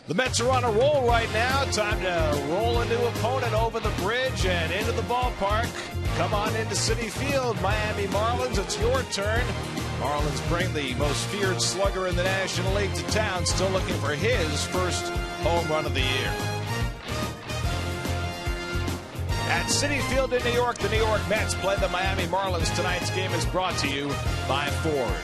The Mets are on a roll right now. Time to roll a new opponent over the bridge and into the ballpark. Come on into Citi Field, Miami Marlins. It's your turn. Marlins bring the most feared slugger in the National League to town, still looking for his first home run of the year. At Citi Field in New York, the New York Mets play the Miami Marlins. Tonight's game is brought to you by Ford.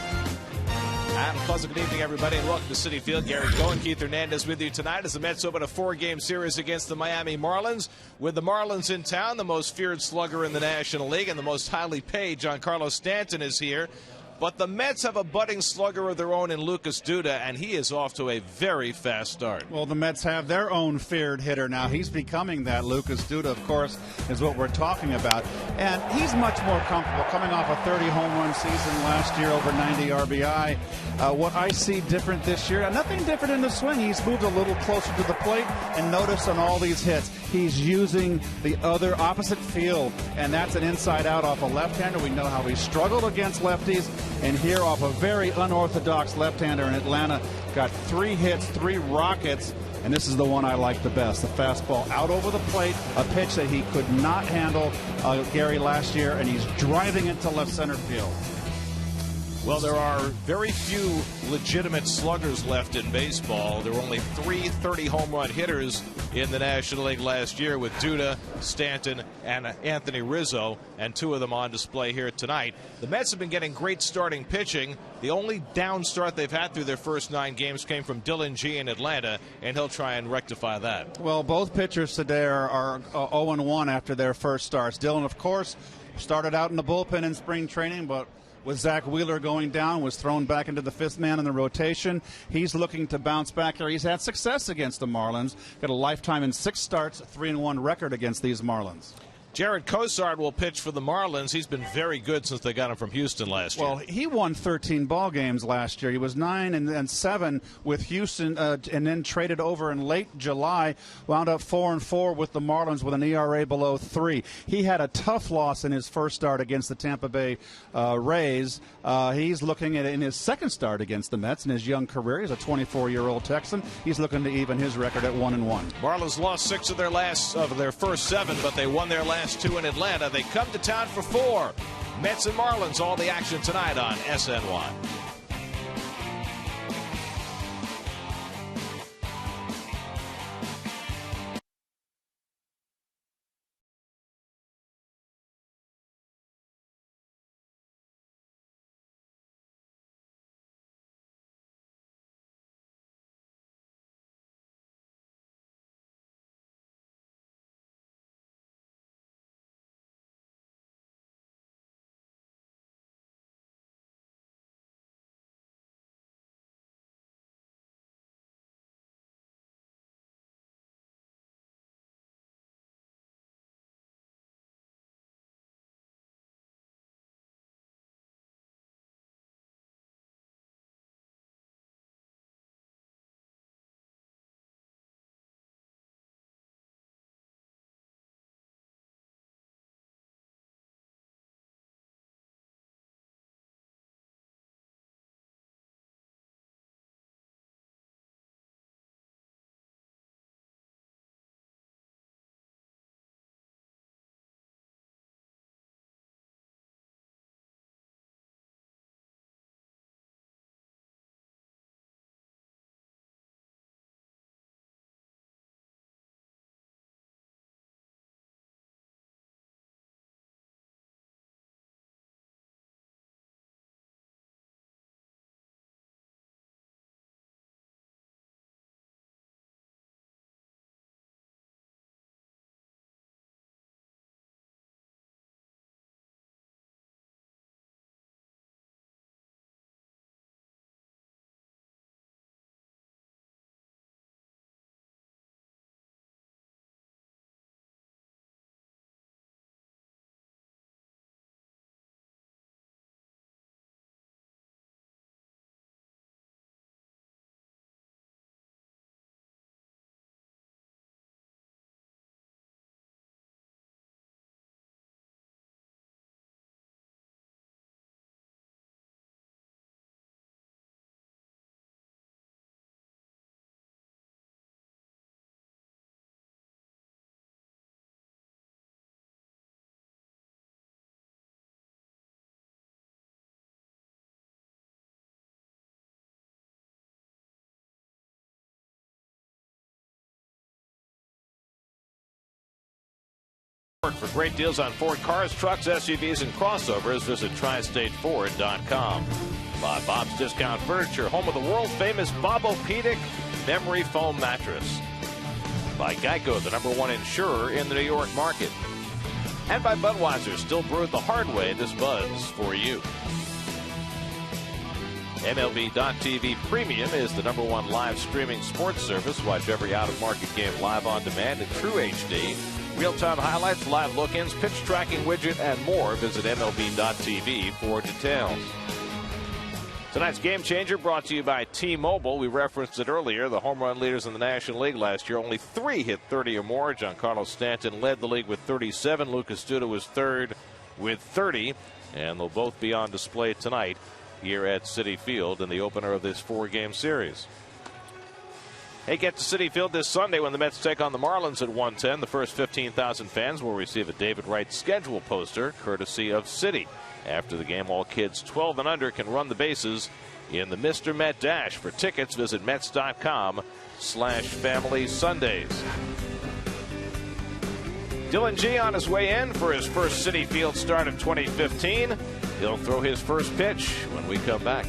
And pleasant good evening, everybody, and welcome to Citi Field. Gary Cohen, Keith Hernandez with you tonight as the Mets open a 4-game series against the Miami Marlins. With the Marlins in town, the most feared slugger in the National League and the most highly paid, Giancarlo Stanton, is here. But the Mets have a budding slugger of their own in Lucas Duda, and he is off to a very fast start. Well, the Mets have their own feared hitter now. He's becoming that. Lucas Duda, of course, is what we're talking about. And he's much more comfortable coming off a 30 home run season last year, over 90 RBI. What I see different this year, nothing different in the swing. He's moved a little closer to the plate, and notice on all these hits, he's using the other opposite field, and that's an inside out off a left-hander. We know how he struggled against lefties. And here off a very unorthodox left-hander in Atlanta, got 3 hits, 3 rockets, and this is the one I like the best, the fastball out over the plate, a pitch that he could not handle, Gary, last year, and he's driving into left center field. Well, there are very few legitimate sluggers left in baseball. There were only 3 30-home run hitters in the National League last year, with Duda, Stanton, and Anthony Rizzo, and 2 of them on display here tonight. The Mets have been getting great starting pitching. The only down start they've had through their first 9 games came from Dylan G in Atlanta, and he'll try and rectify that. Well, both pitchers today are 0-1 after their first starts. Dylan, of course, started out in the bullpen in spring training, but with Zach Wheeler going down, was thrown back into the 5th man in the rotation. He's looking to bounce back here. He's had success against the Marlins. Got a lifetime in 6 starts, 3-1 record against these Marlins. Jared Kosart will pitch for the Marlins. He's been very good since they got him from Houston last year. Well, he won 13 ball games last year. He was 9-7 with Houston, and then traded over in late July. Wound up 4-4 with the Marlins with an ERA below 3. He had a tough loss in his first start against the Tampa Bay Rays. He's looking at in his second start against the Mets in his young career. He's a 24-year-old Texan. He's looking to even his record at 1-1. Marlins lost 6 of their first 7, but they won their last 2 in Atlanta. They come to town for 4. Mets and Marlins, all the action tonight on SNY. For great deals on Ford cars, trucks, SUVs, and crossovers, visit tristateford.com. By Bob's Discount Furniture, home of the world-famous Bobopedic memory foam mattress. By Geico, the #1 insurer in the New York market. And by Budweiser, still brewed the hard way, this Bud's for you. MLB.TV Premium is the #1 live streaming sports service. Watch every out-of-market game live on demand in true HD. Real-time highlights, live look-ins, pitch tracking widget, and more. Visit MLB.TV for details. Tonight's Game Changer brought to you by T-Mobile. We referenced it earlier. The home run leaders in the National League last year, only 3 hit 30 or more. Giancarlo Stanton led the league with 37. Lucas Duda was third with 30. And they'll both be on display tonight here at Citi Field in the opener of this 4-game series. Hey, get to Citi Field this Sunday when the Mets take on the Marlins at 1:10. The first 15,000 fans will receive a David Wright schedule poster courtesy of Citi. After the game, all kids 12 and under can run the bases in the Mr. Met Dash. For tickets, visit Mets.com/Family Sundays. Dylan G on his way in for his first Citi Field start of 2015. He'll throw his first pitch when we come back.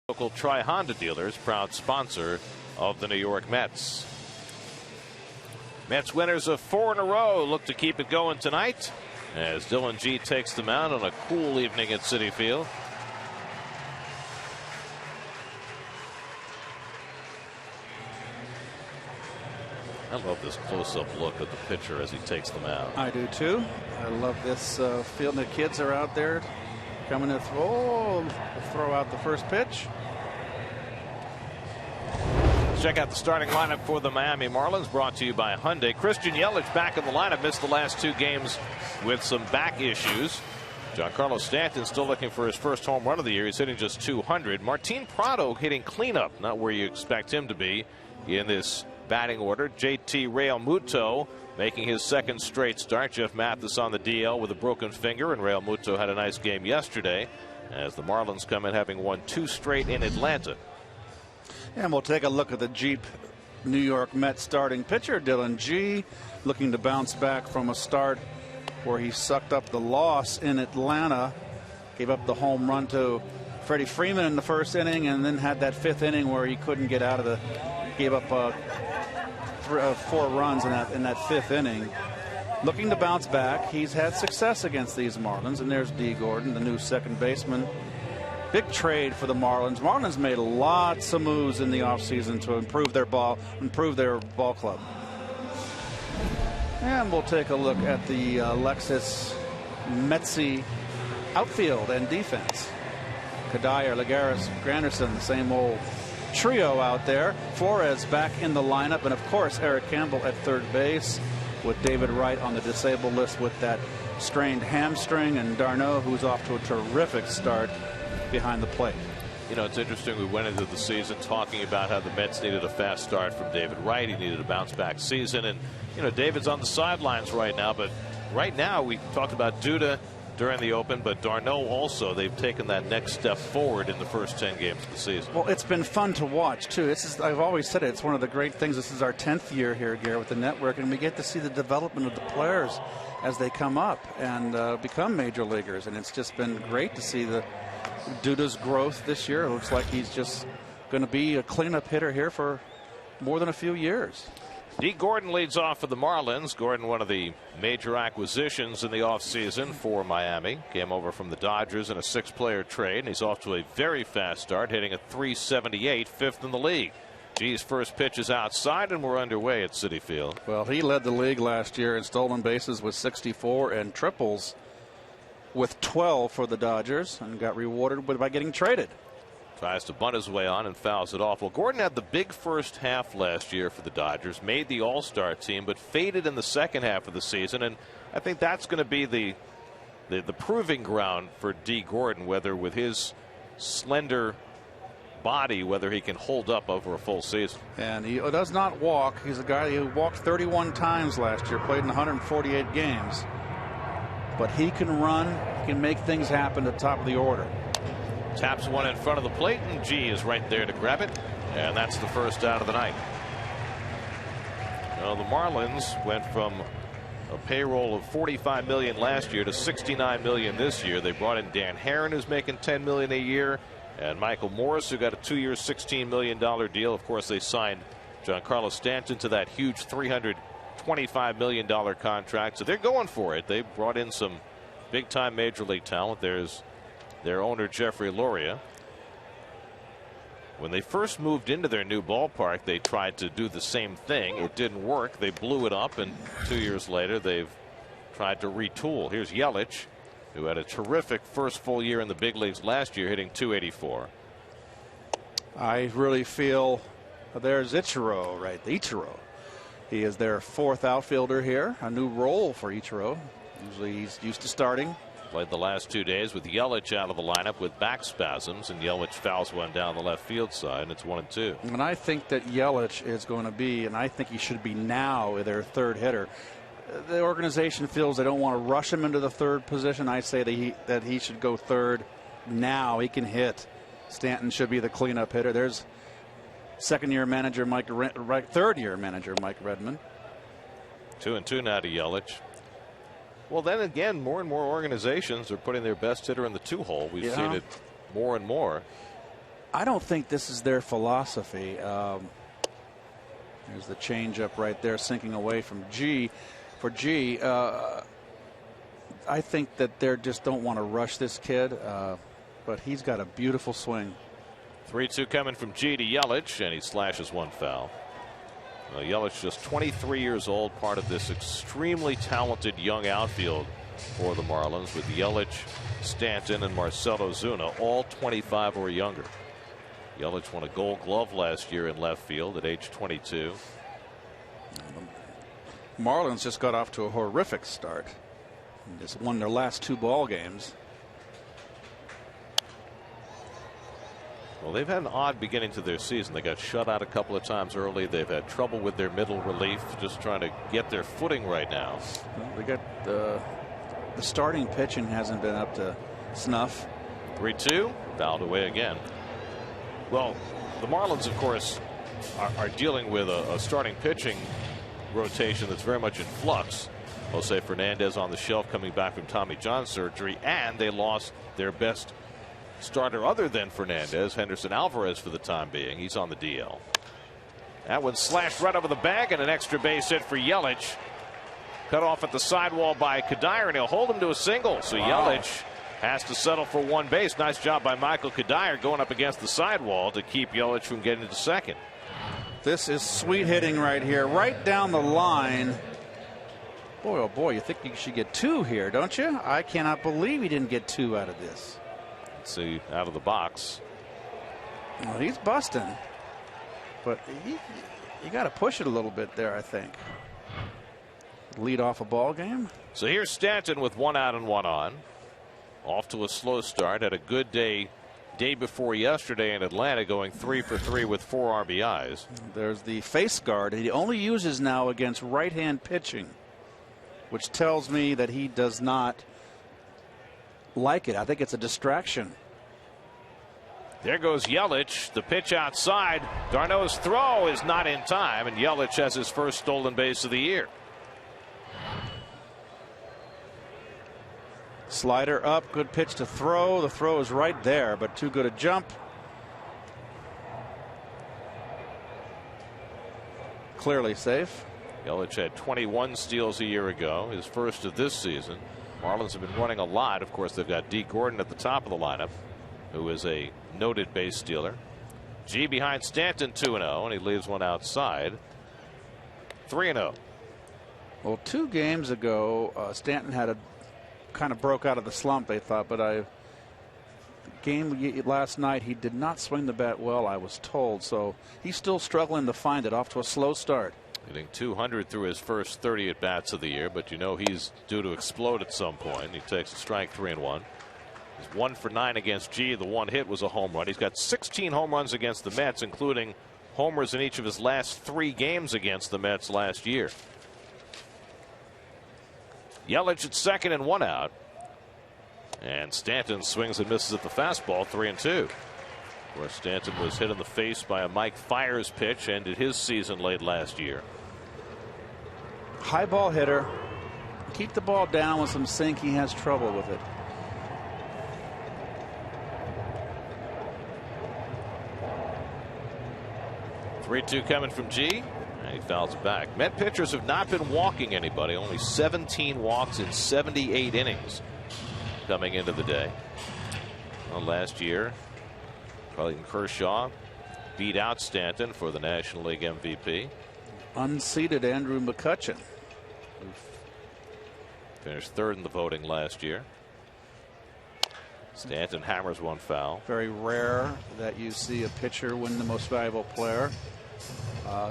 Local Tri-Honda dealers, proud sponsor of the New York Mets. Mets winners of 4 in a row look to keep it going tonight as Dylan G takes them out on a cool evening at Citi Field. I love this close-up look at the pitcher as he takes them out. I do too. I love this field. The kids are out there coming to throw out the first pitch. Let's check out the starting lineup for the Miami Marlins, brought to you by Hyundai. Christian Yelich back in the lineup, missed the last 2 games with some back issues. Giancarlo Stanton still looking for his first home run of the year. He's hitting just .200. Martin Prado hitting cleanup, not where you expect him to be in this batting order. JT Realmuto making his 2nd straight start. Jeff Mathis on the DL with a broken finger, and Realmuto had a nice game yesterday. as the Marlins come in having won 2 straight in Atlanta. And we'll take a look at the Jeep New York Mets starting pitcher, Dylan G, looking to bounce back from a start where he sucked up the loss in Atlanta, gave up the home run to Freddie Freeman in the first inning, and then had that 5th inning where he couldn't get out of the, gave up 4 runs in that 5th inning. Looking to bounce back. He's had success against these Marlins, and there's D. Gordon, the new second baseman. Big trade for the Marlins. Marlins made lots of moves in the offseason to improve their ball club. And we'll take a look at the Lexus Metsy outfield and defense. Kadire, Lagares, Granderson, the same old trio out there. Flores back in the lineup, and of course Eric Campbell at third base, with David Wright on the disabled list with that strained hamstring, and d'Arnaud, who's off to a terrific start behind the plate. You know, it's interesting. We went into the season talking about how the Mets needed a fast start from David Wright. He needed a bounce back season, and you know, David's on the sidelines right now, but right now we talked about Duda during the open, but d'Arnaud also. They've taken that next step forward in the first 10 games of the season. Well, it's been fun to watch too. I've always said it's one of the great things. This is our 10th year here, Gary, with the network, and we get to see the development of the players as they come up and become major leaguers, and it's just been great to see the Duda's growth this year. It looks like he's just going to be a cleanup hitter here for more than a few years. D. Gordon leads off for the Marlins. Gordon, one of the major acquisitions in the offseason for Miami. Came over from the Dodgers in a 6-player trade, and he's off to a very fast start, hitting a .378, 5th in the league. G's first pitch is outside, and we're underway at Citi Field. Well, he led the league last year in stolen bases with 64 and triples with 12 for the Dodgers, and got rewarded by getting traded. Tries to bunt his way on and fouls it off. Well, Gordon had the big first half last year for the Dodgers, made the All-Star team, but faded in the second half of the season, and I think that's going to be the proving ground for D. Gordon, whether with his slender body, whether he can hold up over a full season. And he does not walk. He's a guy who walked 31 times last year, played in 148 games, but he can run, he can make things happen at the top of the order. Taps one in front of the plate, and G is right there to grab it, and that's the first out of the night. Well, the Marlins went from a payroll of $45 million last year to $69 million this year. They brought in Dan Herron, who's making $10 million a year, and Michael Morris, who got a 2-year, $16 million deal. Of course, they signed Giancarlo Stanton to that huge $325 million contract, so they're going for it. They brought in some big-time major league talent. There's their owner, Jeffrey Loria. When they first moved into their new ballpark, they tried to do the same thing. It didn't work. They blew it up, and 2 years later, they've tried to retool. Here's Yelich, who had a terrific first full year in the big leagues last year, hitting .284. I really feel there's Ichiro, right? Ichiro. He is their 4th outfielder here. A new role for Ichiro. Usually he's used to starting. Played the last 2 days with Yelich out of the lineup with back spasms, and Yelich fouls one down the left field side, and it's 1-2. And I think that Yelich is going to be, and I think he should be now, their 3rd hitter. The organization feels they don't want to rush him into the 3rd position. I say that he should go 3rd now. He can hit. Stanton should be the cleanup hitter. There's 2nd-year manager Mike, 3rd-year manager Mike Redmond. 2-2 now to Yelich. Well, then again, more and more organizations are putting their best hitter in the 2-hole. We've seen it more and more. I don't think this is their philosophy. There's the changeup right there, sinking away from G. For G, I think that they just don't want to rush this kid, but he's got a beautiful swing. 3-2 coming from G to Yelich, and he slashes one foul. Yelich, just 23 years old, part of this extremely talented young outfield for the Marlins, with Yelich, Stanton, and Marcell Ozuna, all 25 or younger. Yelich won a Gold Glove last year in left field at age 22. Marlins just got off to a horrific start. Just won their last 2 ball games. Well, they've had an odd beginning to their season. They got shut out a couple of times early. They've had trouble with their middle relief, just trying to get their footing right now. Well, they got the starting pitching hasn't been up to snuff. 3-2, fouled away again. Well, the Marlins, of course, are dealing with a starting pitching rotation that's very much in flux. Jose Fernandez on the shelf coming back from Tommy John surgery, and they lost their best starter other than Fernandez, Henderson Alvarez, for the time being. He's on the DL. That one slashed right over the bag, and an extra base hit for Yelich. Cut off at the sidewall by Kadire, and he'll hold him to a single. So Yelich has to settle for one base. Nice job by Michael Kadire going up against the sidewall to keep Yelich from getting to second. This is sweet hitting right here, right down the line. Boy, oh boy, you think you should get 2 here, don't you? I cannot believe he didn't get 2 out of this. Let's see, out of the box. Well, he's busting, but you got to push it a little bit there, I think. Lead off a ball game. So here's Stanton with 1 out and 1 on. Off to a slow start. Had a good day before yesterday in Atlanta, going 3 for 3 with 4 RBIs. There's the face guard he only uses now against right-hand pitching, which tells me that he does not like it. I think it's a distraction. There goes Yelich. The pitch outside. Darno's throw is not in time, and Yelich has his first stolen base of the year. Slider up, good pitch to throw. The throw is right there, but too good a jump. Clearly safe. Yelich had 21 steals a year ago, his first of this season. Marlins have been running a lot. Of course, they've got D. Gordon at the top of the lineup, who is a noted base stealer. G behind Stanton 2-0, and he leaves one outside. 3-0. Well, 2 games ago, Stanton had a kind of broke out of the slump, they thought, but the game last night, he did not swing the bat well, I was told, so he's still struggling to find it. Off to a slow start. Hitting 200 through his first 30 at bats of the year, but you know he's due to explode at some point. He takes a strike, 3-1. He's 1 for 9 against G. The one hit was a home run. He's got 16 home runs against the Mets, including homers in each of his last 3 games against the Mets last year. Yelich at second and 1 out. And Stanton swings and misses at the fastball, 3-2. Of course, Stanton was hit in the face by a Mike Fiers pitch, ended his season late last year. High ball hitter. Keep the ball down with some sink. He has trouble with it. Three-two coming from G. And he fouls it back. Met pitchers have not been walking anybody. Only 17 walks in 78 innings coming into the day. Well, last year, Clayton Kershaw beat out Stanton for the National League MVP. Unseated Andrew McCutchen, who finished 3rd in the voting last year. Stanton hammers one foul. Very rare that you see a pitcher win the most valuable player.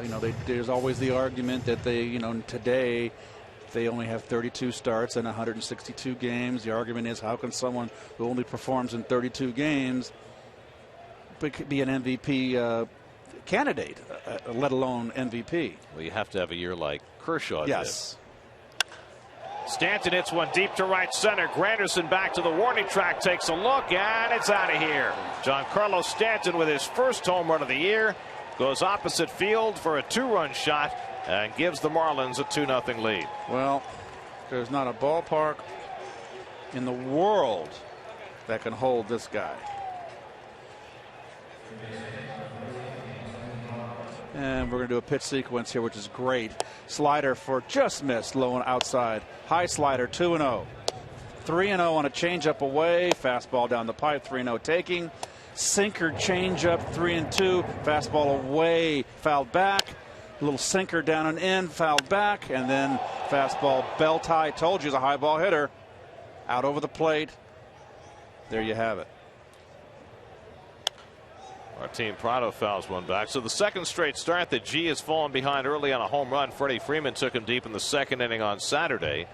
You know, there's always the argument that today they only have 32 starts and 162 games. The argument is, how can someone who only performs in 32 games be an MVP candidate, let alone MVP? Well, you have to have a year like Kershaw yes. did. Stanton hits one deep to right center. Granderson back to the warning track, takes a look, and it's out of here. Giancarlo Stanton with his first home run of the year goes opposite field for a 2-run shot and gives the Marlins a 2-0 lead. Well, there's not a ballpark in the world that can hold this guy. And we're going to do a pitch sequence here, which is great. Slider for just missed, low and outside. High slider, 2-0. 3-0 on a changeup away. Fastball down the pipe, 3-0 taking. Sinker changeup, 3-2. Fastball away, fouled back. A little sinker down and in, fouled back. And then fastball belt high. Told you, he's a high ball hitter. Out over the plate. There you have it. Our team Prado fouls one back. So the second straight start that G has fallen behind early on a home run. Freddie Freeman took him deep in the 2nd inning on Saturday.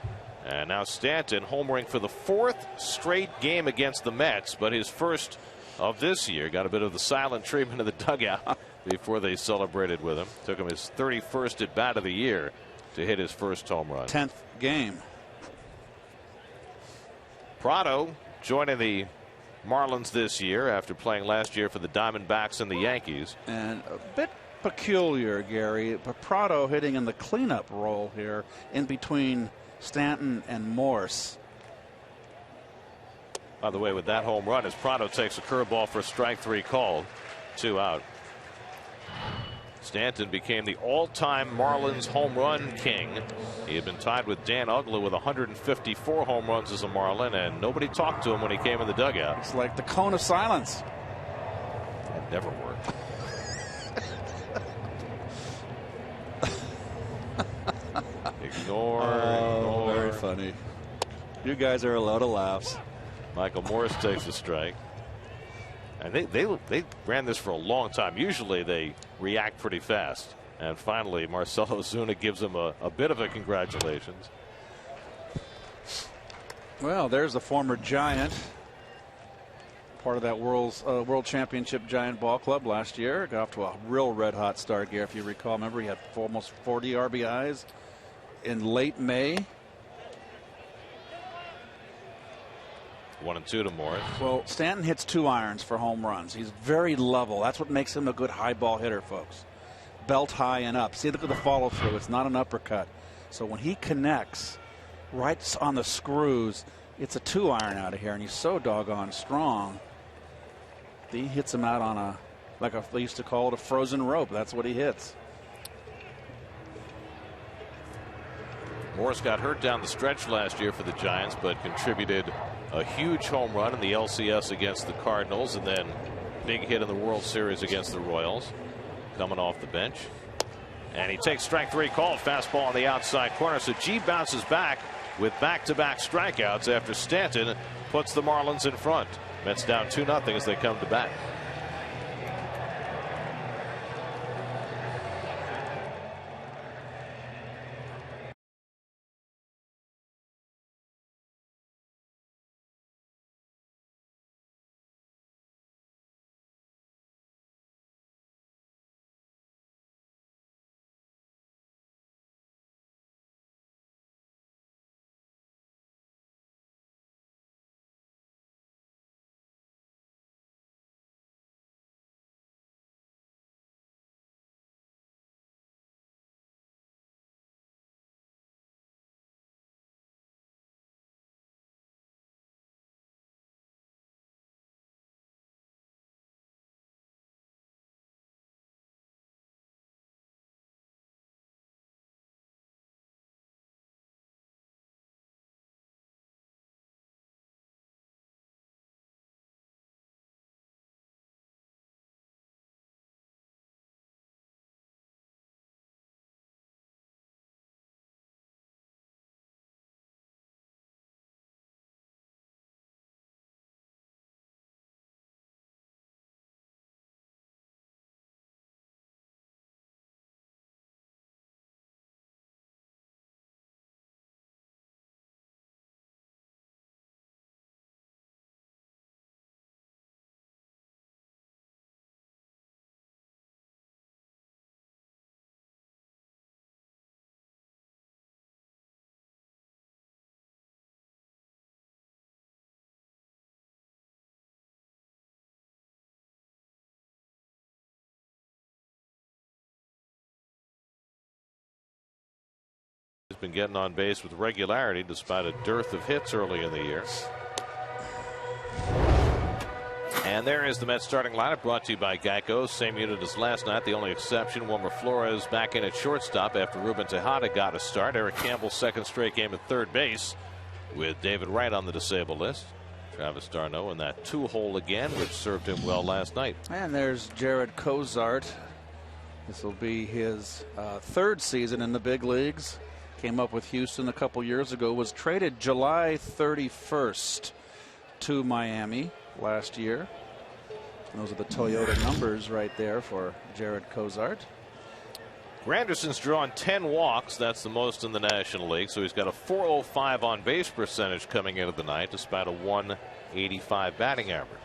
And now Stanton homering for the 4th straight game against the Mets, but his first of this year. Got a bit of the silent treatment of the dugout before they celebrated with him. Took him his 31st at bat of the year to hit his first home run. 10th game. Prado joining the Marlins this year after playing last year for the Diamondbacks and the Yankees. And a bit peculiar, Gary, but Prado hitting in the cleanup role here in between Stanton and Morse. By the way, with that home run, as Prado takes a curveball for strike 3 called, 2 out. Stanton became the all-time Marlins home run king. He had been tied with Dan Uggla with 154 home runs as a Marlin, and nobody talked to him when he came in the dugout. It's like the cone of silence. It never worked. Ignore. Very funny. You guys are a load of laughs. Michael Morris takes a strike. And they ran this for a long time. Usually they react pretty fast. And finally, Marcell Ozuna gives him a bit of a congratulations. Well, there's the former Giant. Part of that World Championship Giant ball club last year. Got off to a real red hot start, Gary, if you recall. Remember, he had almost 40 RBIs in late May. 1-2 to Morris. Well, Stanton hits 2 irons for home runs. He's very level. That's what makes him a good high ball hitter, folks. Belt high and up. See, look at the follow through. It's not an uppercut. So when he connects right on the screws, it's a 2 iron out of here, and he's so doggone strong. He hits him out on they used to call it a frozen rope. That's what he hits. Morris got hurt down the stretch last year for the Giants, but contributed a huge home run in the LCS against the Cardinals, and then big hit in the World Series against the Royals. Coming off the bench, and he takes strike 3 called. Fastball on the outside corner. So G bounces back with back-to-back strikeouts after Stanton puts the Marlins in front. Mets down 2-0 as they come to bat. Has been getting on base with regularity despite a dearth of hits early in the year. And there is the Mets starting lineup, brought to you by Geico. Same unit as last night. The only exception, Wilmer Flores back in at shortstop after Ruben Tejada got a start. Eric Campbell's second straight game at third base with David Wright on the disabled list. Travis d'Arnaud in that 2-hole again, which served him well last night. And there's Jared Kosart. This will be his third season in the big leagues. Came up with Houston a couple years ago. Was traded July 31st to Miami last year. And those are the Toyota numbers right there for Jared Kosart. Granderson's drawn 10 walks. That's the most in the National League. So he's got a .405 on base percentage coming into the night, despite a .185 batting average.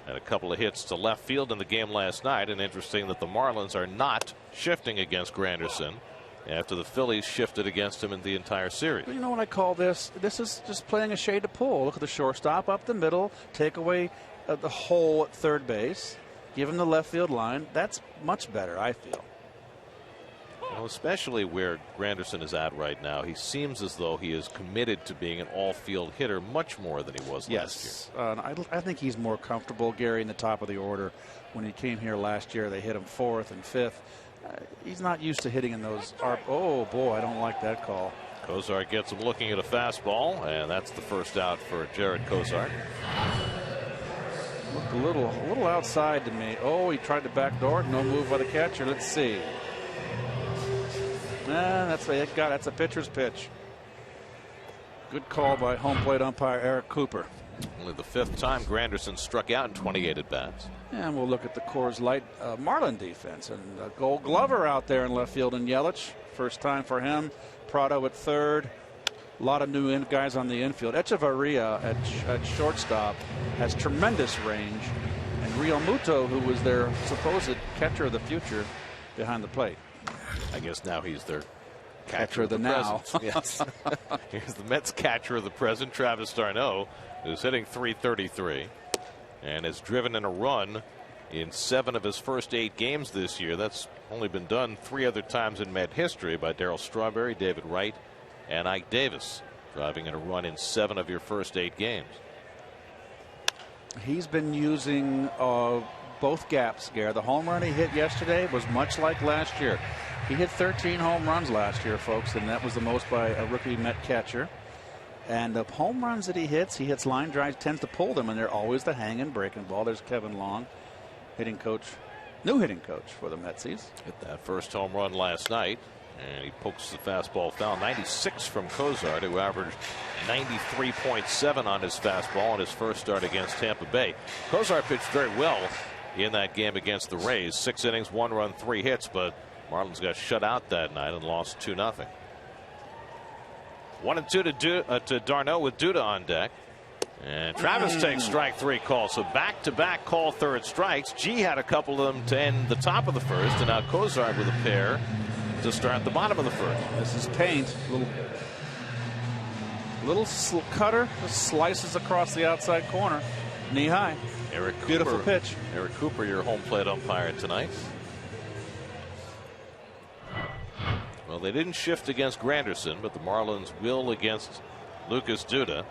And a couple of hits to left field in the game last night. And interesting that the Marlins are not shifting against Granderson. after the Phillies shifted against him in the entire series. You know what I call this? This is just playing a shade of pull. Look at the shortstop up the middle, take away the hole at third base, give him the left field line. That's much better, I feel. Well, especially where Granderson is at right now, he seems as though he is committed to being an all-field hitter much more than he was last year. I think he's more comfortable, Gary, in the top of the order. When he came here last year, they hit him 4th and 5th. He's not used to hitting in those. Oh, boy, I don't like that call. Kosart gets him looking at a fastball, and that's the first out for Jared Kosart. Looked a little outside to me. Oh, he tried to backdoor. No move by the catcher. Let's see. That's a pitcher's pitch. Good call by home plate umpire Eric Cooper. Only the 5th time Granderson struck out in 28 at-bats. And we'll look at the Coors Light Marlin defense. And Gold Glover out there in left field, and Yelich. First time for him. Prado at third. A lot of new guys on the infield. Echevarria at shortstop has tremendous range. And Real Muto, who was their supposed catcher of the future, behind the plate. I guess now he's their catcher of the now. Yes. Here's the Mets catcher of the present, Travis d'Arnaud, who's hitting .333 and has driven in a run in 7 of his first 8 games this year. That's only been done 3 other times in Met history by Darryl Strawberry, David Wright, and Ike Davis, driving in a run in 7 of your first 8 games. He's been using both gaps, Gare. The home run he hit yesterday was much like last year. He hit 13 home runs last year, folks, and that was the most by a rookie Met catcher. And the home runs that he hits line drives, tends to pull them, and they're always the hanging breaking ball. There's Kevin Long, new hitting coach for the Metsies. Hit that first home run last night, and he pokes the fastball foul. 96 from Kosart, who averaged 93.7 on his fastball in his first start against Tampa Bay. Kosart pitched very well in that game against the Rays. 6 innings, 1 run, 3 hits, but Marlins got shut out that night and lost 2-0. 1-2 to d'Arnaud with Duda on deck. And Travis takes strike 3 call. So back-to-back call third strikes. G had a couple of them to end the top of the first, and now Kosart with a pair to start the bottom of the first. This is paint. Little cutter, slices across the outside corner, knee high. Eric Cooper, beautiful pitch. Eric Cooper, your home plate umpire tonight. Well, they didn't shift against Granderson, but the Marlins will against Lucas Duda.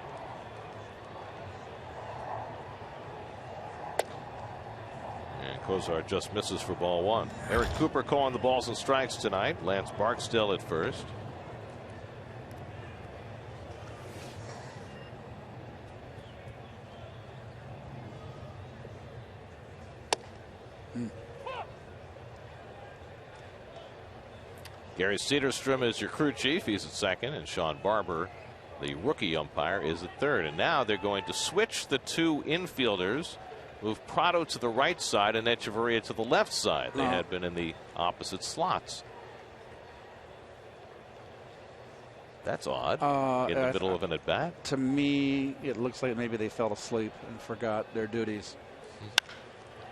And Kosart just misses for ball 1. Eric Cooper calling the balls and strikes tonight. Lance Barksdale at first. Gary Cederstrom is your crew chief. He's at second, and Sean Barber, the rookie umpire, is at third. And now they're going to switch the 2 infielders, move Prado to the right side and Echevarria to the left side. They had been in the opposite slots. That's odd. In the middle of an at-bat. To me, it looks like maybe they fell asleep and forgot their duties.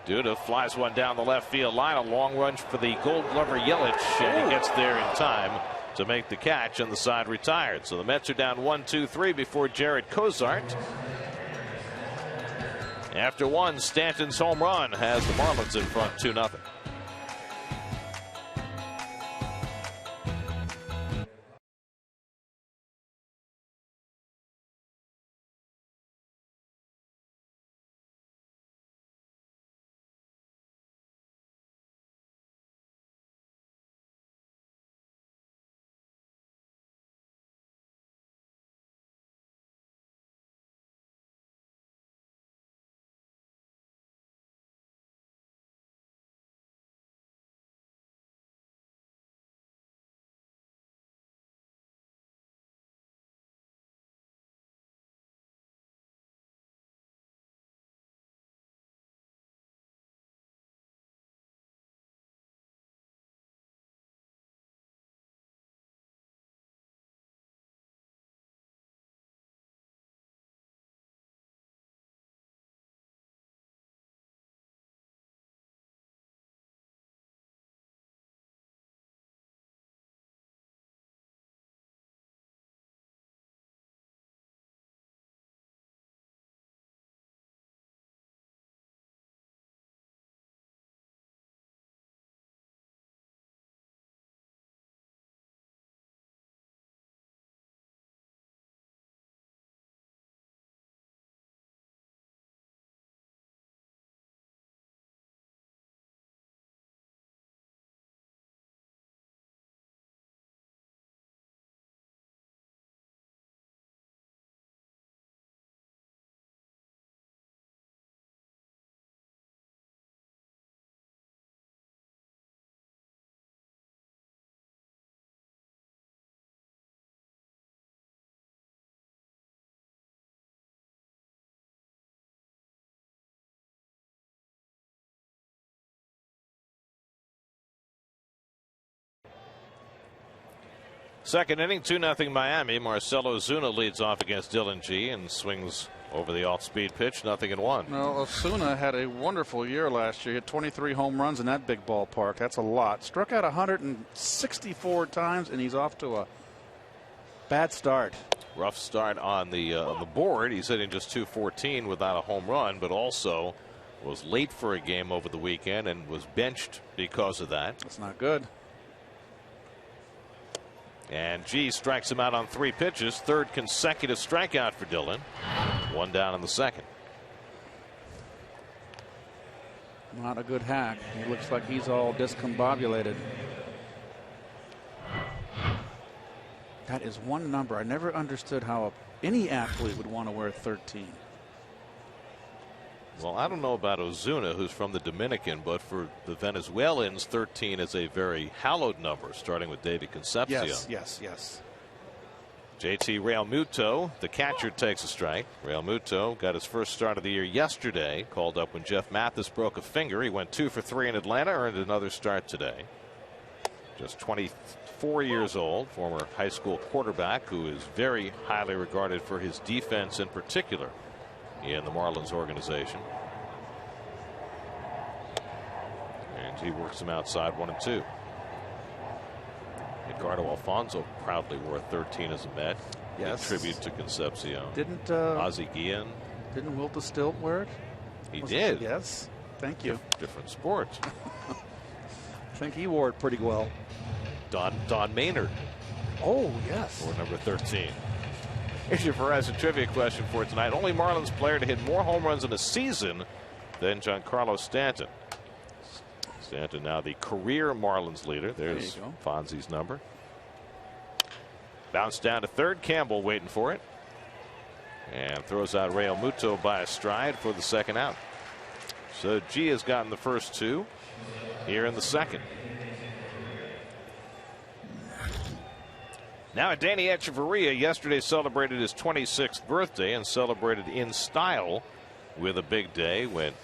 Duda flies one down the left field line. A long run for the Gold Glover Yelich, and he gets there in time to make the catch, and the side retired. So the Mets are down 1-2-3 before Jared Kosart. After 1, Stanton's home run has the Marlins in front 2-0. Second inning, 2-0 Miami. Marcell Ozuna leads off against Dylan G and swings over the off-speed pitch, 0-1. Well, Ozuna had a wonderful year last year. He had 23 home runs in that big ballpark. That's a lot. Struck out 164 times, and he's off to a bad start. Rough start on the board. He's hitting just .214 without a home run, but also was late for a game over the weekend and was benched because of that. That's not good. And G strikes him out on 3 pitches. Third consecutive strikeout for Dylan. 1 down in the second. Not a good hack. He looks like he's all discombobulated. That is one number. I never understood how any athlete would want to wear 13. Well, I don't know about Ozuna, who's from the Dominican, but for the Venezuelans, 13 is a very hallowed number, starting with David Concepcion. Yes. JT Realmuto, the catcher, takes a strike. Realmuto got his first start of the year yesterday. Called up when Jeff Mathis broke a finger. He went 2 for 3 in Atlanta, earned another start today. Just 24 years old, former high school quarterback who is very highly regarded for his defense in particular in the Marlins organization. And he works him outside 1-2. Edgardo Alfonso proudly wore 13 as a Met. Yes. In tribute to Concepcion. Didn't Ozzie Guillen. Didn't Wilt the Stilt wear it? He did. Yes. Thank you. Different sports. I think he wore it pretty well. Don Maynard. Oh, yes. Or number 13. Here's your Verizon trivia question for tonight. Only Marlins player to hit more home runs in a season than Giancarlo Stanton. Stanton now the career Marlins leader. There's Fonzie's number. Bounce down to third. Campbell waiting for it. And throws out Realmuto by a stride for the second out. So G has gotten the first 2 here in the second. Now Danny Echeverria yesterday celebrated his 26th birthday and celebrated in style with a big day. Went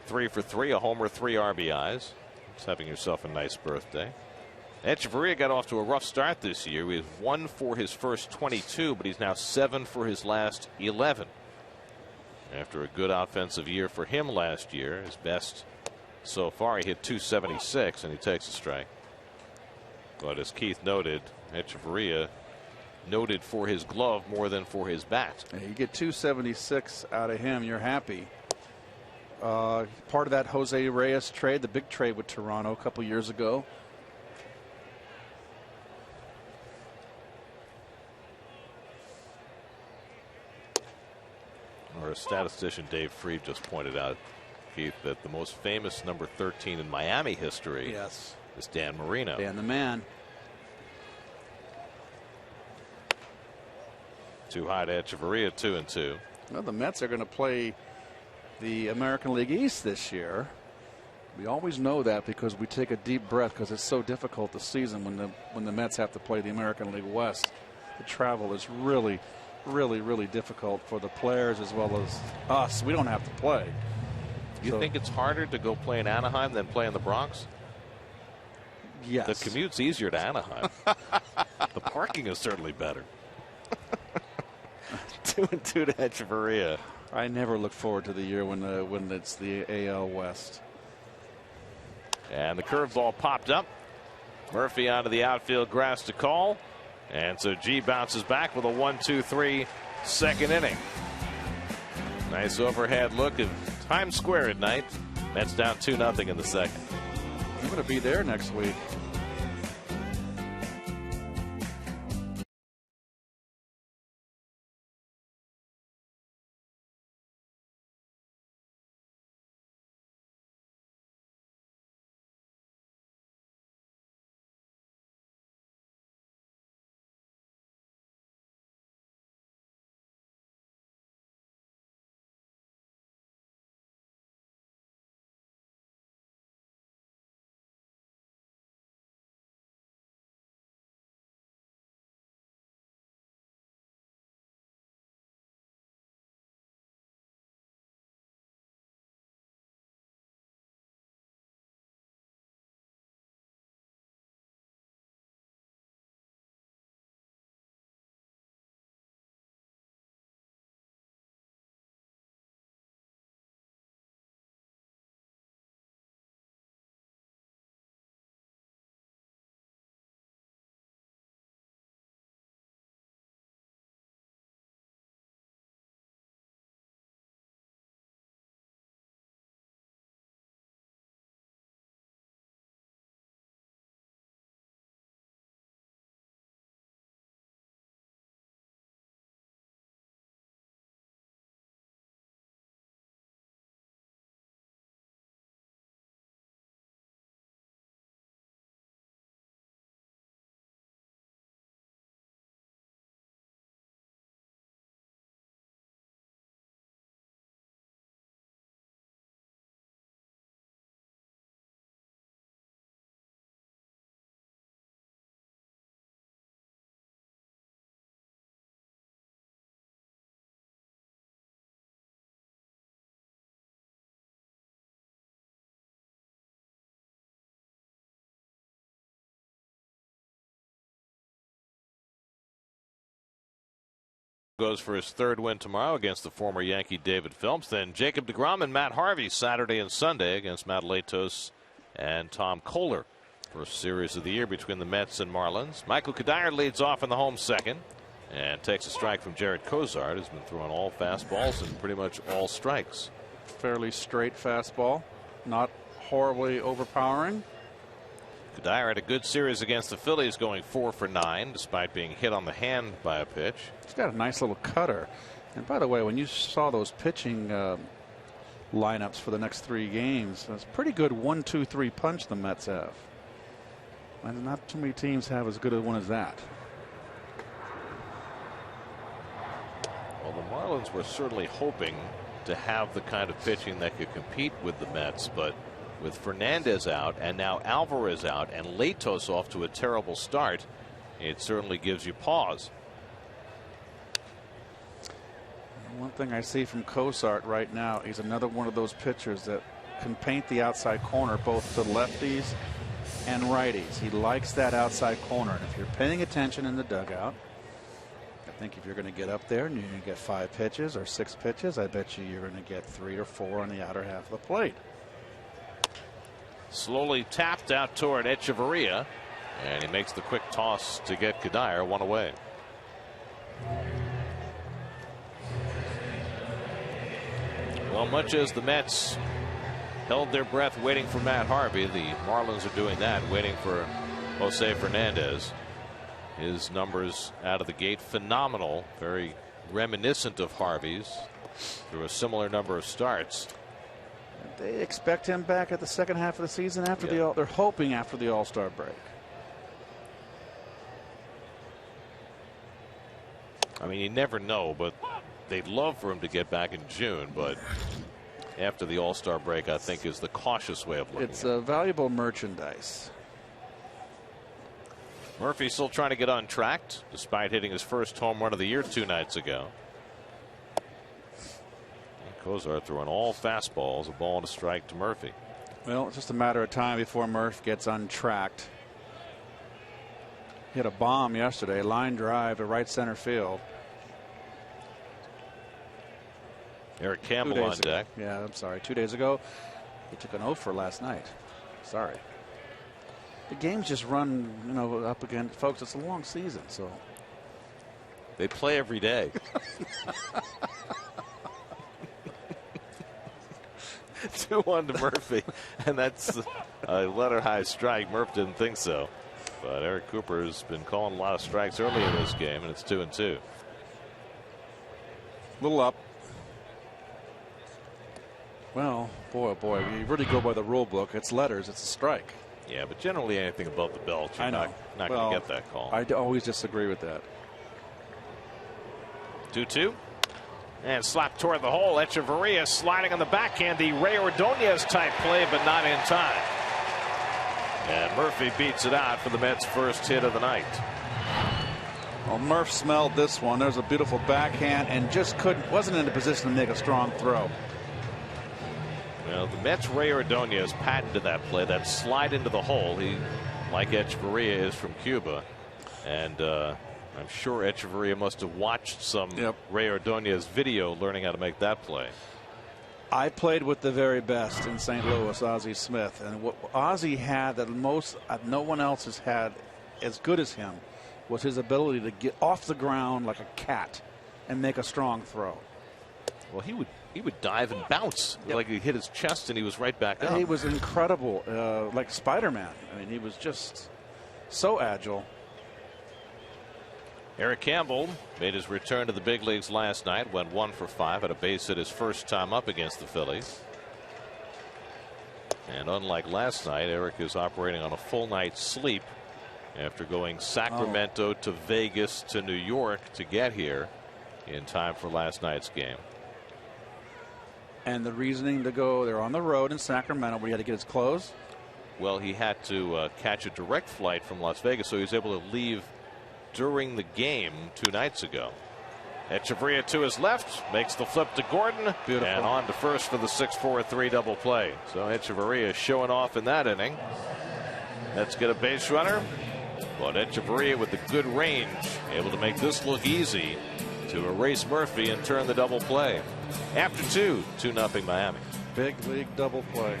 3 for 3, a homer, 3 RBIs. Just having yourself a nice birthday. Echeverria got off to a rough start this year. He was 1 for his first 22, but he's now 7 for his last 11. After a good offensive year for him last year, his best so far, he hit .276 and he takes a strike. But as Keith noted, Echeverria noted for his glove more than for his bat. You get .276 out of him, you're happy. Part of that Jose Reyes trade, the big trade with Toronto a couple years ago. Or statistician Dave Freed just pointed out, Keith, that the most famous number 13 in Miami history is Dan Marino. Dan the man. Too high to Echeverria, 2-2. Well, the Mets are going to play the American League East this year. We always know that because we take a deep breath because it's so difficult this season when the Mets have to play the American League West. The travel is really difficult for the players as well as us. We don't have to play. You think it's harder to go play in Anaheim than play in the Bronx? Yes. The commute's easier to Anaheim. The parking is certainly better. 2-2 to Echeverria. I never look forward to the year when it's the AL West. And the curveball popped up. Murphy onto the outfield grass to call. And so G bounces back with a 1-2-3 second inning. Nice overhead look at Times Square at night. Mets down 2-0 in the second. I'm going to be there next week. Goes for his third win tomorrow against the former Yankee David Phelps. Then Jacob deGrom and Matt Harvey Saturday and Sunday against Matt Latos and Tom Kohler. First series of the year between the Mets and Marlins. Michael Kadire leads off in the home second and takes a strike from Jared Kosart, who's been throwing all fastballs and pretty much all strikes. Fairly straight fastball, not horribly overpowering. Kadire had a good series against the Phillies, going 4 for 9 despite being hit on the hand by a pitch. He's got a nice little cutter. And by the way, when you saw those pitching lineups for the next 3 games, that's a pretty good 1-2-3 punch the Mets have. And not too many teams have as good a one as that. Well, the Marlins were certainly hoping to have the kind of pitching that could compete with the Mets, but with Fernandez out and now Alvarez out and Latos off to a terrible start, it certainly gives you pause. One thing I see from Kosart right now, he's another one of those pitchers that can paint the outside corner both to lefties and righties. He likes that outside corner, and if you're paying attention in the dugout, I think if you're going to get up there and you're going to get 5 pitches or 6 pitches, I bet you're going to get 3 or 4 on the outer half of the plate. Slowly tapped out toward Echeverria, and he makes the quick toss to get Kadire 1 away. Well, much as the Mets held their breath waiting for Matt Harvey, the Marlins are doing that, waiting for Jose Fernandez. His numbers out of the gate phenomenal, very reminiscent of Harvey's through a similar number of starts. They expect him back at the second half of the season after they're hoping after the All-Star break. I mean, you never know, but they'd love for him to get back in June, but after the All-Star break, I think, is the cautious way of looking It's at it. a valuable merchandise. Murphy still trying to get untracked despite hitting his first home run of the year 2 nights ago. Kosart throwing all fastballs, a ball and a strike to Murphy. Well, it's just a matter of time before Murph gets untracked. Hit a bomb yesterday, line drive to right center field. Eric Campbell on deck. Yeah, I'm sorry. 2 days ago, he took an 0 for last night. Sorry. The games just run, up again, folks. It's a long season, so they play every day. 2-1 to Murphy, and that's a letter high strike. Murph didn't think so, but Eric Cooper has been calling a lot of strikes early in this game, and it's 2-2. Little up. Well, boy, oh boy, you really go by the rule book. It's letters. It's a strike. Yeah, but generally anything above the belt, you're not going to get that call. I always disagree with that. 2-2. And slapped toward the hole. Echeverria sliding on the backhand. The Ray Ordonez type play, but not in time. And Murphy beats it out for the Mets' first hit of the night. Well, Murph smelled this one. There's a beautiful backhand and just wasn't in a position to make a strong throw. Well, the Mets' Ray Ordonez patented that play, that slide into the hole. He, like Echeverria, is from Cuba. And I'm sure Echeverria must have watched some Ray Ordonez video learning how to make that play. I played with the very best in St. Louis, Ozzie Smith. And what Ozzie had that most no one else has had as good as him was his ability to get off the ground like a cat and make a strong throw. Well, he would dive and bounce. Like he hit his chest and he was right back up. He was incredible, like Spider-Man. I mean, he was just so agile. Eric Campbell made his return to the big leagues last night, went 1 for 5, had a base hit his first time up against the Phillies. And unlike last night, Eric is operating on a full night's sleep after going Sacramento to Vegas to New York to get here in time for last night's game. And the reasoning to go, they're on the road in Sacramento where he had to get his clothes? Well, he had to catch a direct flight from Las Vegas, so he was able to leave during the game 2 nights ago. Echeverria to his left, makes the flip to Gordon. Beautiful. And on to first for the 6-4-3 double play. So Echeverria showing off in that inning. Let's get a base runner. But Echeverria with the good range, able to make this look easy to to erase Murphy and turn the double play. After 2-0 Miami. Big league double play.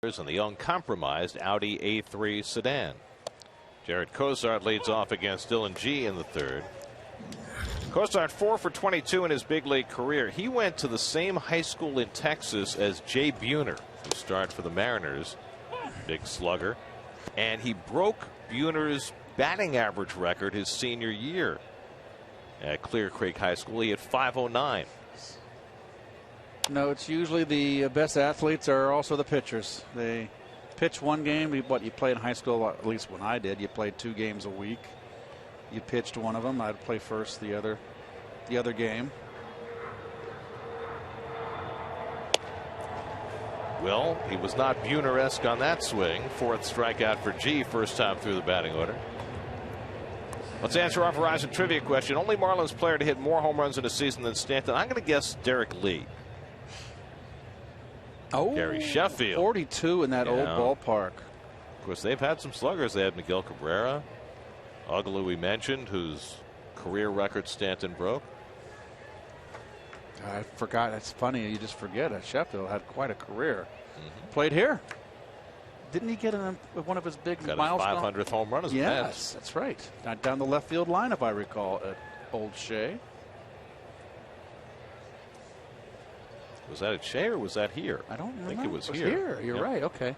And the uncompromised Audi A3 sedan. Jared Kosart leads off against Dylan G in the third. Kosart 4 for 22 in his big league career. He went to the same high school in Texas as Jay Buhner, who starred for the Mariners. Big slugger. And he broke Buhner's batting average record his senior year at Clear Creek High School. He had 509. No, it's usually the best athletes are also the pitchers. They pitch one game. What you played in high school, at least when I did, you played 2 games a week. You pitched one of them. I'd play first the other game. Well, he was not Buhner-esque on that swing. 4th strikeout for G, first time through the batting order. Let's answer our Verizon trivia question. Only Marlins player to hit more home runs in a season than Stanton. I'm going to guess Derek Lee. Oh, Gary Sheffield. 42 in that old ballpark. Of course, they've had some sluggers. They had Miguel Cabrera, Ugaloo we mentioned, whose career record Stanton broke. I forgot. It's funny. You just forget it. Sheffield had quite a career. Played here. Didn't he get one of his big milestones? His 500th home run as a Yes, that's right. Not down the left field line, if I recall, at Old Shea. Was that at Shea or was that here? I don't remember. think it was here. You're right. Okay.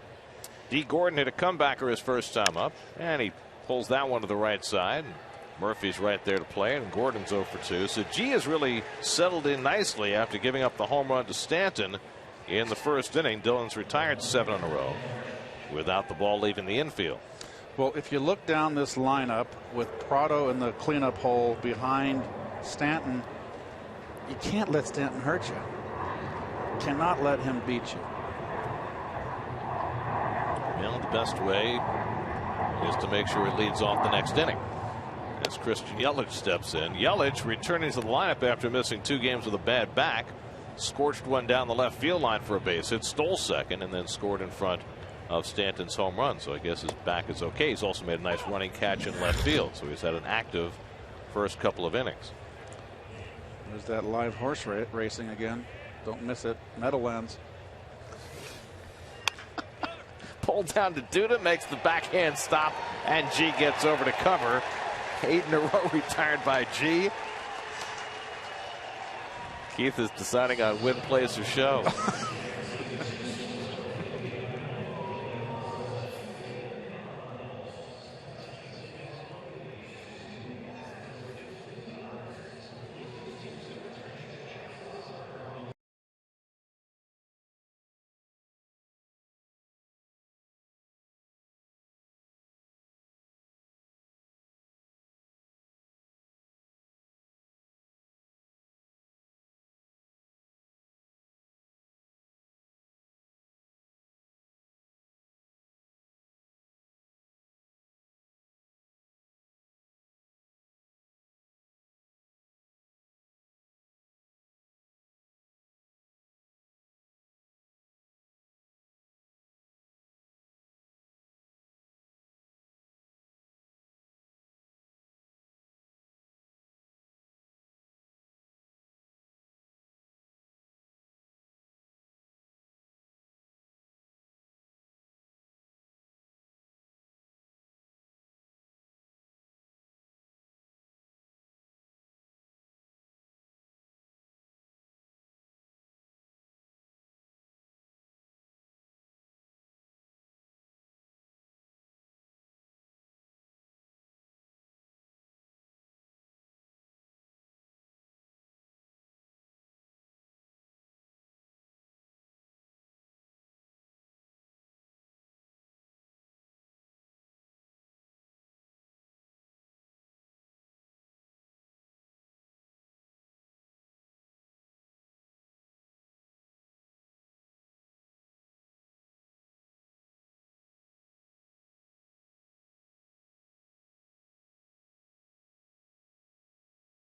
D. Gordon hit a comebacker his first time up, and he pulls that one to the right side. Murphy's right there to play, and Gordon's 0 for 2. So G has really settled in nicely after giving up the home run to Stanton in the first inning. Dylan's retired 7 in a row without the ball leaving the infield. Well, if you look down this lineup with Prado in the cleanup hole behind Stanton, you can't let Stanton hurt you. Cannot let him beat you. Well, the best way is to make sure he leads off the next inning. As Christian Yelich steps in. Yelich returning to the lineup after missing 2 games with a bad back. Scorched one down the left field line for a base hit, stole second, and then scored in front of Stanton's home run. So I guess his back is okay. He's also made a nice running catch in left field. So he's had an active first couple of innings. There's that live horse racing again. Don't miss it. Meadowlands. Pulled down to Duda, makes the backhand stop, and G gets over to cover. 8 in a row retired by G. Keith is deciding on win, place, or show.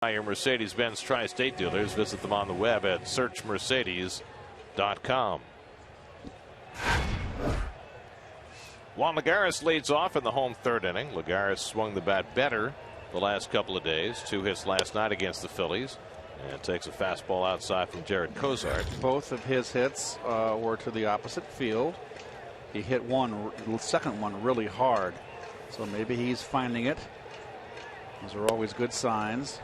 By your Mercedes-Benz Tri-State dealers. Visit them on the web at searchmercedes.com. Juan Lagares leads off in the home third inning. Lagares swung the bat better the last couple of days. 2 hits last night against the Phillies. And takes a fastball outside from Jared Kosart. Both of his hits were to the opposite field. He hit the second one really hard. So maybe he's finding it. Those are always good signs.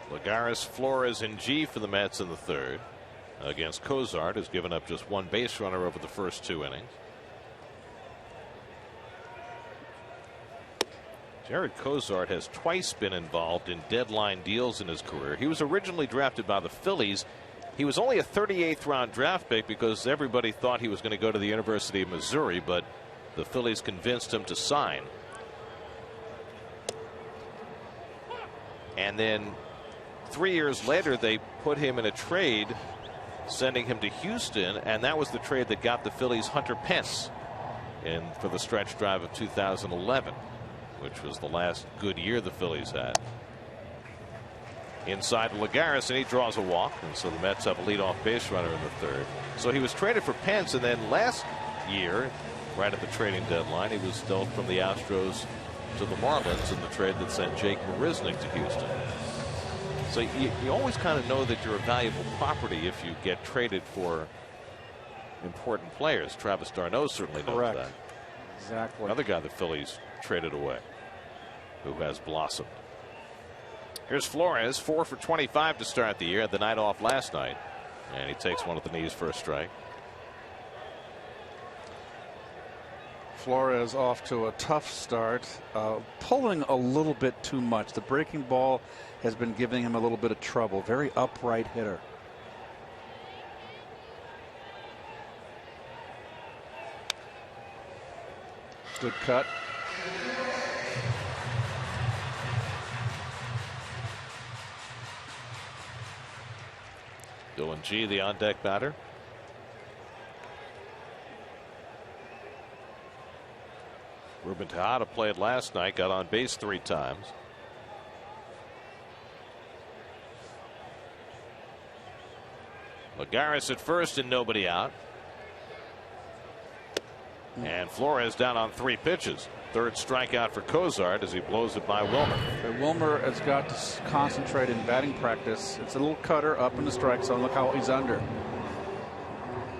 Lagares, Flores, and G for the Mets in the third. Against Kosart, who's given up just 1 base runner over the first 2 innings. Jared Kosart has twice been involved in deadline deals in his career. He was originally drafted by the Phillies. He was only a 38th round draft pick because everybody thought he was going to go to the University of Missouri, but the Phillies convinced him to sign. And then 3 years later, they put him in a trade, sending him to Houston, and that was the trade that got the Phillies Hunter Pence in for the stretch drive of 2011. Which was the last good year the Phillies had. Inside Lagares, and he draws a walk, and so the Mets have a leadoff base runner in the third. So he was traded for Pence, and then last year, right at the trading deadline, he was dealt from the Astros to the Marlins in the trade that sent Jake Marisnick to Houston. So you always kind of know that you're a valuable property if you get traded for important players. Travis d'Arnaud certainly knows that. Exactly. Another guy the Phillies traded away, who has blossomed. Here's Flores, 4 for 25 to start the year. Had the night off last night, and he takes one at the knees for a strike. Flores off to a tough start, pulling a little bit too much. The breaking ball has been giving him a little bit of trouble. Very upright hitter. Good cut. Dylan G, the on deck batter. Ruben Tejada played last night, got on base 3 times. Lagares at first and nobody out. And Flores down on 3 pitches. Third strikeout for Kosart as he blows it by Wilmer. Wilmer has got to concentrate in batting practice. It's a little cutter up in the strike zone. Look how he's under.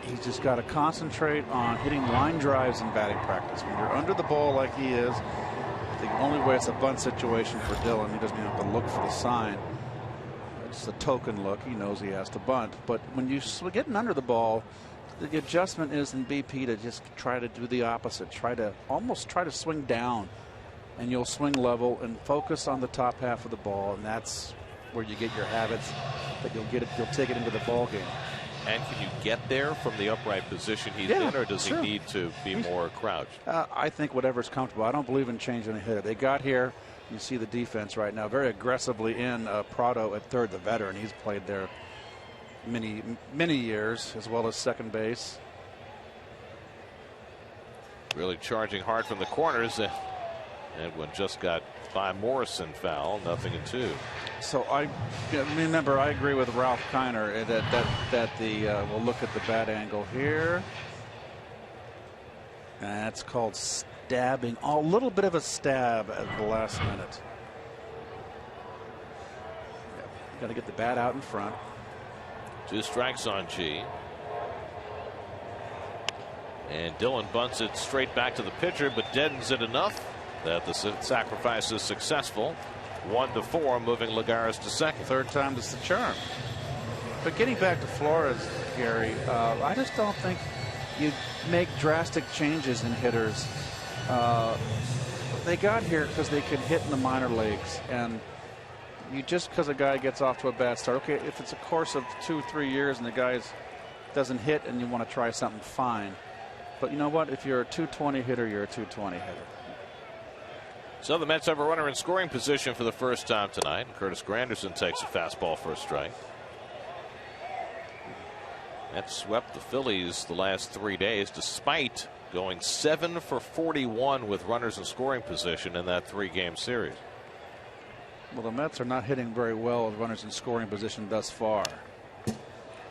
He's just got to concentrate on hitting line drives in batting practice. When you're under the ball like he is, the only way it's a bunt situation for Dylan. He doesn't even have to look for the sign. It's a token look. He knows he has to bunt. But when you're getting under the ball, the adjustment is in BP to just try to do the opposite. Almost try to swing down, and you'll swing level and focus on the top half of the ball, and that's where you get your habits that you'll take it into the ball game. And can you get there from the upright position he's in, or does he need to be more crouched? I think whatever's comfortable. I don't believe in changing a hitter. They got here. You see the defense right now very aggressively in Prado at third, the veteran. He's played there many years, as well as second base. Really charging hard from the corners. Edwin just got by Morrison foul, 0-2. So I agree with Ralph Kiner that we'll look at the bat angle here. And that's called stabbing. A little bit of a stab at the last minute. Got to get the bat out in front. 2 strikes on G. And Dylan bunts it straight back to the pitcher, but deadens it enough that the sacrifice is successful. 1-4, moving Lagares to second. Third time is the charm. But getting back to Flores, Gary, I just don't think you make drastic changes in hitters. They got here because they could hit in the minor leagues, and you just because a guy gets off to a bad start, okay, if it's a course of 2-3 years and the guy doesn't hit and you want to try something, fine. But you know what? If you're a 220 hitter, you're a 220 hitter. So the Mets have a runner in scoring position for the first time tonight. Curtis Granderson takes a fastball for a strike. Mets swept the Phillies the last 3 days despite going 7 for 41 with runners in scoring position in that 3-game series. Well, the Mets are not hitting very well with runners in scoring position thus far.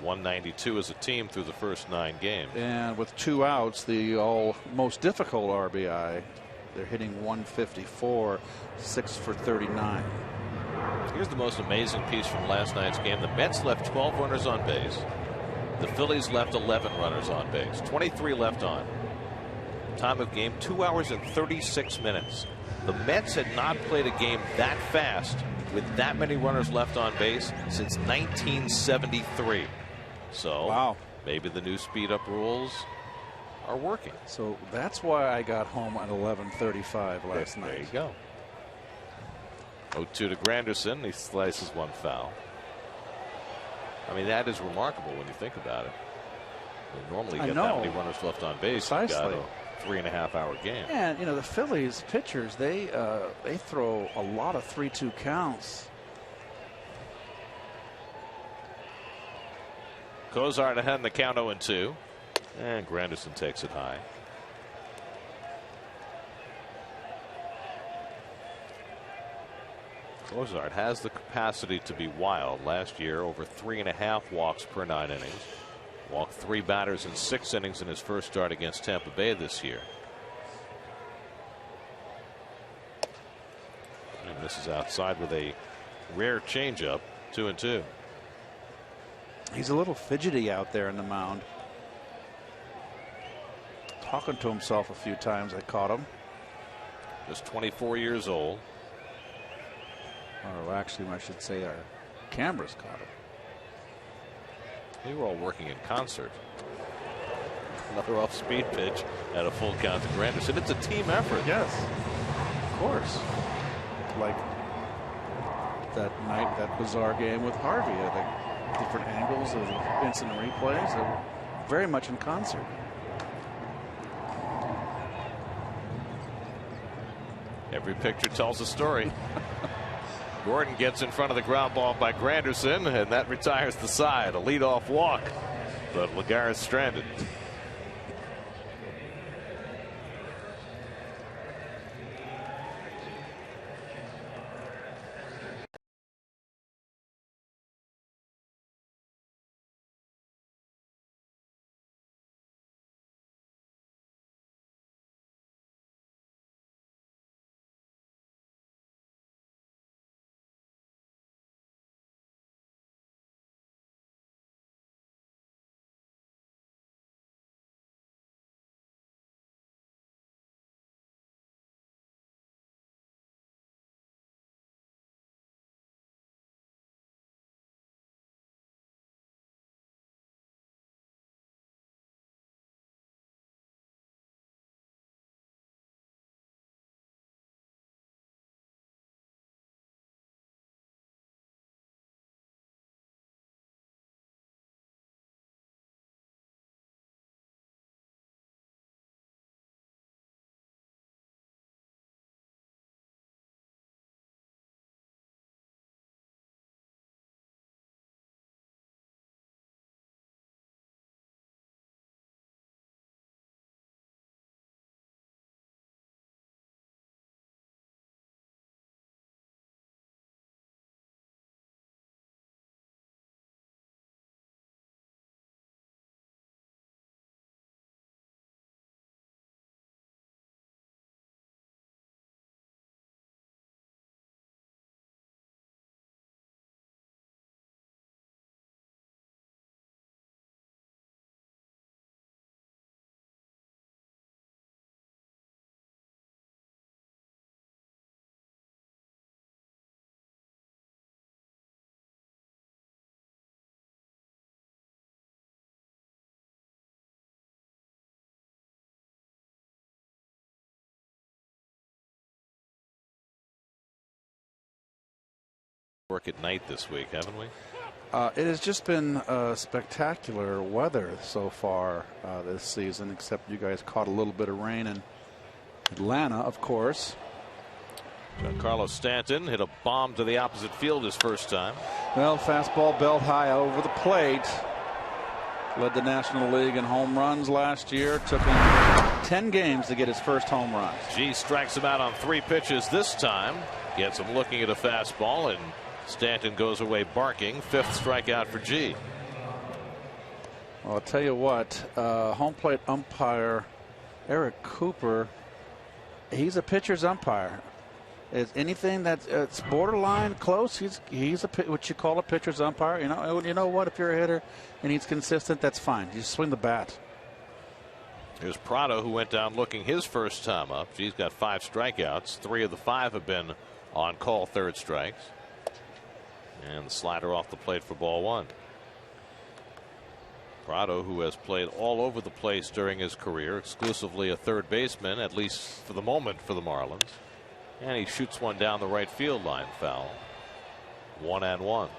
192 as a team through the first 9 games. And with 2 outs, the most difficult RBI, they're hitting 154, 6 for 39. Here's the most amazing piece from last night's game. The Mets left 12 runners on base. The Phillies left 11 runners on base. 23 left on. Time of game 2 hours and 36 minutes. The Mets had not played a game that fast with that many runners left on base since 1973. So wow, maybe the new speed up rules are working. So that's why I got home at 11:35 last night. There you go. 0-2 to Granderson. He slices one foul. I mean, that is remarkable when you think about it. You normally get that many runners left on base. Precisely. You've got a 3.5-hour game. And you know, the Phillies pitchers, they throw a lot of 3-2 counts. Kosart ahead in the count 0-2. And Granderson takes it high. Kosart has the capacity to be wild. Last year, over 3.5 walks per 9 innings. Walked 3 batters in 6 innings in his first start against Tampa Bay this year. And this is outside with a rare changeup. 2-2. He's a little fidgety out there in the mound. Talking to himself a few times. I caught him. Just 24 years old. Or actually, I should say our cameras caught him. They were all working in concert. Another off-speed pitch at a full count to Granderson. It's a team effort. Yes, of course. Like that night, that bizarre game with Harvey. The different angles of the instant replays. They were very much in concert. Every picture tells a story. Gordon gets in front of the ground ball by Granderson, and that retires the side. A leadoff walk, but Lagares stranded. Work at night this week, haven't we? It has just been spectacular weather so far this season, except you guys caught a little bit of rain in Atlanta, of course. Giancarlo Stanton hit a bomb to the opposite field his first time. Well, fastball belt high over the plate. Led the National League in home runs last year. Took him 10 games to get his first home run. G strikes him out on 3 pitches this time. Gets him looking at a fastball, and Stanton goes away barking. 5th strikeout for G. Well, I'll tell you what, home plate umpire Eric Cooper, he's a pitcher's umpire. Is anything that's borderline close, he's what you call a pitcher's umpire. You know what? If you're a hitter and he's consistent, that's fine. You just swing the bat. Here's Prado, who went down looking his first time up. G's got 5 strikeouts. 3 of the 5 have been on call third strikes. And the slider off the plate for ball 1. Prado, who has played all over the place during his career, exclusively a third baseman, at least for the moment, for the Marlins. And he shoots one down the right field line, foul. 1-1.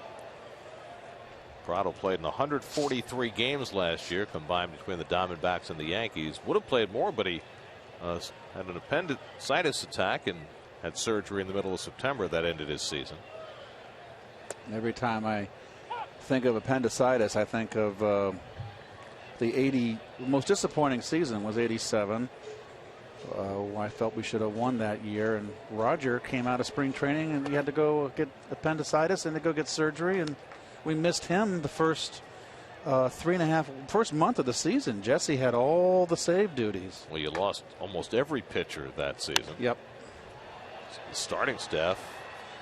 Prado played in 143 games last year, combined between the Diamondbacks and the Yankees. Would have played more, but he had an appendicitis attack and had surgery in the middle of September that ended his season. Every time I think of appendicitis, I think of the most disappointing season was '87. I felt we should have won that year, and Roger came out of spring training and he had to go get appendicitis and to go get surgery, and we missed him the first first month of the season. Jesse had all the save duties. Well, you lost almost every pitcher that season. Yep. The starting staff,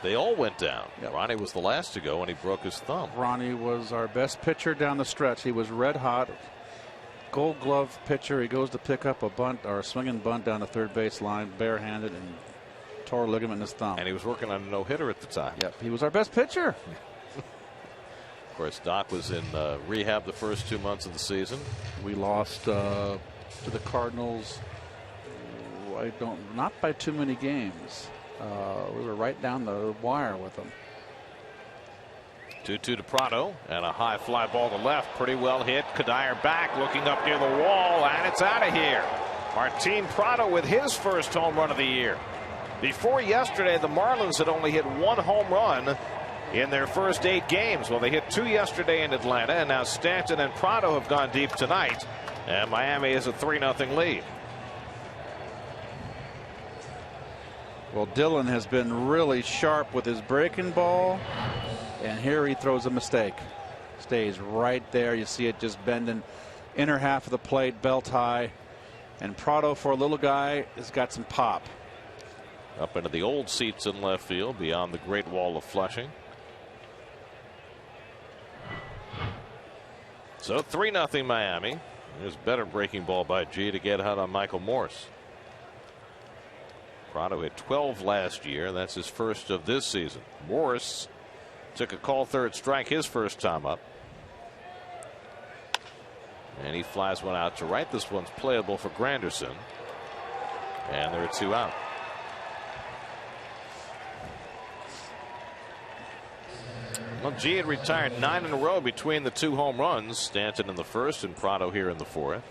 they all went down. Yep. Ronnie was the last to go, and he broke his thumb. Ronnie was our best pitcher down the stretch. He was red hot. Gold glove pitcher. He goes to pick up a bunt or a swinging bunt down the third base line barehanded and tore a ligament in his thumb. And he was working on a no-hitter at the time. Yep, he was our best pitcher. Of course, Doc was in rehab the first 2 months of the season. We lost to the Cardinals. Not by too many games. We were right down the wire with them. 2-2 to Prado, and a high fly ball to left. Pretty well hit. Kadire back, looking up near the wall, and it's out of here. Martin Prado with his first home run of the year. Before yesterday, the Marlins had only hit 1 home run in their first 8 games. Well, they hit 2 yesterday in Atlanta, and now Stanton and Prado have gone deep tonight, and Miami is a 3-0 lead. Well, Dillon has been really sharp with his breaking ball, and here he throws a mistake. Stays right there. You see it just bending inner half of the plate, belt high, and Prado, for a little guy, has got some pop. Up into the old seats in left field beyond the Great Wall of Flushing. So 3-0 Miami. There's better breaking ball by G to get out on Michael Morse. Prado hit 12 last year. That's his first of this season. Morse took a call third strike his first time up. And he flies one out to right. This one's playable for Granderson. And there are 2 out. Well, G had retired 9 in a row between the 2 home runs. Stanton in the first and Prado here in the 4th.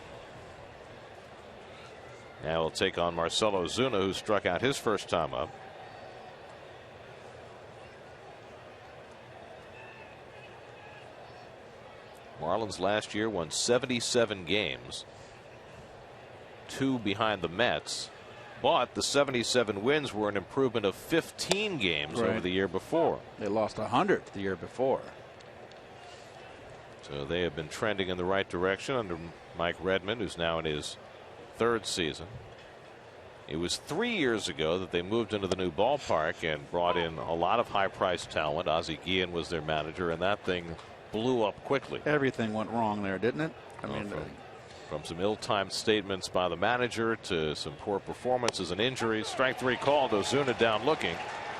Now we'll take on Marcell Ozuna, who struck out his first time up. Marlins last year won 77 games, 2 behind the Mets, but the 77 wins were an improvement of 15 games over the year before. They lost 100 the year before. So they have been trending in the right direction under Mike Redmond, who's now in his 3rd season. It was 3 years ago that they moved into the new ballpark and brought in a lot of high-priced talent. Ozzie Guillen was their manager, and that thing blew up quickly. Everything went wrong there, didn't it? I mean, from some ill-timed statements by the manager to some poor performances and injuries. Strike 3 called. Ozuna down looking,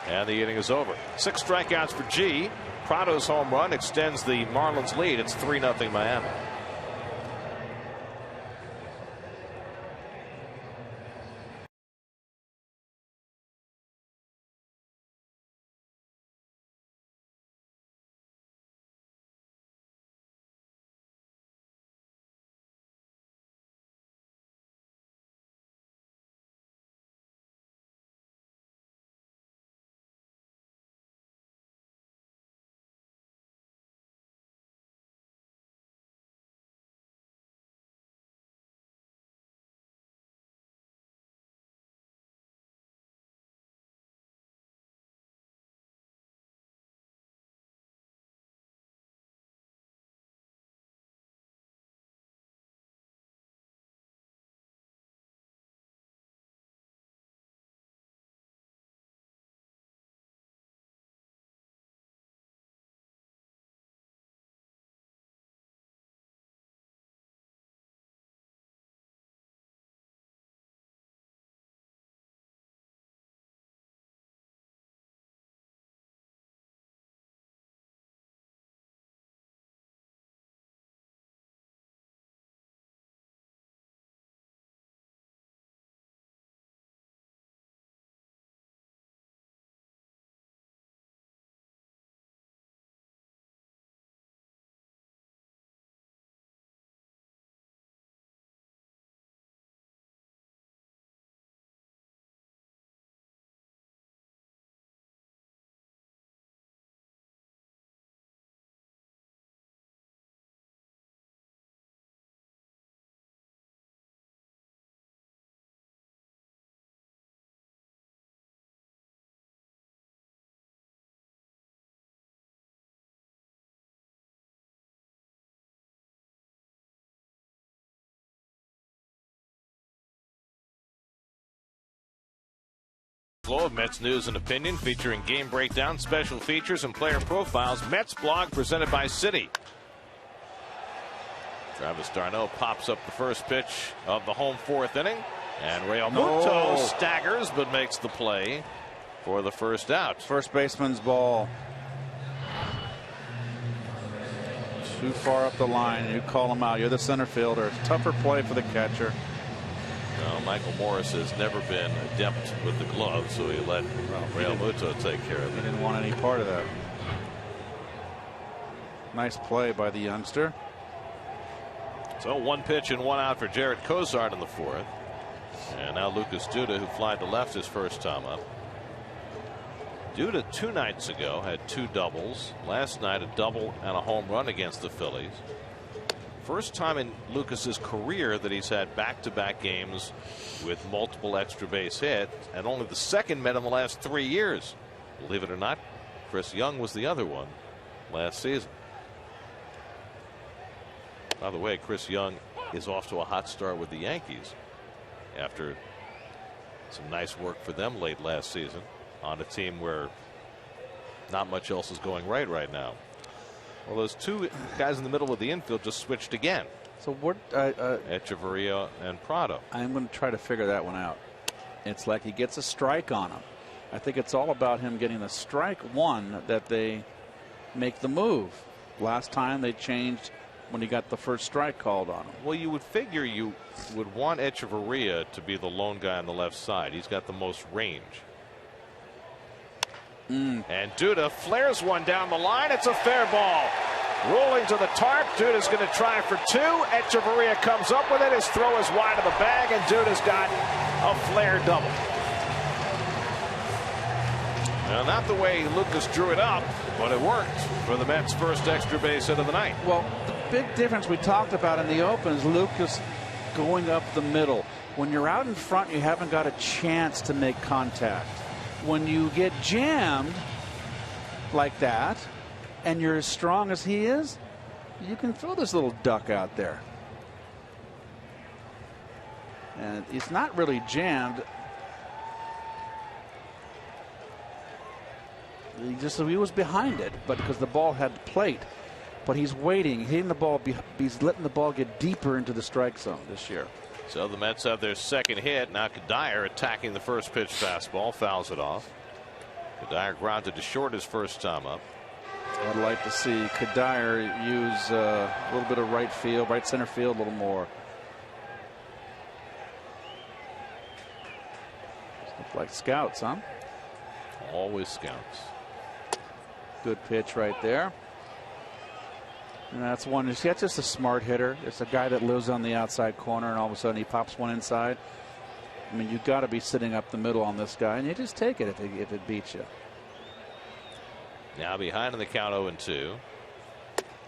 and the inning is over. 6 strikeouts for G. Prado's home run extends the Marlins lead. It's 3-0 Miami. flow of Mets news and opinion, featuring game breakdown, special features, and player profiles. Mets blog presented by Citi. Travis d'Arnaud pops up the first pitch of the home fourth inning, and Realmuto staggers but makes the play for the first out. First baseman's ball. Too far up the line. You call him out. You're the center fielder. Tougher play for the catcher. No, Michael Morris has never been adept with the glove, so he let Realmuto take care of He it. didn't want any part of that. Nice play by the youngster. So 1 pitch and 1 out for Jared Kosart in the fourth. And now Lucas Duda, who flied to left his first time up. Duda 2 nights ago had 2 doubles. Last night a double and a home run against the Phillies. First time in Lucas's career that he's had back-to-back games with multiple extra base hits, and only the second met in the last 3 years. Believe it or not, Chris Young was the other one last season. By the way, Chris Young is off to a hot start with the Yankees after some nice work for them late last season on a team where not much else is going right now. Well, those 2 guys in the middle of the infield just switched again. So what? Echeverria and Prado. I'm going to try to figure that one out. It's like he gets a strike on him. I think it's all about him getting the strike one that they make the move. Last time they changed when he got the first strike called on him. Well, you would figure you would want Echeverria to be the lone guy on the left side. He's got the most range. And Duda flares one down the line. It's a fair ball. Rolling to the tarp. Duda's going to try for 2. Echeverria comes up with it. His throw is wide of the bag, and Duda's got a flare double. Now, not the way Lucas drew it up, but it worked for the Mets' first extra base hit of the night. Well, the big difference we talked about in the open is Lucas going up the middle. When you're out in front, you haven't got a chance to make contact. When you get jammed like that and you're as strong as he is, you can throw this little duck out there. And he's not really jammed. He was behind it, but because the ball had plate. But he's waiting, hitting the ball. He's letting the ball get deeper into the strike zone this year. So the Mets have their second hit. Now Kadire attacking the first pitch fastball, fouls it off. Kadire grounded to short his first time up. I'd like to see Kadire use a little bit of right field, right center field a little more. Look like scouts, huh? Always scouts. Good pitch right there. And that's one. That's just a smart hitter. It's a guy that lives on the outside corner, and all of a sudden he pops one inside. I mean, you've got to be sitting up the middle on this guy, and you just take it if it beats you. Now behind in the count 0-2.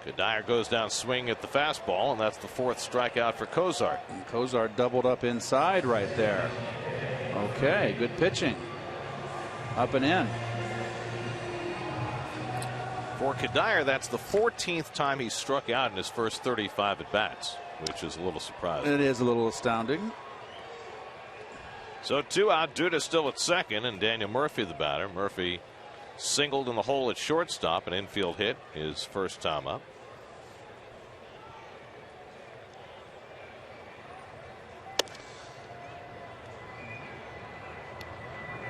Kadire goes down swing at the fastball, and that's the 4th strikeout for Kosart. And Kosart doubled up inside right there. Okay, good pitching. Up and in. For Kadire, that's the 14th time he struck out in his first 35 at bats, which is a little surprising. It is a little astounding. So 2 out. Duda still at second, and Daniel Murphy the batter. Murphy singled in the hole at shortstop, an infield hit, his first time up.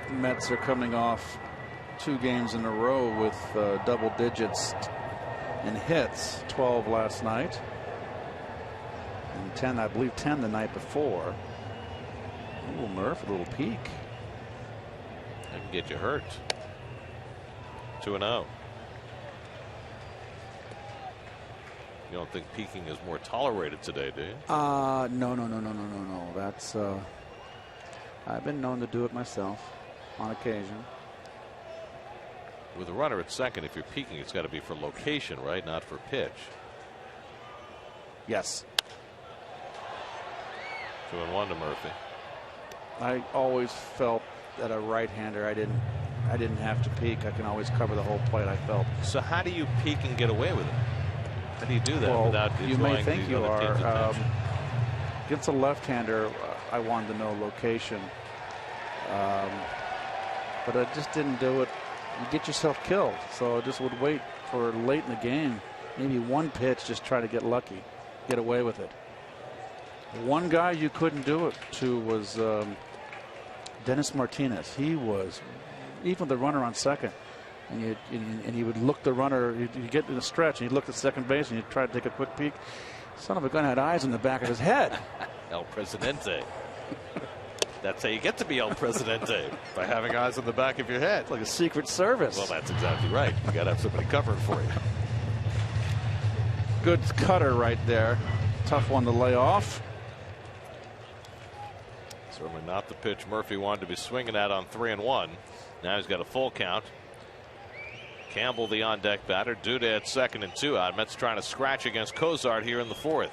The Mets are coming off 2 games in a row with double digits in hits. 12 last night and 10, I believe 10 the night before. Ooh, Murph, a little peek. That can get you hurt. 2-0. You don't think peeking is more tolerated today, do you? No. That's I've been known to do it myself on occasion. With a runner at second, if you're peeking, it's got to be for location, right? Not for pitch. Yes. 2-1 to Murphy. I always felt that a right-hander, I didn't have to peek. I can always cover the whole plate, I felt. So how do you peek and get away with it? How do you do that without you may think you are. Against a left-hander, I wanted to know location. but I just didn't do it. You get yourself killed. So I just would wait for late in the game. Maybe one pitch, just try to get lucky, get away with it. One guy you couldn't do it to was Dennis Martinez. He was, even the runner on second, and he would look the runner. You get in a stretch, and you look at second base, and you try to take a quick peek. Son of a gun had eyes in the back of his head. El Presidente. That's how you get to be El Presidente, by having eyes in the back of your head. It's like a Secret Service. Well, that's exactly right. You got to have somebody covering for you. Good cutter right there. Tough one to lay off. Certainly not the pitch Murphy wanted to be swinging at on 3-1. Now he's got a full count. Campbell the on deck batter. Duda at second and 2 out. Mets trying to scratch against Kosart here in the 4th.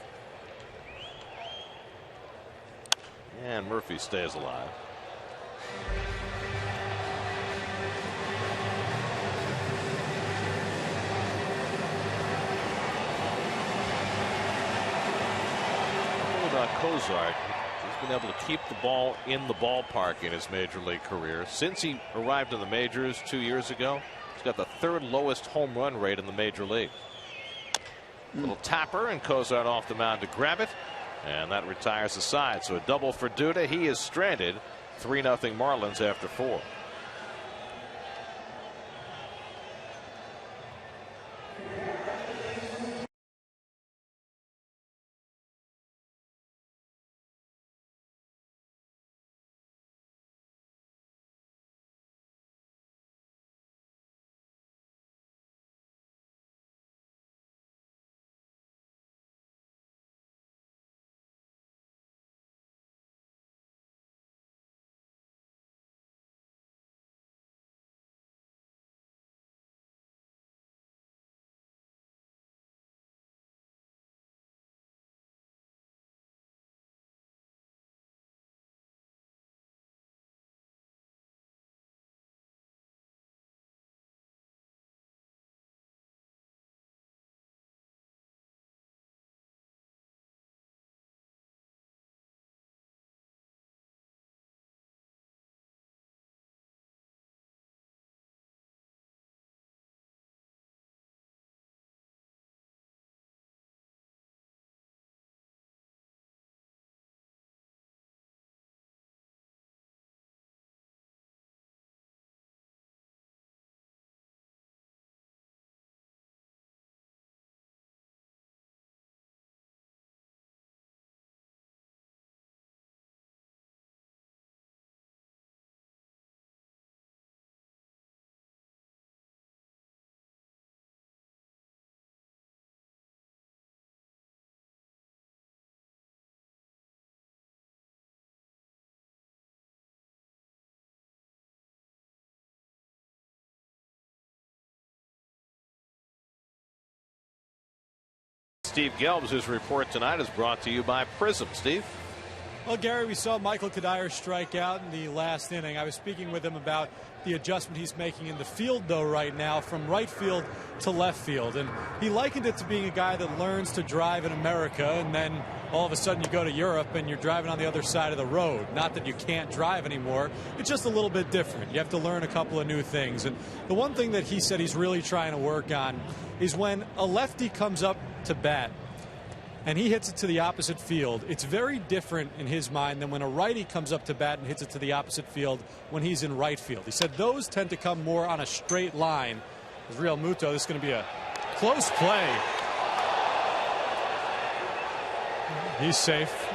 And Murphy stays alive. About Kosart, he's been able to keep the ball in the ballpark in his major league career. Since he arrived in the majors 2 years ago, he's got the 3rd lowest home run rate in the major league. Little tapper, and Kosart off the mound to grab it, and that retires the side. So a double for Duda. He is stranded. 3-0 Marlins after 4. Steve Gelbs' report tonight is brought to you by Prism. Steve? Well, Gary, we saw Michael Kadire strike out in the last inning. I was speaking with him about the adjustment he's making in the field, though, right now, from right field to left field. And he likened it to being a guy that learns to drive in America, and then all of a sudden you go to Europe and you're driving on the other side of the road. Not that you can't drive anymore. It's just a little bit different. You have to learn a couple of new things. And the one thing that he said he's really trying to work on is when a lefty comes up to bat and he hits it to the opposite field, it's very different in his mind than when a righty comes up to bat and hits it to the opposite field when he's in right field. He said those tend to come more on a straight line. As Real Muto, this is going to be a close play. He's safe.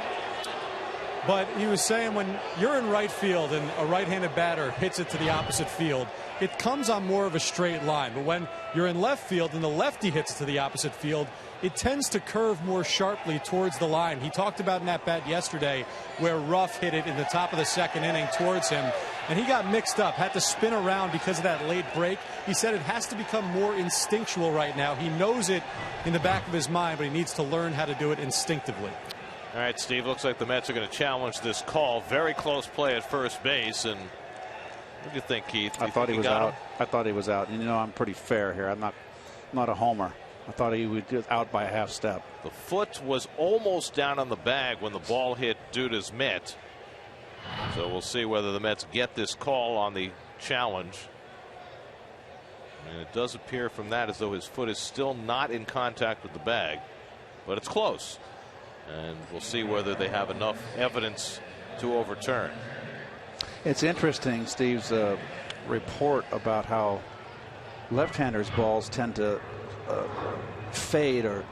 But he was saying when you're in right field and a right-handed batter hits it to the opposite field, it comes on more of a straight line. But when you're in left field and the lefty hits it to the opposite field, it tends to curve more sharply towards the line. He talked about in that bat yesterday where Ruff hit it in the top of the second inning towards him, and he got mixed up, had to spin around because of that late break. He said it has to become more instinctual right now. He knows it in the back of his mind, but he needs to learn how to do it instinctively. All right, Steve, looks like the Mets are going to challenge this call. Very close play at first base. And what do you think, Keith? I thought he was out. I thought he was out. And, you know, I'm pretty fair here. I'm not a homer. I thought he would get out by a half step. The foot was almost down on the bag when the ball hit Duda's mitt. So we'll see whether the Mets get this call on the challenge. And it does appear from that as though his foot is still not in contact with the bag, but it's close. And we'll see whether they have enough evidence to overturn. It's interesting, Steve's report about how left-handers' balls tend to fade or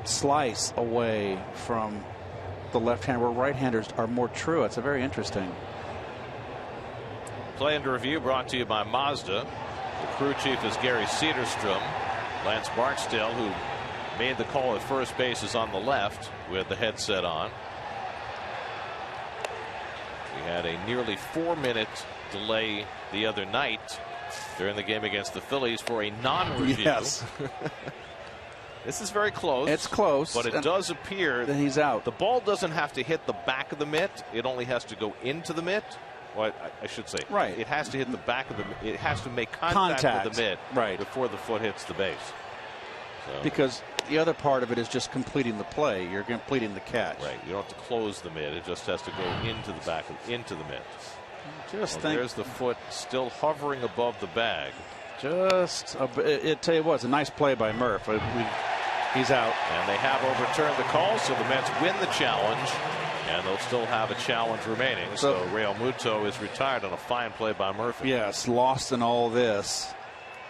slice away from the left hand, where right-handers are more true. It's a very interesting. Play under review brought to you by Mazda. The crew chief is Gary Cedarstrom. Lance Barksdale, who made the call at first base, is on the left with the headset on. We had a nearly 4-minute delay the other night during the game against the Phillies for a non-review. Yes. This is very close. It's close. But it does appear that he's out. The ball doesn't have to hit the back of the mitt. It only has to go into the mitt. Well, I should say. Right. It has to hit the back of the mitt. It has to make contact with the mitt before the foot hits the base. So. Because the other part of it is just completing the play. You're completing the catch. Right. You don't have to close the mitt. It just has to go into the back, into the mitt. There's the foot still hovering above the bag. It tell you what, it's a nice play by Murph. He's out. And they have overturned the call, so the Mets win the challenge. And they'll still have a challenge remaining. So Real Muto is retired on a fine play by Murphy. Yes, lost in all this.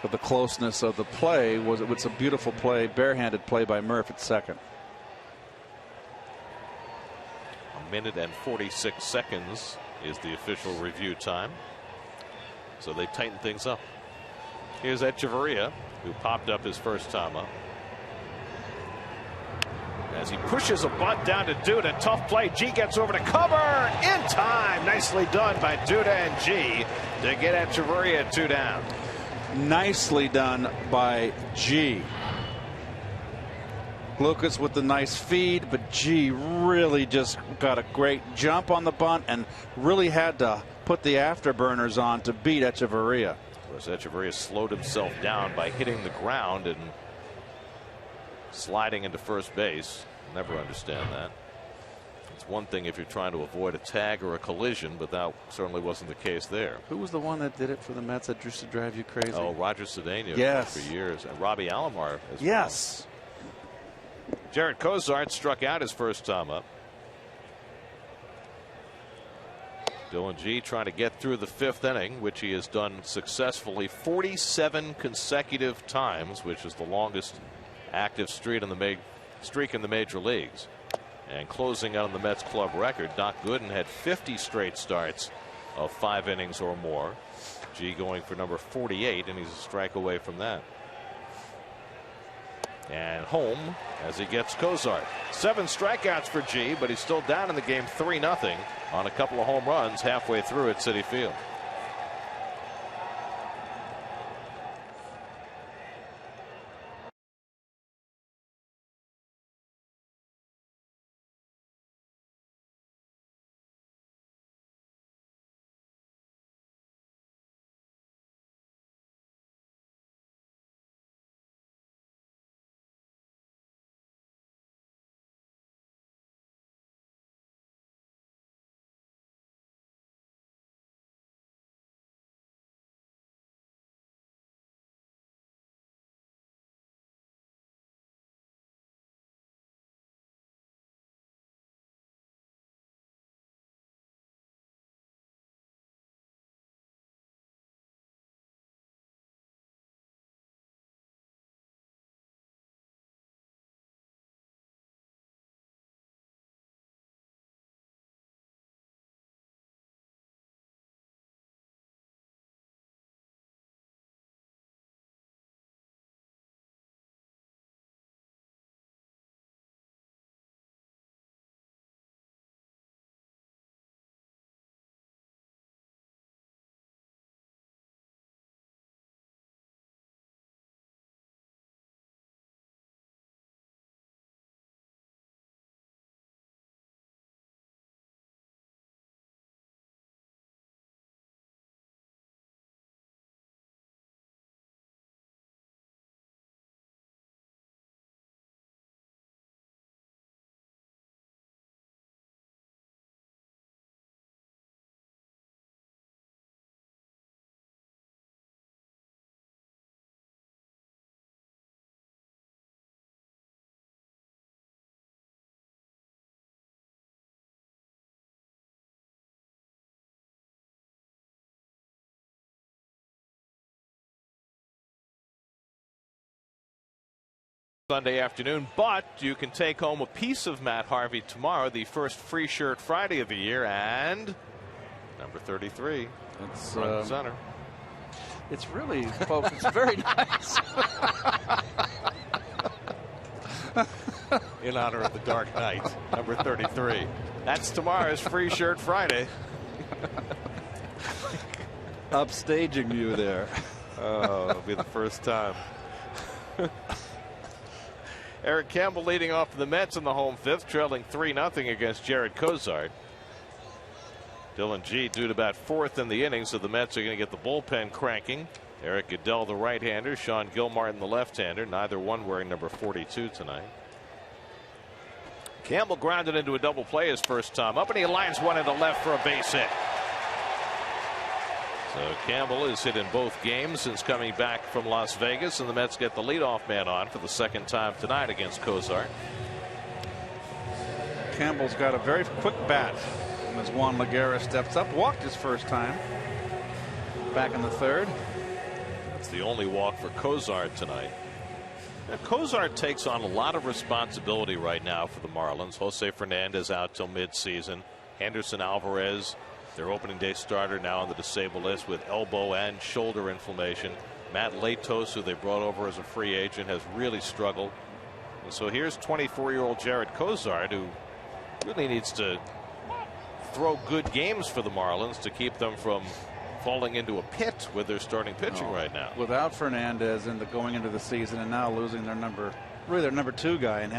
But the closeness of the play it's a beautiful play, barehanded play by Murph at second. 1:46 is the official review time. So they tighten things up. Here's Echeverria, who popped up his first time up. As he pushes a bunt down to Duda. Tough play. G gets over to cover in time. Nicely done by Duda and G to get Echeverria 2 down. Nicely done by G. Lucas with the nice feed, but G really just got a great jump on the bunt and really had to put the afterburners on to beat Echeverria. Of course, Echeverria slowed himself down by hitting the ground and sliding into first base. Never understand that. It's one thing if you're trying to avoid a tag or a collision, but that certainly wasn't the case there. Who was the one that did it for the Mets that used to drive you crazy? Oh, Roger Cedeno. Yes. For years. And Robbie Alomar as yes. well. Jared Kosart struck out his first time up. Dylan G trying to get through the 5th inning, which he has done successfully 47 consecutive times, which is the longest active streak in the major leagues. And closing out on the Mets club record, Doc Gooden had 50 straight starts of 5 innings or more. G going for number 48, and he's a strike away from that. And home as he gets Kosart. 7 strikeouts for G, but he's still down in the game 3-0 on a couple of home runs halfway through at Citi Field. Sunday afternoon, but you can take home a piece of Matt Harvey tomorrow, the first free shirt Friday of the year, and number 33. It's front and center. It's really, folks, it's very nice. In honor of the Dark Knight, number 33. That's tomorrow's free shirt Friday. Upstaging you there. Oh, it'll be the first time. Eric Campbell leading off for the Mets in the home fifth, trailing 3-0 against Jared Kosart. Dylan G due to bat fourth in the inning, so the Mets are going to get the bullpen cranking. Eric Goodell, the right-hander, Sean Gilmartin, the left-hander, neither one wearing number 42 tonight. Campbell grounded into a double play his first time up, and he lines one into left for a base hit. So Campbell is hit in both games since coming back from Las Vegas, and the Mets get the leadoff man on for the second time tonight against Kosart. Campbell's got a very quick bat as Juan Lagares steps up, walked his first time back in the third. That's the only walk for Kosart tonight. Now, Kosart takes on a lot of responsibility right now for the Marlins. Jose Fernandez out till midseason. Henderson Alvarez, their opening day starter, now on the disabled list with elbow and shoulder inflammation. Matt Latos, who they brought over as a free agent, has really struggled. And so here's 24-year-old Jared Kosart, who really needs to throw good games for the Marlins to keep them from falling into a pit with their starting pitching right now. Without Fernandez going into the season, and now losing their number two guy in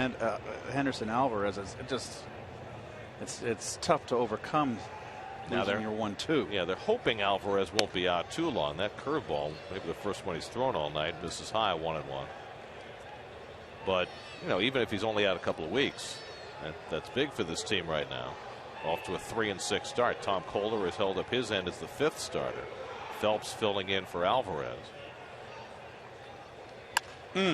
Henderson Alvarez, it's tough to overcome. Now they're your 1-2. Yeah, they're hoping Alvarez won't be out too long. That curveball, maybe the first one he's thrown all night, misses high 1-1. But even if he's only out a couple of weeks, that's big for this team right now. Off to a 3-6 start. Tom Kohler has held up his end as the fifth starter. Phelps filling in for Alvarez.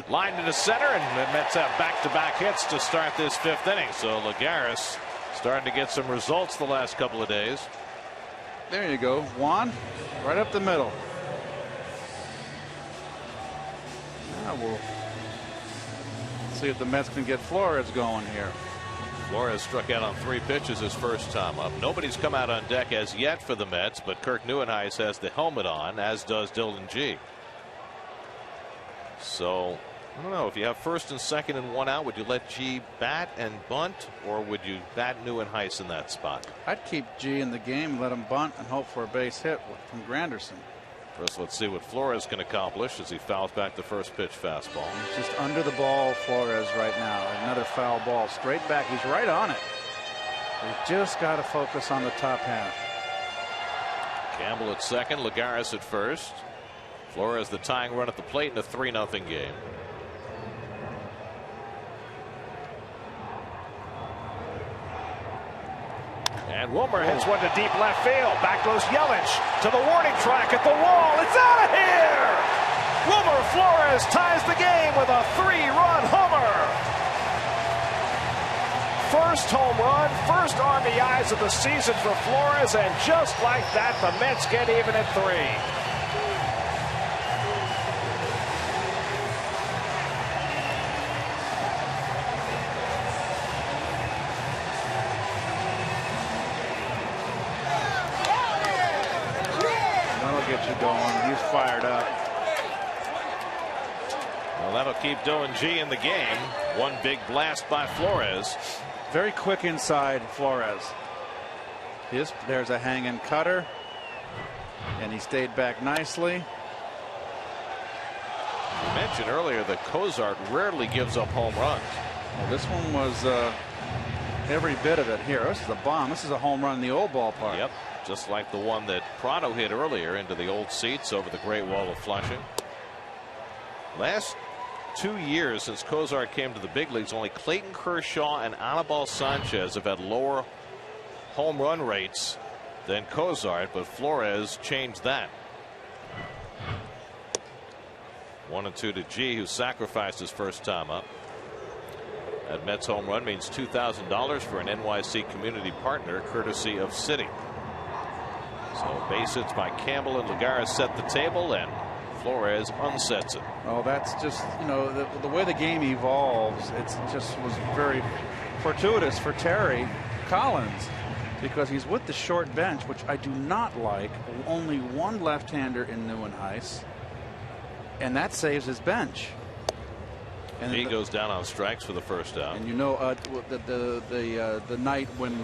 Line into center, and the Mets have back-to-back hits to start this fifth inning. So Lagares starting to get some results the last couple of days. There you go, Juan, right up the middle. Now we'll see if the Mets can get Flores going here. Flores struck out on 3 pitches his first time up. Nobody's come out on deck as yet for the Mets, but Kirk Neuenhuis has the helmet on, as does Dylan G. So I don't know, if you have first and second and 1 out, would you let G bat and bunt, or would you bat Neuenhuis in that spot? I'd keep G in the game, let him bunt, and hope for a base hit from Granderson. First, let's see what Flores can accomplish as he fouls back the first pitch fastball. He's just under the ball, Flores, right now. Another foul ball straight back. He's right on it. He's just got to focus on the top half. Campbell at second, Lagares at first. Flores the tying run at the plate in a 3-0 game. And Wilmer hits one to deep left field. Back goes Yelich to the warning track at the wall. It's out of here! Wilmer Flores ties the game with a 3-run homer. First home run, first RBIs of the season for Flores, and just like that, the Mets get even at 3. Get you going. He's fired up. Well, that'll keep Dylan G in the game. One big blast by Flores. Very quick inside Flores. There's a hanging cutter, and he stayed back nicely. You mentioned earlier that Kosart rarely gives up home runs. Well, this one was every bit of it. Here, this is a bomb. This is a home run in the old ballpark. Yep. Just like the one that Prado hit earlier into the old seats over the Great Wall of Flushing. Last 2 years since Kosart came to the big leagues, only Clayton Kershaw and Anibal Sanchez have had lower home run rates than Kosart, but Flores changed that. 1-2 to G, who sacrificed his first time up. That Mets home run means $2,000 for an NYC community partner, courtesy of Citi. So base hits by Campbell and Lagares set the table, and Flores unsets it. Oh, that's just, you know, the way the game evolves, it just was very fortuitous for Terry Collins, because he's with the short bench, which I do not like. Only one left-hander in Nieuwenhuis, and that saves his bench. And he goes down on strikes for the first out. And you know, the night when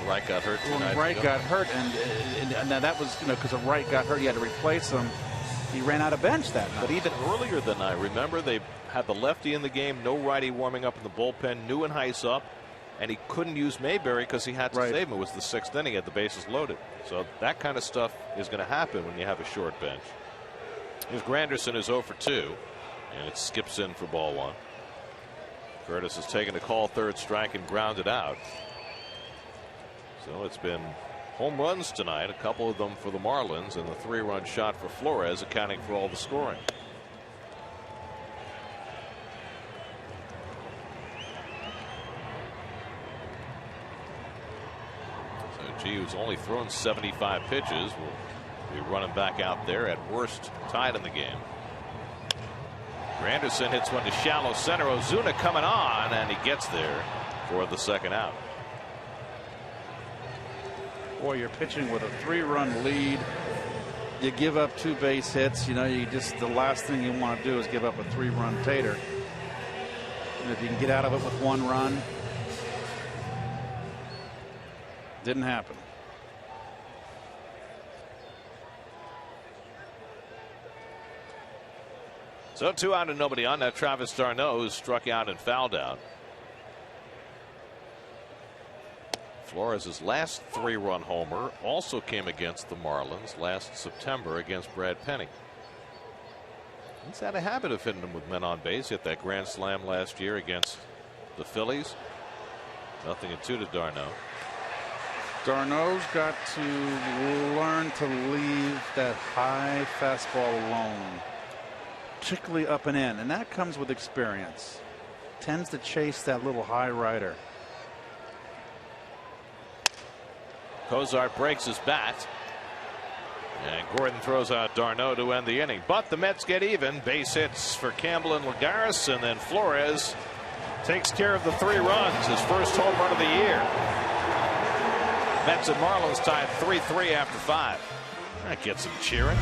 Wright got hurt. When Wright got hurt, and that was, you know, because Wright got hurt, he had to replace him. He ran out of bench that night. But even earlier than I remember, they had the lefty in the game, no righty warming up in the bullpen, Nieuwenhuis up, and he couldn't use Mayberry because he had to save him. It was the 6th inning, at the bases loaded. So that kind of stuff is going to happen when you have a short bench. Here's Granderson, is 0 for 2, and it skips in for ball 1. Curtis has taken a call, 3rd strike, and grounded out. So it's been home runs tonight, a couple of them for the Marlins, and the 3-run shot for Flores accounting for all the scoring. So G, who's only thrown 75 pitches, will be running back out there, at worst tied in the game. Granderson hits one to shallow center. Ozuna coming on, and he gets there for the 2nd out. Boy, you're pitching with a 3-run lead. You give up 2 base hits. You know, the last thing you want to do is give up a 3-run tater. And if you can get out of it with 1 run, didn't happen. So 2 out and nobody on. That Travis d'Arnaud, who struck out and fouled out. Flores' last 3-run homer also came against the Marlins last September against Brad Penny. He's had a habit of hitting them with men on base. Hit that grand slam last year against the Phillies. 0-2 to d'Arnaud. d'Arnaud's got to learn to leave that high fastball alone, particularly up and in, and that comes with experience. Tends to chase that little high rider. Kosart breaks his bat, and Gordon throws out d'Arnaud to end the inning. But the Mets get even. Base hits for Campbell and Lagares, and then Flores takes care of the 3 runs, his first home run of the year. Mets and Marlins tied 3-3 after 5. That gets him cheering.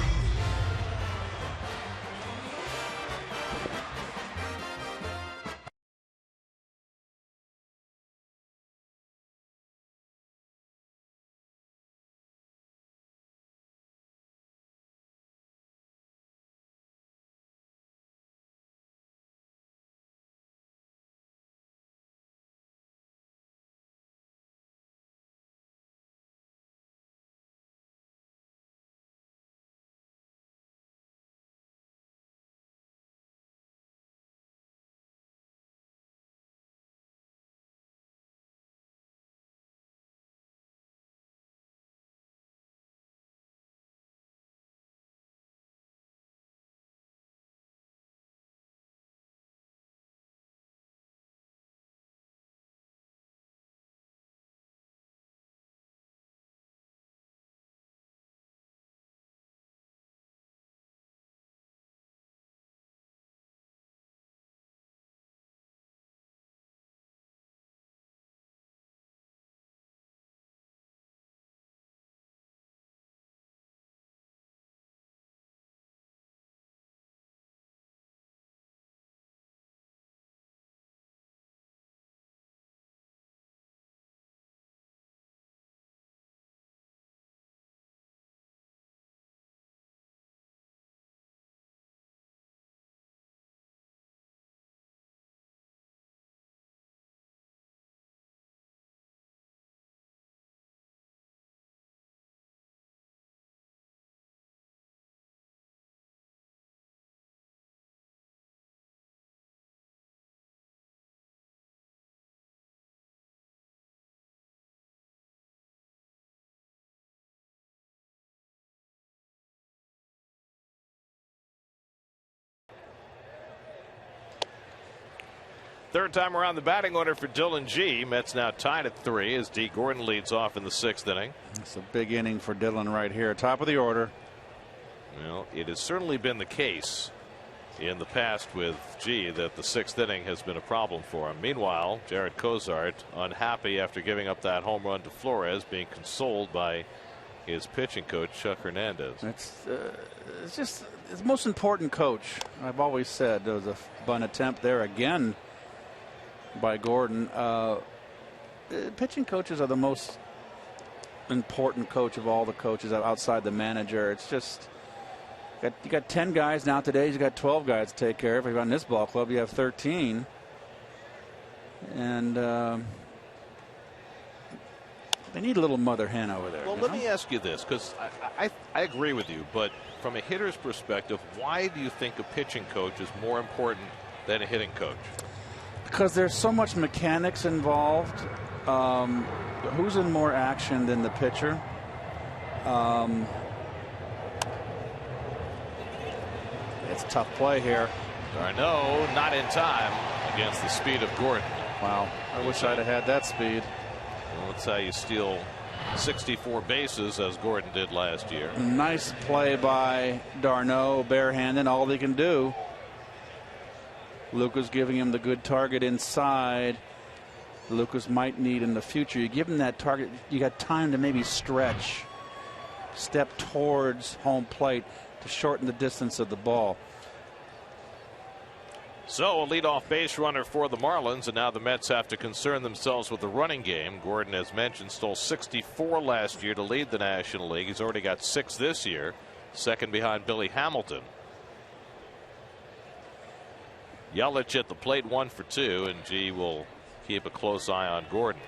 Third time around the batting order for Dylan G. Mets now tied at 3 as D. Gordon leads off in the 6th inning. It's a big inning for Dylan right here. Top of the order. Well, it has certainly been the case in the past with G that the 6th inning has been a problem for him. Meanwhile, Jared Kosart unhappy after giving up that home run to Flores, being consoled by his pitching coach Chuck Hernandez. It's just his most important coach. I've always said there was a bunt attempt there again by Gordon. Pitching coaches are the most important coach of all the coaches outside the manager. It's just you got 10 guys nowadays. You got 12 guys to take care of. If you're on this ball club, you have 13, and they need a little mother hen over there. Well, let me ask you this, because I agree with you, but from a hitter's perspective, why do you think a pitching coach is more important than a hitting coach? Because there's so much mechanics involved. Who's in more action than the pitcher? It's a tough play here. Darno not in time against the speed of Gordon. Wow, I wish I'd have had that speed. Well, that's how you steal 64 bases, as Gordon did last year. Nice play by Darno, barehanded, all they can do. Lucas giving him the good target inside. Lucas might need in the future. You give him that target, you got time to maybe stretch, step towards home plate to shorten the distance of the ball. So a leadoff base runner for the Marlins, and now the Mets have to concern themselves with the running game. Gordon, as mentioned, stole 64 last year to lead the National League. He's already got 6 this year, second behind Billy Hamilton. Yelich at the plate, 1 for 2, and G will keep a close eye on Gordon.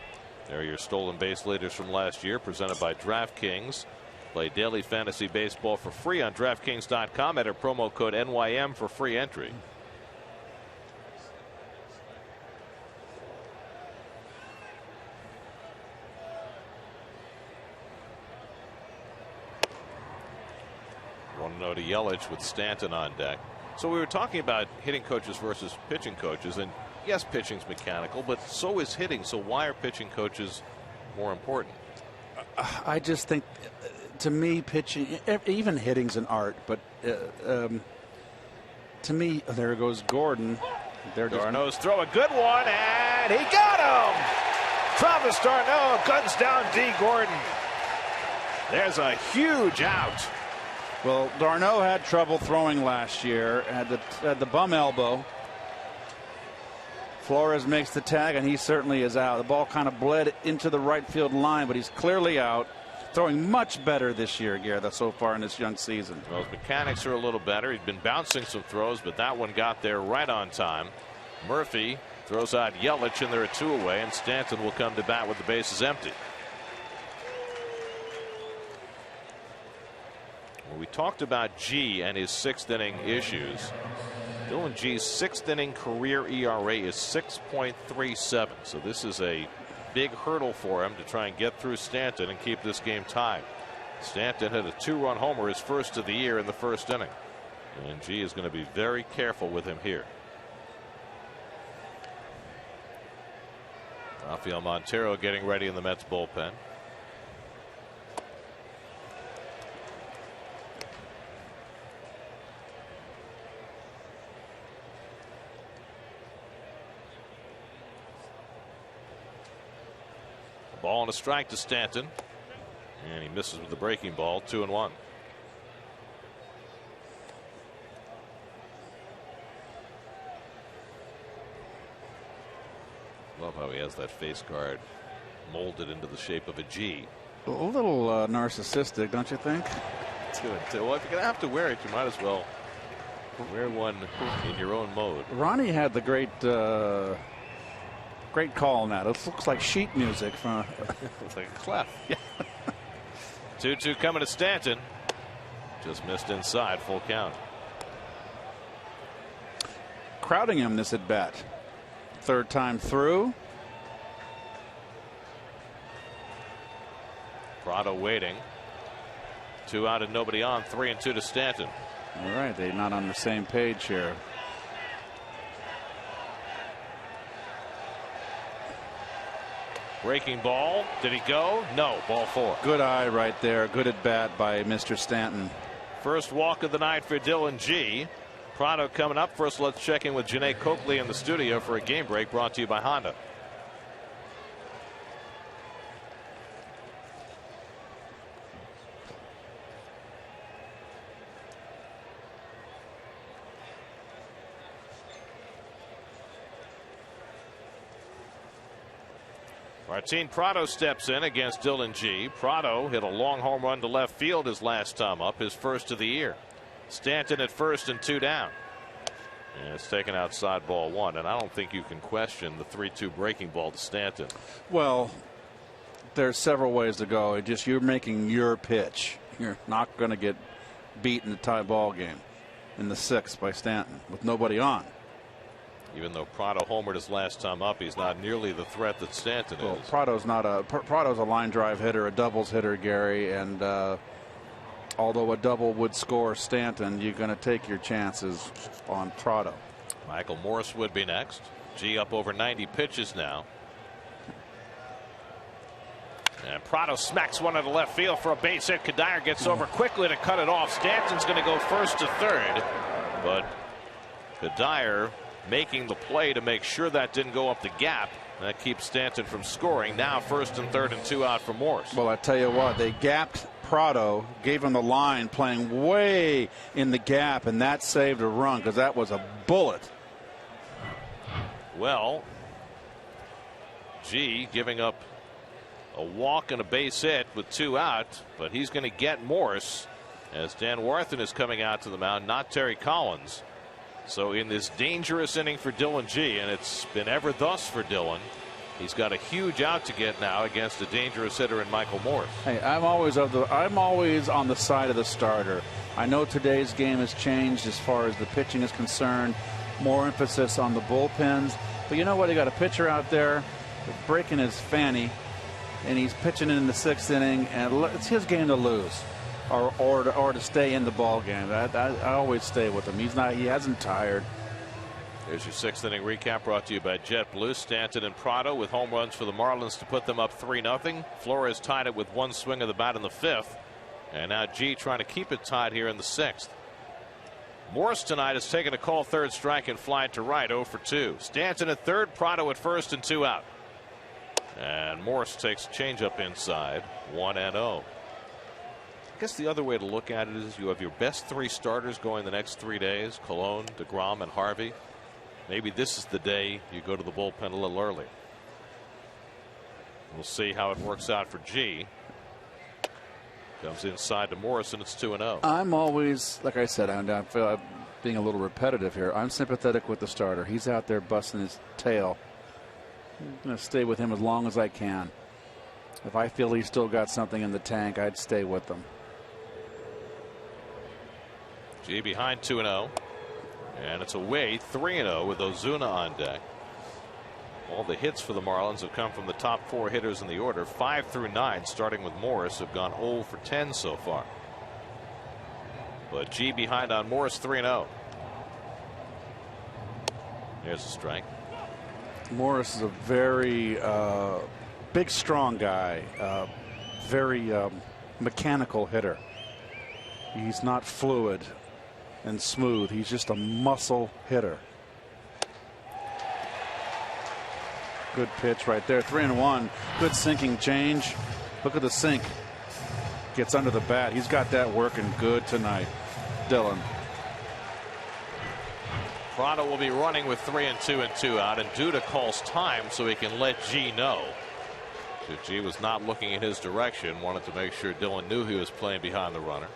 There are your stolen base leaders from last year, presented by DraftKings. Play daily fantasy baseball for free on DraftKings.com. Enter promo code NYM for free entry. No to Yelich with Stanton on deck. So we were talking about hitting coaches versus pitching coaches, and yes, pitching's mechanical, but so is hitting. So why are pitching coaches more important? I just think, to me, pitching, even hitting's an art, but to me, there goes Gordon. Darno's throw, a good one, and he got him. Travis Darno guns down D. Gordon. There's a huge out. Well, Darno had trouble throwing last year, had the bum elbow. Flores makes the tag, and he certainly is out. The ball kind of bled into the right field line, but he's clearly out. Throwing much better this year, Gareth, so far in this young season. Well, his mechanics are a little better. He's been bouncing some throws, but that one got there right on time. Murphy throws out Yelich, and there are 2 away, and Stanton will come to bat with the bases empty. Well, we talked about G and his 6th inning issues. Dylan G's 6th inning career ERA is 6.37. So this is a big hurdle for him to try and get through Stanton and keep this game tied. Stanton had a 2-run homer, his first of the year, in the 1st inning. And G is going to be very careful with him here. Rafael Montero getting ready in the Mets bullpen. Ball and a strike to Stanton, and he misses with the breaking ball. 2-1. Love how he has that face guard molded into the shape of a G. A little narcissistic, don't you think? Well, if you're going to have to wear it, you might as well wear one in your own mode. Ronnie had the great call on that. It looks like sheet music from it's like a clef. Yeah. 2-2 coming to Stanton. Just missed inside, full count. Crowding him this at bat. 3rd time through. Prado waiting. 2 out and nobody on. 3-2 to Stanton. All right, they're not on the same page here. Breaking ball. Did he go? No. Ball 4. Good eye right there. Good at bat by Mr. Stanton. First walk of the night for Dylan G. Prado coming up. First, let's check in with Janae Coakley in the studio for a game break brought to you by Honda. Martin Prado steps in against Dylan G. Prado hit a long home run to left field his last time up, his first of the year. Stanton at first and 2 down. And it's taken outside ball 1, and I don't think you can question the 3-2 breaking ball to Stanton. Well, there's several ways to go. You're making your pitch. You're not going to get beat in a tie ball game in the 6th by Stanton with nobody on. Even though Prado homered his last time up, he's not nearly the threat that Stanton is. Prado's a line drive hitter, a doubles hitter, Gary, and although a double would score Stanton, you're going to take your chances on Prado. Michael Morse would be next. G up over 90 pitches now. And Prado smacks one into left field for a base hit. Kadire gets over quickly to cut it off. Stanton's going to go first to third, but Kadire making the play to make sure that didn't go up the gap. That keeps Stanton from scoring. Now first and third and 2 out for Morse. Well, I tell you what, they gapped Prado, gave him the line, playing way in the gap, and that saved a run because that was a bullet. Well, G giving up a walk and a base hit with 2 out, but he's going to get Morse as Dan Warthen is coming out to the mound, not Terry Collins. So in this dangerous inning for Dylan G, and it's been ever thus for Dylan, he's got a huge out to get now against a dangerous hitter in Michael Morse. Hey, I'm always on the side of the starter. I know today's game has changed as far as the pitching is concerned, more emphasis on the bullpens. But you know what? They got a pitcher out there breaking his fanny, and he's pitching in the 6th inning, and it's his game to lose. Or to stay in the ball game. I always stay with him. He hasn't tired. There's your 6th inning recap brought to you by JetBlue. Stanton and Prado with home runs for the Marlins to put them up 3-0. Flores tied it with 1 swing of the bat in the 5th. And now G trying to keep it tied here in the 6th. Morse tonight has taken a call third strike and fly to right 0 for 2. Stanton at third, Prado at first and 2 out. And Morse takes changeup inside 1-0. I guess the other way to look at it is you have your best 3 starters going the next 3 days, Cologne, DeGrom, and Harvey. Maybe this is the day you go to the bullpen a little early. We'll see how it works out for G. Comes inside to Morris, and it's 2-0. I'm always, like I said, I feel I'm being a little repetitive here. I'm sympathetic with the starter. He's out there busting his tail. I'm going to stay with him as long as I can. If I feel he's still got something in the tank, I'd stay with him. G behind 2-0. And it's away 3-0 with Ozuna on deck. All the hits for the Marlins have come from the top 4 hitters in the order. 5 through 9, starting with Morris, have gone 0 for 10 so far. But G behind on Morris 3-0. There's a strike. Morris is a very big, strong guy. Very mechanical hitter. He's not fluid and smooth. He's just a muscle hitter. Good pitch right there. 3-1. Good sinking change. Look at the sink. Gets under the bat. He's got that working good tonight. Dylan. Prado will be running with 3-2 and 2 out, and Duda calls time so he can let G know. So G was not looking in his direction. Wanted to make sure Dylan knew he was playing behind the runner.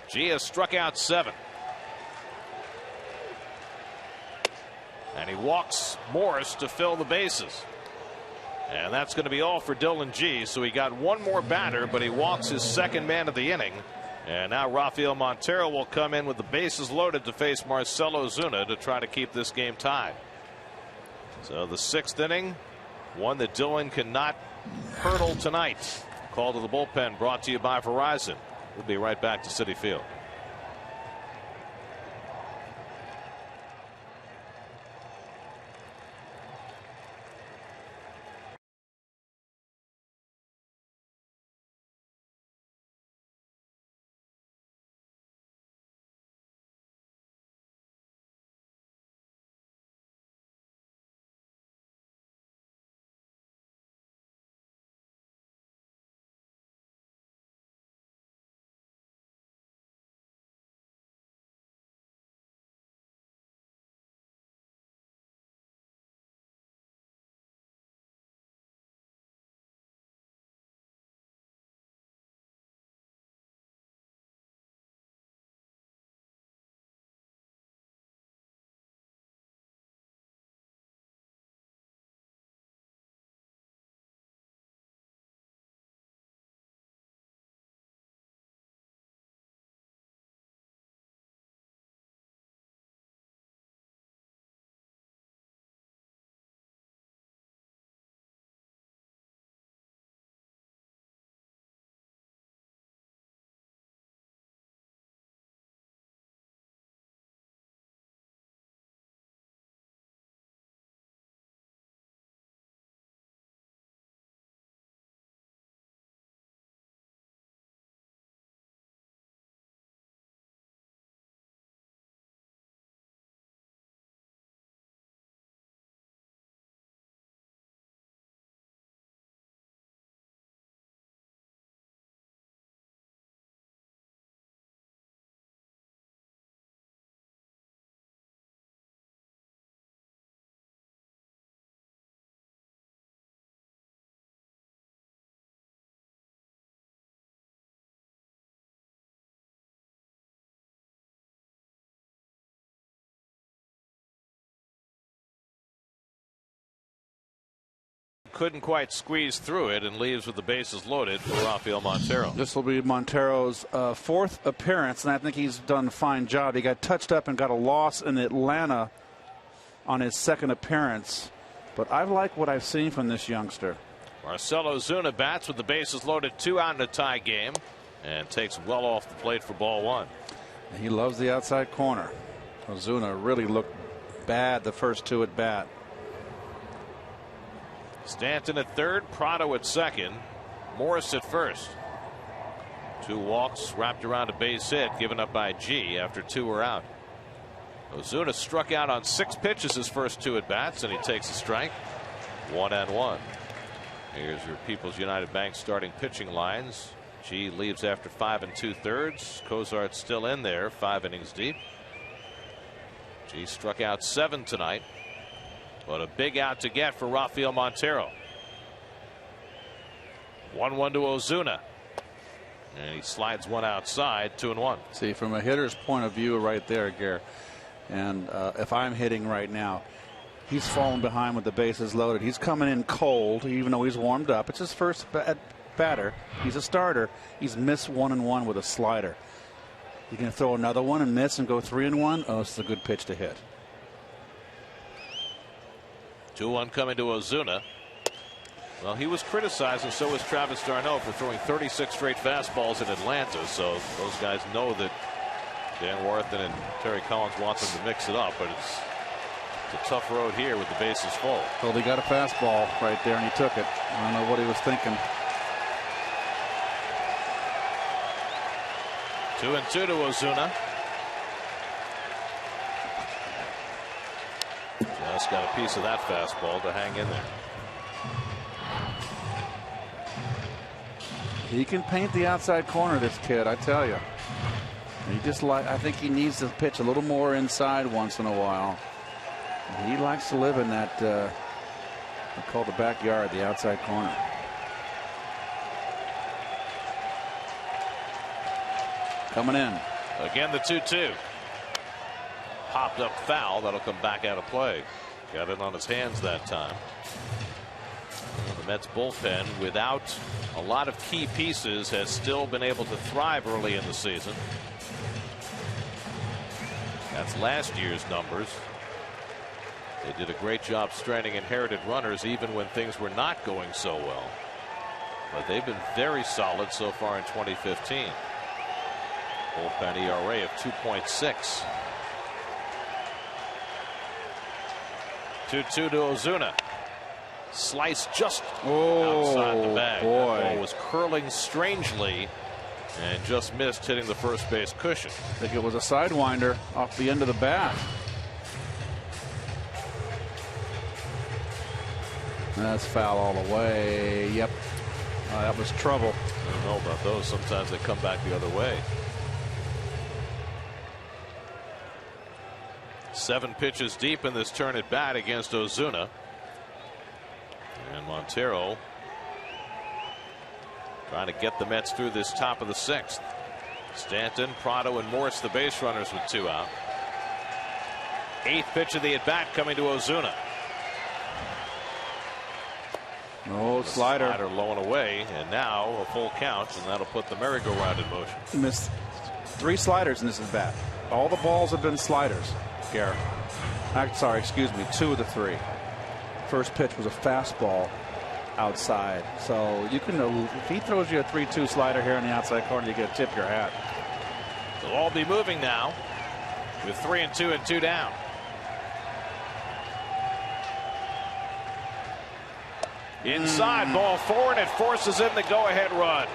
G has struck out 7. And he walks Morris to fill the bases. And that's going to be all for Dylan G. So he got one more batter, but he walks his second man of the inning. And now Rafael Montero will come in with the bases loaded to face Marcell Ozuna to try to keep this game tied. So the 6th inning, one that Dylan cannot hurdle tonight. Call to the bullpen brought to you by Verizon. We'll be right back to Citi Field. couldn't quite squeeze through it and leaves with the bases loaded for Rafael Montero. This will be Montero's fourth appearance, and I think he's done a fine job. He got touched up and got a loss in Atlanta on his second appearance, but I like what I've seen from this youngster. Marcell Ozuna bats with the bases loaded, 2 out in a tie game, and takes well off the plate for ball 1. He loves the outside corner. Ozuna really looked bad the first 2 at bat. Stanton at third, Prado at second, Morris at first. 2 walks wrapped around a base hit given up by G after 2 were out. Ozuna struck out on 6 pitches his first 2 at bats, and he takes a strike. 1-1. Here's your People's United Bank starting pitching lines. G leaves after 5 2/3. Kosart still in there, 5 innings deep. G struck out 7 tonight. But a big out to get for Rafael Montero. 1-1 to Ozuna. And he slides one outside, 2-1. See, from a hitter's point of view right there, Gare, and if I'm hitting right now, he's falling behind with the bases loaded. He's coming in cold, even though he's warmed up. It's his first batter. He's a starter. He's missed 1-1 with a slider. You can throw another one and miss and go 3-1. Oh, it's a good pitch to hit. 2-1 coming to Ozuna. Well, he was criticized, and so was Travis d'Arnaud, for throwing 36 straight fastballs in Atlanta. So those guys know that Dan Warthen and Terry Collins want them to mix it up, but it's a tough road here with the bases full. Well, he got a fastball right there, and he took it. I don't know what he was thinking. 2-2 to Ozuna. Just got a piece of that fastball to hang in there. He can paint the outside corner, this kid, I tell you. I think he needs to pitch a little more inside once in a while. He likes to live in that, they call the backyard, the outside corner. Coming in. Again, the 2-2. Popped up foul. That'll come back out of play. Got it on his hands that time. Well, the Mets bullpen, without a lot of key pieces, has still been able to thrive early in the season. That's last year's numbers. They did a great job stranding inherited runners even when things were not going so well. But they've been very solid so far in 2015. Bullpen ERA of 2.6. 2-2 to Ozuna. Slice just outside the bag. Boy. That ball was curling strangely and just missed hitting the first base cushion. I think it was a sidewinder off the end of the bat. That's foul all the way. Yep. That was trouble. I don't know about those. Sometimes they come back the other way. 7 pitches deep in this turn at bat against Ozuna. And Montero trying to get the Mets through this top of the 6th. Stanton, Prado, and Morris, the base runners, with 2 out. 8th pitch of the at bat coming to Ozuna. No slider. Slider low and away, and now a full count, and that'll put the merry-go-round in motion. He missed 3 sliders in this at bat. All the balls have been sliders, Garrett. Sorry, excuse me, 2 of the 3. First pitch was a fastball outside. So you can, if he throws you a 3-2 slider here in the outside corner, you get to tip your hat. They'll all be moving now with 3-2 and 2 down. Inside, ball 4, and it forces in the go-ahead run.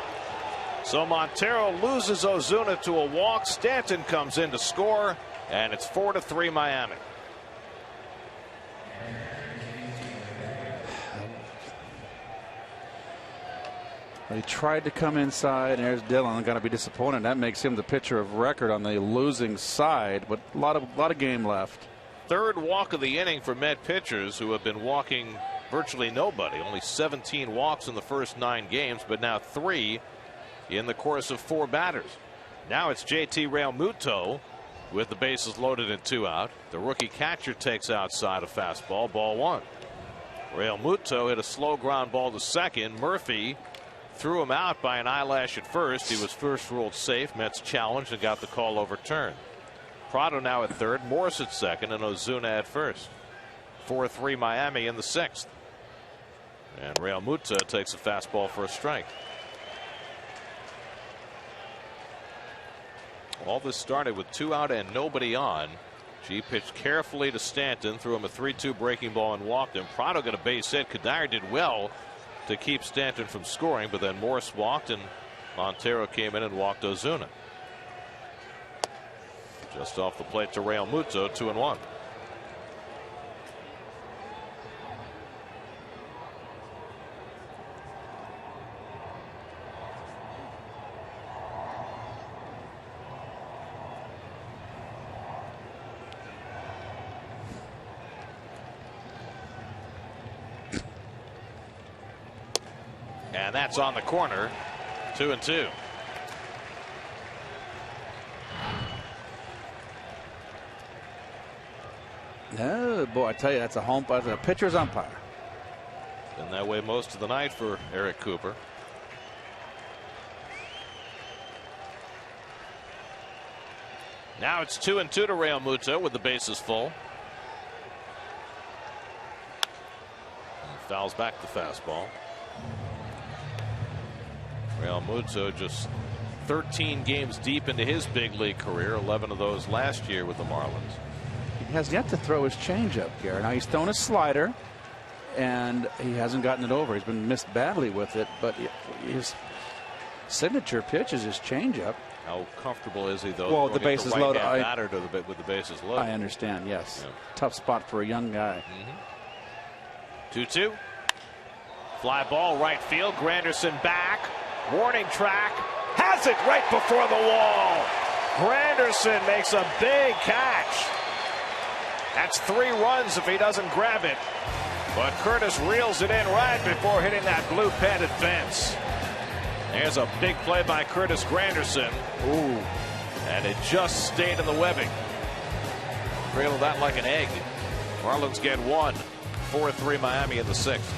So Montero loses Ozuna to a walk. Stanton comes in to score, and it's 4-3 Miami. He tried to come inside, and there's Dillon. Going to be disappointed. That makes him the pitcher of record on the losing side, but a lot of game left. 3rd walk of the inning for Met pitchers who have been walking virtually nobody. Only 17 walks in the first 9 games, but now 3 in the course of 4 batters. Now it's JT Realmuto with the bases loaded and 2 out. The rookie catcher takes outside a fastball, ball 1. Realmuto hit a slow ground ball to second. Murphy threw him out by an eyelash at first. He was first ruled safe. Mets challenged and got the call overturned. Prado now at third, Morris at second, and Ozuna at first. 4-3 Miami in the sixth. And Realmuto takes a fastball for a strike. All this started with 2 out and nobody on. He pitched carefully to Stanton, threw him a 3-2 breaking ball and walked him. Prado got a base hit. Kadire did well to keep Stanton from scoring, but then Morris walked and Montero came in and walked Ozuna. Just off the plate to Realmuto, 2-1. And that's on the corner. 2-2. Oh boy, I tell you, that's a pitcher's umpire. Been that way most of the night for Eric Cooper. Now it's 2-2 to Realmuto with the bases full. And fouls back the fastball. Realmuto just 13 games deep into his big league career, 11 of those last year with the Marlins. He has yet to throw his changeup, Gary. Now he's thrown a slider, and he hasn't gotten it over. He's been missed badly with it, but his signature pitch is his changeup. How comfortable is he, though? Well, the bases loaded. With the bases loaded. I understand. Yes, yeah. Tough spot for a young guy. 2-2. Fly ball right field. Granderson back. Warning track. Has it right before the wall. Granderson makes a big catch. That's 3 runs if he doesn't grab it. But Curtis reels it in right before hitting that blue padded fence. There's a big play by Curtis Granderson. Ooh. And it just stayed in the webbing. Cradled that like an egg. Marlins get 1. 4-3 Miami in the sixth.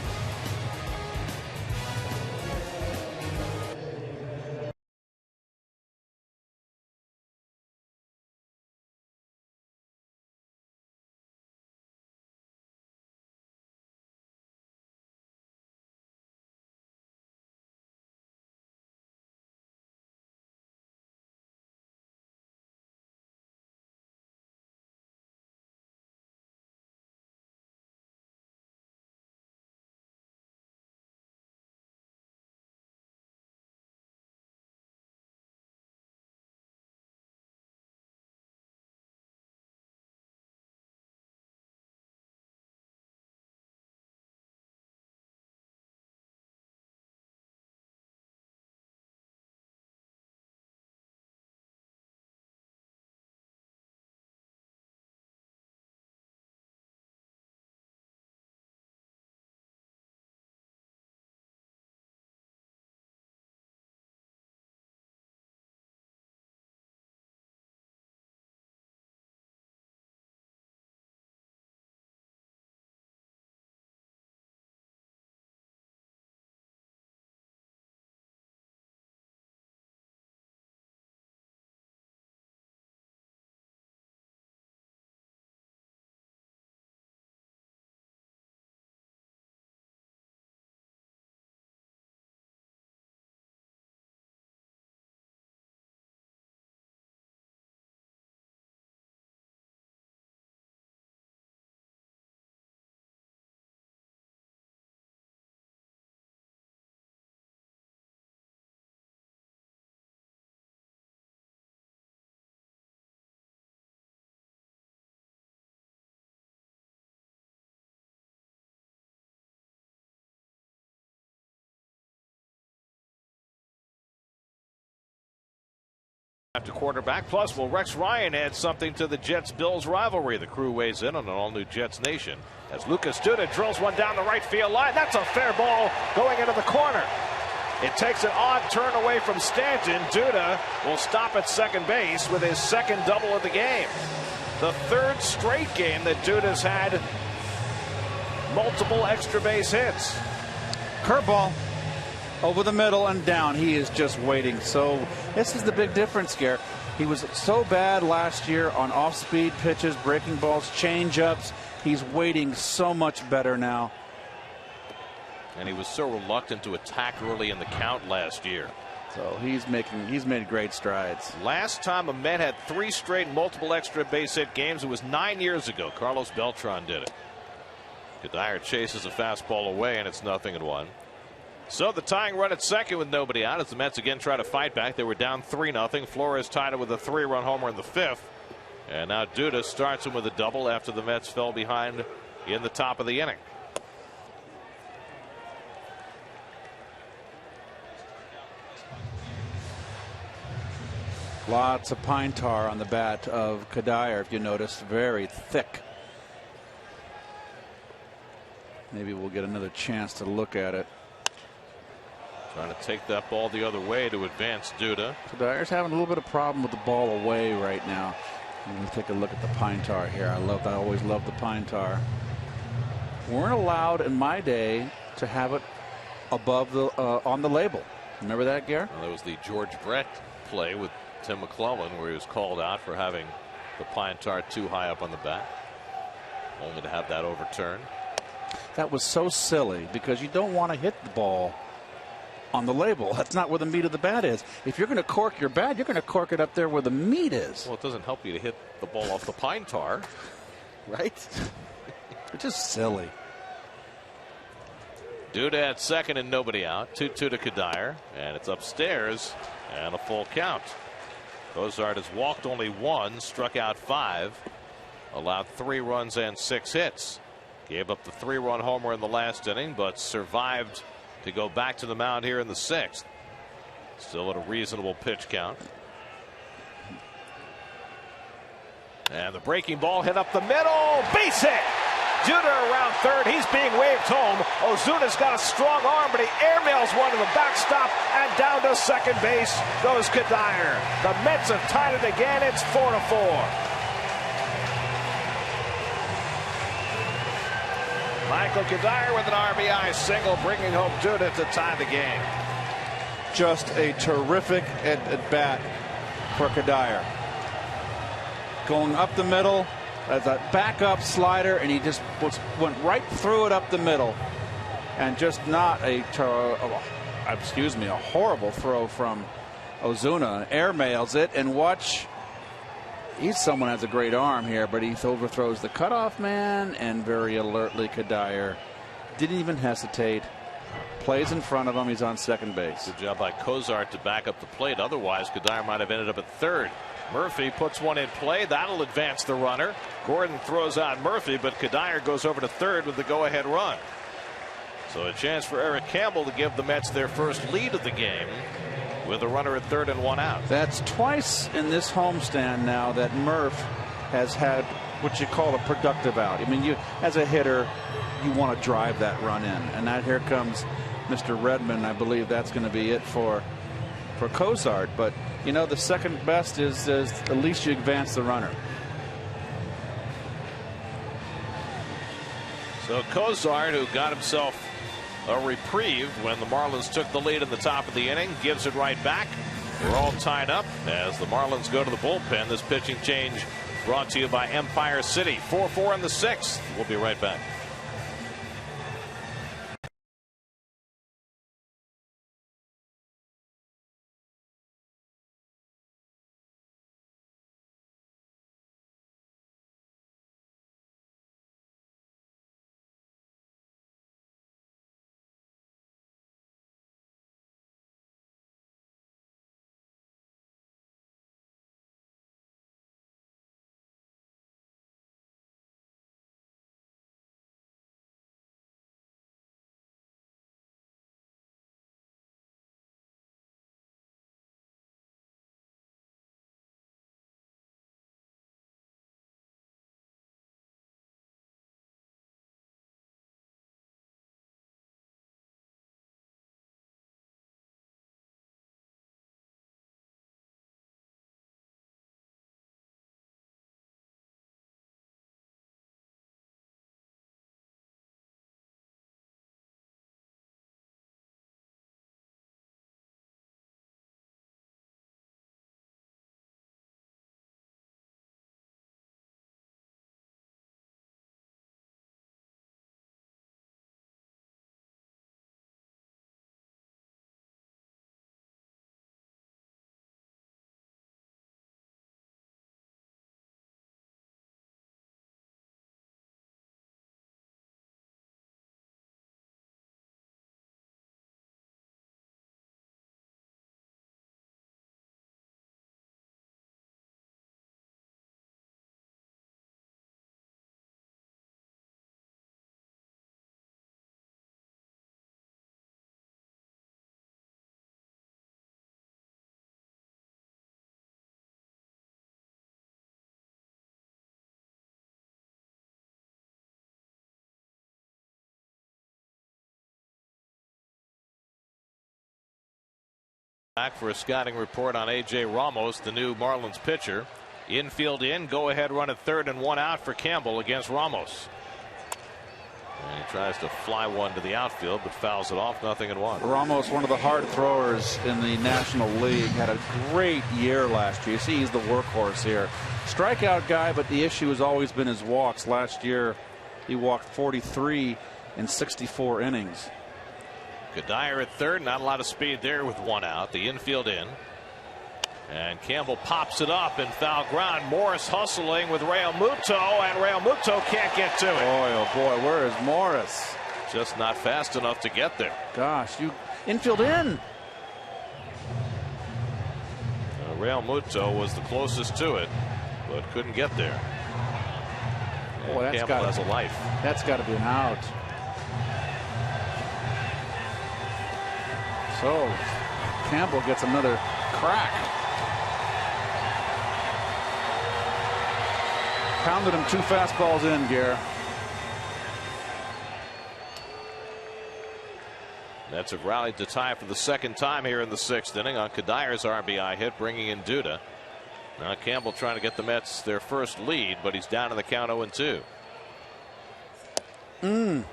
To quarterback. Plus, will Rex Ryan add something to the Jets-Bills rivalry? The crew weighs in on an all-new Jets Nation as Lucas Duda drills one down the right field line. That's a fair ball going into the corner. It takes an odd turn away from Stanton. Duda will stop at second base with his second double of the game. The third straight game that Duda's had multiple extra base hits. Curveball over the middle and down. He is just waiting. So this is the big difference here. He was so bad last year on off-speed pitches, breaking balls, change-ups. He's waiting so much better now. And he was so reluctant to attack early in the count last year. So he's made great strides. Last time a Met had 3 straight multiple extra base hit games, it was 9 years ago. Carlos Beltran did it. Cuddyer chases a fastball away, and it's 0-1. So the tying run at second with nobody out as the Mets again try to fight back. They were down 3-0. Flores tied it with a 3-run homer in the 5th. And now Duda starts him with a double after the Mets fell behind in the top of the inning. Lots of pine tar on the bat of Cuddyer, if you notice. Very thick. Maybe we'll get another chance to look at it. Trying to take that ball the other way to advance Duda. Cuddyer's having a little bit of problem with the ball away right now. Let me take a look at the pine tar here. I always loved the pine tar. Weren't allowed in my day to have it above the on the label. Remember that, Gare? Well, that was the George Brett play with Tim McClellan, where he was called out for having the pine tar too high up on the bat, only to have that overturned. That was so silly because you don't want to hit the ball on the label. That's not where the meat of the bat is. If you're going to cork your bat, you're going to cork it up there where the meat is. Well, it doesn't help you to hit the ball off the pine tar, right? It's just silly. Duda at second and nobody out. 2-2 to Cuddyer, and it's upstairs and a full count. Kosart has walked only 1, struck out 5, allowed 3 runs and 6 hits. Gave up the 3-run homer in the last inning, but survived to go back to the mound here in the 6th. Still at a reasonable pitch count. And the breaking ball hit up the middle. Base hit. Duda around third. He's being waved home. Ozuna's got a strong arm, but he airmails one to the backstop, and down to second base goes Cuddyer. The Mets have tied it again. It's 4-4. Michael Cuddyer with an RBI single, bringing home Duda to tie the game. Just a terrific at bat for Cuddyer. Going up the middle as a backup slider, and he just went right through it up the middle, and just not a horrible throw from Ozuna. Airmails it, and watch. Someone has a great arm here, but he overthrows the cutoff man, and very alertly Cuddyer didn't even hesitate. Plays in front of him. He's on second base. Good job by Kosart to back up the plate. Otherwise, Cuddyer might have ended up at third. Murphy puts one in play. That'll advance the runner. Gordon throws out Murphy, but Cuddyer goes over to third with the go-ahead run. So a chance for Eric Campbell to give the Mets their first lead of the game, with a runner at third and 1 out. That's twice in this homestand now that Murph has had what you call a productive out. I mean, as a hitter, you want to drive that run in. And now here comes Mr. Redmond. I believe that's going to be it for Kosart. But, you know, the second best is at least you advance the runner. So Kosart, who got himself a reprieve when the Marlins took the lead in the top of the inning, gives it right back. We're all tied up as the Marlins go to the bullpen. This pitching change brought to you by Empire City. 4-4 in the 6th. We'll be right back. Back for a scouting report on A.J. Ramos, the new Marlins pitcher. Infield in, go ahead run at third and 1 out for Campbell against Ramos. And he tries to fly one to the outfield, but fouls it off, 0-1. Ramos, one of the hard throwers in the National League, had a great year last year. You see, he's the workhorse here. Strikeout guy, but the issue has always been his walks. Last year, he walked 43 in 64 innings. Kadire at third, not a lot of speed there with 1 out. The infield in. And Campbell pops it up in foul ground. Morris hustling with Realmuto, and Realmuto can't get to it. Boy, oh boy, where is Morris? Just not fast enough to get there. Gosh, you infield in. Realmuto was the closest to it, but couldn't get there. Boy, that's Campbell has a life. That's got to be an out. So Campbell gets another crack. Pounded him 2 fastballs in, Gare. Mets have rallied to tie for the second time here in the 6th inning on Kadire's RBI hit, bringing in Duda. Now Campbell trying to get the Mets their first lead, but he's down in the count 0-2.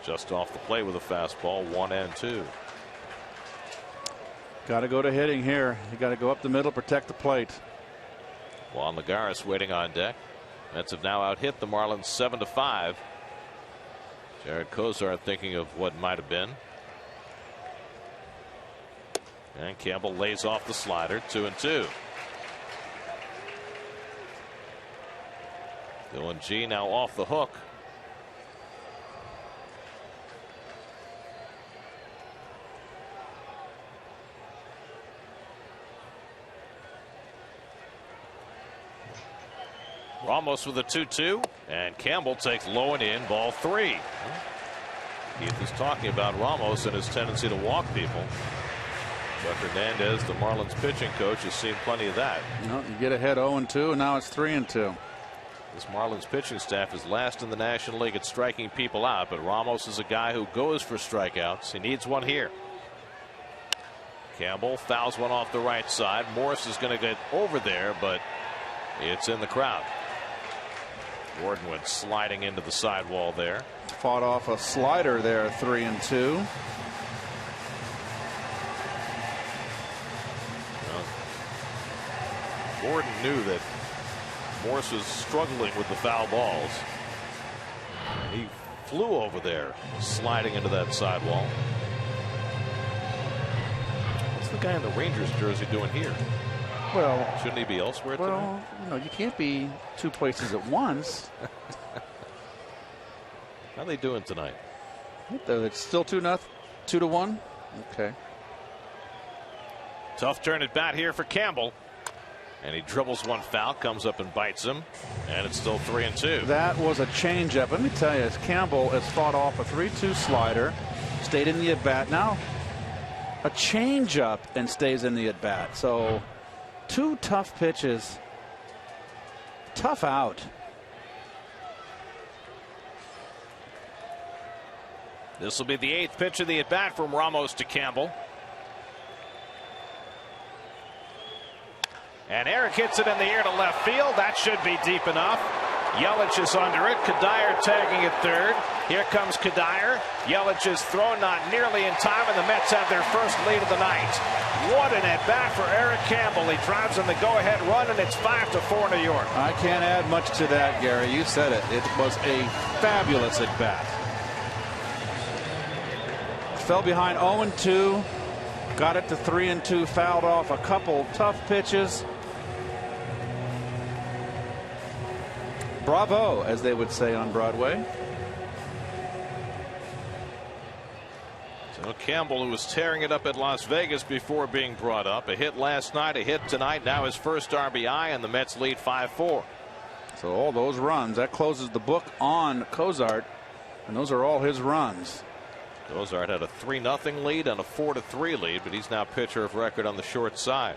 Just off the plate with a fastball, 1-2. Got to go to hitting here. You got to go up the middle, protect the plate. Juan Lagares waiting on deck. Mets have now out-hit the Marlins 7-5. Jared Kosart thinking of what might have been. And Campbell lays off the slider, 2-2. Dylan G now off the hook. Ramos with a 2-2, and Campbell takes low and in, ball 3. Keith is talking about Ramos and his tendency to walk people. But Hernandez, the Marlins pitching coach, has seen plenty of that. You get ahead 0-2, and now it's 3-2. This Marlins pitching staff is last in the National League at striking people out, but Ramos is a guy who goes for strikeouts. He needs one here. Campbell fouls one off the right side. Morris is going to get over there, but it's in the crowd. Gordon went sliding into the sidewall there. Fought off a slider there, 3-2. Well, Gordon knew that Morris was struggling with the foul balls. He flew over there, sliding into that sidewall. What's the guy in the Rangers jersey doing here? Well, shouldn't he be elsewhere tonight? You can't be 2 places at once. How are they doing tonight? It's still 2-1. Okay. Tough turn at bat here for Campbell. And he dribbles one foul, comes up and bites him. And it's still 3-2. That was a changeup. Let me tell you, Campbell has fought off a 3-2 slider, stayed in the at bat. Now a changeup and stays in the at bat. So 2 tough pitches. Tough out. This will be the 8th pitch of the at bat from Ramos to Campbell. And Eric hits it in the air to left field. That should be deep enough. Yelich is under it. Kadire tagging at third. Here comes Kadire. Yelich is thrown not nearly in time, and the Mets have their first lead of the night. What an at-bat for Eric Campbell. He drives in the go-ahead run, and it's 5-4 New York. I can't add much to that, Gary. You said it. It was a fabulous at-bat. Fell behind 0-2. Got it to 3-2. Fouled off a couple tough pitches. Bravo, as they would say on Broadway. So Campbell, who was tearing it up at Las Vegas before being brought up. A hit last night, a hit tonight, now his first RBI, and the Mets lead 5-4. So all those runs, that closes the book on Kosart, and those are all his runs. Kosart had a 3-0 lead and a 4-3 lead, but he's now pitcher of record on the short side.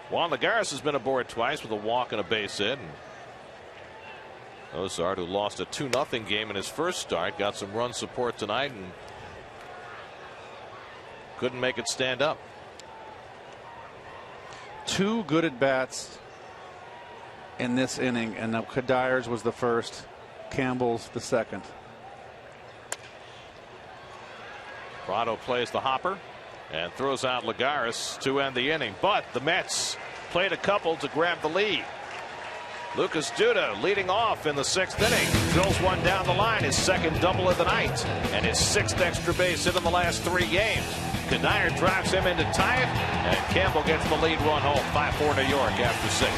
Juan Lagares has been aboard twice with a walk and a base hit. And Kosart, who lost a 2-0 game in his first start, got some run support tonight and couldn't make it stand up. 2 good at bats in this inning, and now Kadires was the first, Campbell's the second. Prado plays the hopper and throws out Lagares to end the inning, but the Mets played a couple to grab the lead. Lucas Duda leading off in the 6th inning. Drills one down the line, his 2nd double of the night, and his 6th extra base hit in the last 3 games. Kadire drives him in to tie it, and Campbell gets the lead run home. 5-4 New York after 6.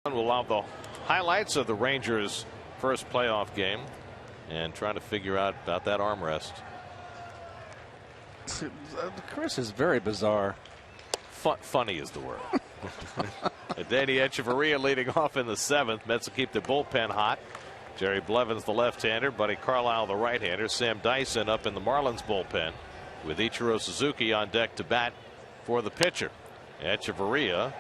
We'll have the highlights of the Rangers' first playoff game and try to figure out about that armrest. Chris is very bizarre. Funny is the word. Danny Echeverria leading off in the 7th. Mets will keep the bullpen hot. Jerry Blevins the left-hander, Buddy Carlisle the right-hander, Sam Dyson up in the Marlins bullpen with Ichiro Suzuki on deck to bat for the pitcher. Echeverria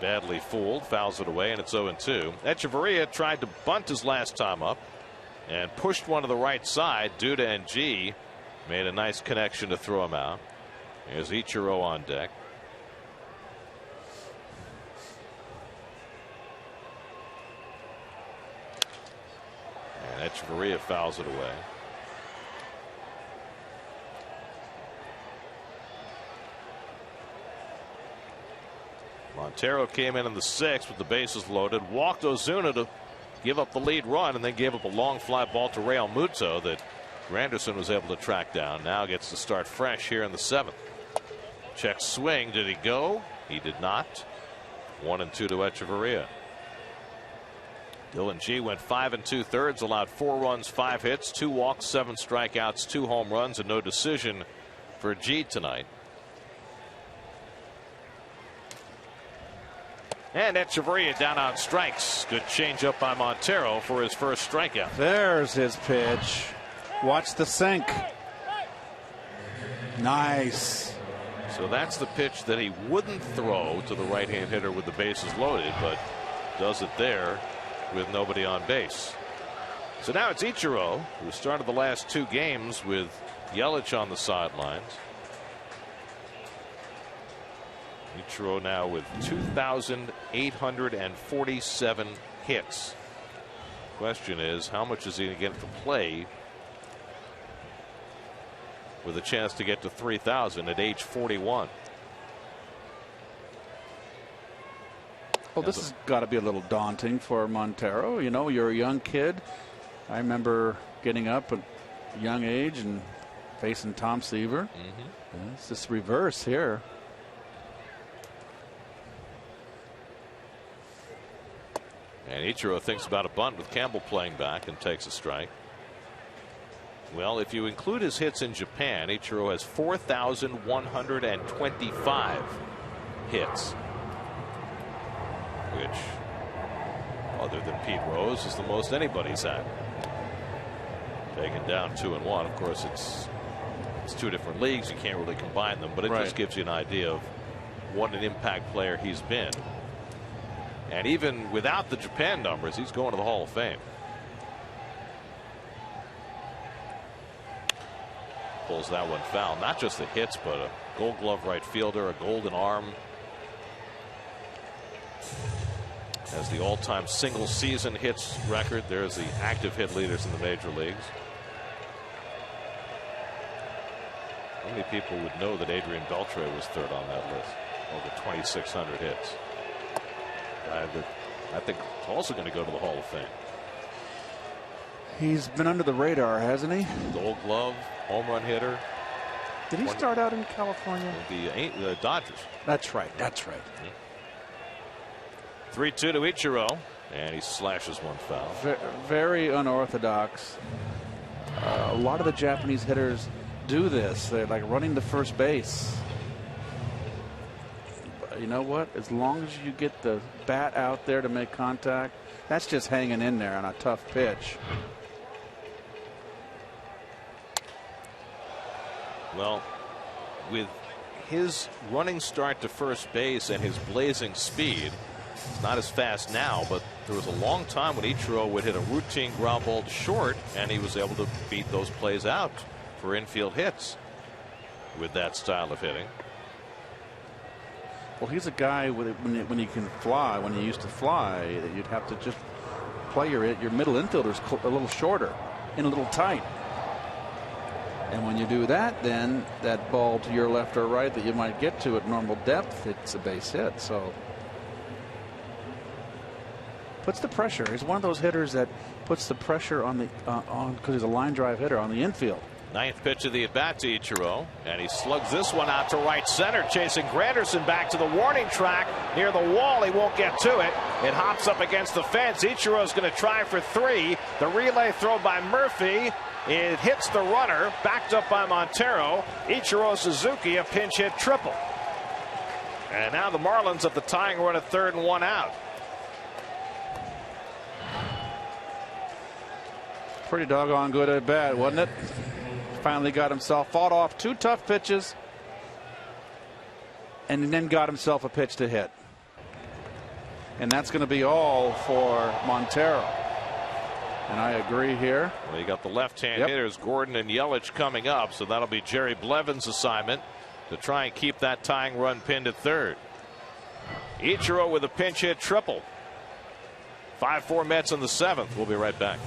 badly fooled, fouls it away, and it's 0-2. Echeverria tried to bunt his last time up and pushed one to the right side. Duda and G made a nice connection to throw him out. Here's Ichiro on deck. And Echeverria fouls it away. Montero came in the 6th with the bases loaded, walked Ozuna to give up the lead run, and then gave up a long fly ball to Real Muto that Granderson was able to track down. Now gets to start fresh here in the 7th. Check swing. Did he go? He did not. 1-2 to Echeverria. Dylan G went 5 2/3, allowed 4 runs, 5 hits, 2 walks, 7 strikeouts, 2 home runs, and no decision for G tonight. And Echeverria down on strikes. Good changeup by Montero for his first strikeout. There's his pitch. Watch the sink. Nice. So that's the pitch that he wouldn't throw to the right-hand hitter with the bases loaded, but does it there with nobody on base. So now it's Ichiro, who started the last 2 games with Yelich on the sidelines. Ichiro now with 2,847 hits. Question is, how much is he going to get to play with a chance to get to 3,000 at age 41? Well, this has got to be a little daunting for Montero. You know, you're a young kid. I remember getting up and young age and facing Tom Seaver. It's this reverse here. And Ichiro thinks about a bunt with Campbell playing back and takes a strike. Well, if you include his hits in Japan, Ichiro has 4,125 hits, which, other than Pete Rose, is the most anybody's had. Taken down 2-1. Of course, it's two different leagues. You can't really combine them, but it just gives you an idea of what an impact player he's been. And even without the Japan numbers, he's going to the Hall of Fame. Pulls that one foul. Not just the hits, but a Gold Glove right fielder, a golden arm. Has the all-time single season hits record. There's the active hit leaders in the major leagues. How many people would know that Adrian Beltre was third on that list? Over 2,600 hits. That I think is also going to go to the Hall of Fame. He's been under the radar, hasn't he? Gold Glove, home run hitter. Did he start out in California? The Dodgers. That's right. That's right. 3-2 to Ichiro, and he slashes one foul. Very unorthodox. A lot of the Japanese hitters do this. They're like running to first base. But you know what? As long as you get the bat out there to make contact, that's just hanging in there on a tough pitch. Well, with his running start to first base and his blazing speed, it's not as fast now, but there was a long time when Ichiro would hit a routine ground ball to short, and he was able to beat those plays out for infield hits with that style of hitting. Well, he's a guy when he can fly, when he used to fly, that you'd have to just play your middle infielders a little shorter and a little tight. And when you do that, then that ball to your left or right that you might get to at normal depth, it's a base hit. So puts the pressure. He's one of those hitters that puts the pressure on the because he's a line drive hitter on the infield. Ninth pitch of the at bat to Ichiro, and he slugs this one out to right center, chasing Granderson back to the warning track near the wall. He won't get to it. It hops up against the fence. Ichiro's going to try for three. The relay throw by Murphy. It hits the runner, backed up by Montero. Ichiro Suzuki, a pinch hit triple. And now the Marlins have the tying run at third and one out. Pretty doggone good at bat, wasn't it? Finally got himself, fought off two tough pitches, and then got himself a pitch to hit. And that's going to be all for Montero. And I agree here. Well, you got the left-hand hitters, Gordon and Yelich, coming up, so that'll be Jerry Blevin's assignment to try and keep that tying run pinned at third. Ichiro with a pinch hit triple. 5-4 Mets in the seventh. We'll be right back.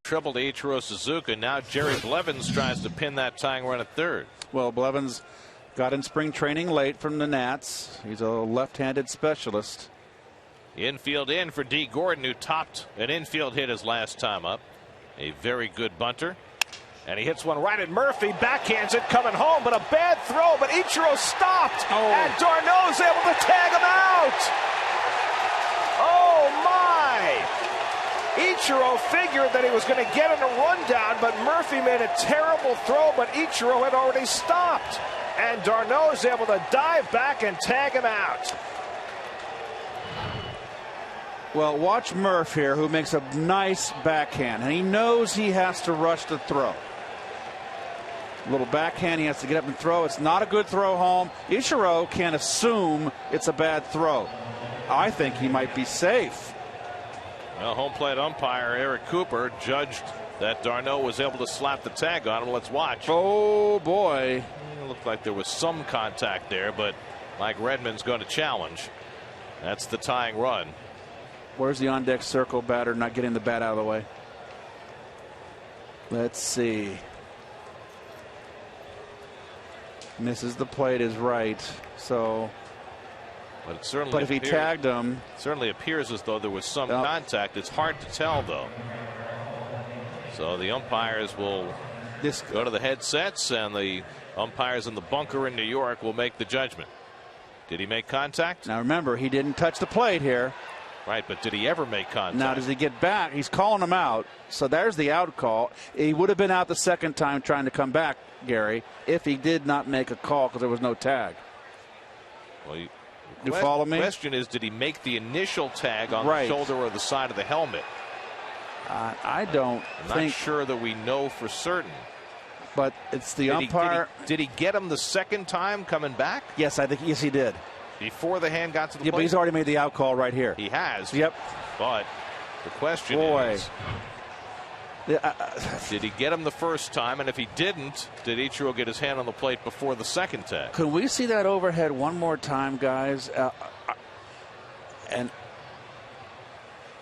triple to Ichiro Suzuki. Now Jerry Blevins tries to pin that tying run at third. Well, Blevins got in spring training late from the Nats. He's a left-handed specialist. Infield in for D. Gordon, who topped an infield hit his last time up. A very good bunter. And he hits one right at Murphy, backhands it, coming home, but a bad throw, but Ichiro stopped, and d'Arnaud's able to tag him out. Oh, my. Ichiro figured that he was going to get in a rundown, but Murphy made a terrible throw, but Ichiro had already stopped. And d'Arnaud's able to dive back and tag him out. Well, watch Murph here, who makes a nice backhand, and he knows he has to rush the throw. Little backhand, he has to get up and throw. It's not a good throw home. Ichiro can't assume it's a bad throw. I think he might be safe. Well, home plate umpire Eric Cooper judged that d'Arnaud was able to slap the tag on him. Let's watch. Oh, boy. It looked like there was some contact there, but Mike Redmond's going to challenge. That's the tying run. Where's the on-deck circle batter not getting the bat out of the way? Let's see. Misses the plate is right. So, but it certainly but if he tagged him, it certainly appears as though there was some contact. It's hard to tell, though. So the umpires will go to the headsets, and the umpires in the bunker in New York will make the judgment. Did he make contact? Now remember, he didn't touch the plate here. Right, but did he ever make contact? Now, does he get back? He's calling him out. So there's the out call. He would have been out the second time trying to come back, Gary, if he did not make a call because there was no tag. Well, you follow me? The question is, did he make the initial tag on the shoulder or the side of the helmet? I don't I'm not sure that we know for certain. But it's the umpire. Did he get him the second time coming back? Yes, I think yes he did. Before the hand got to the plate? But he's already made the out call right here. He has. Yep. But the question is, did he get him the first time? And if he didn't, did Ichiro get his hand on the plate before the second tag? Could we see that overhead one more time, guys? And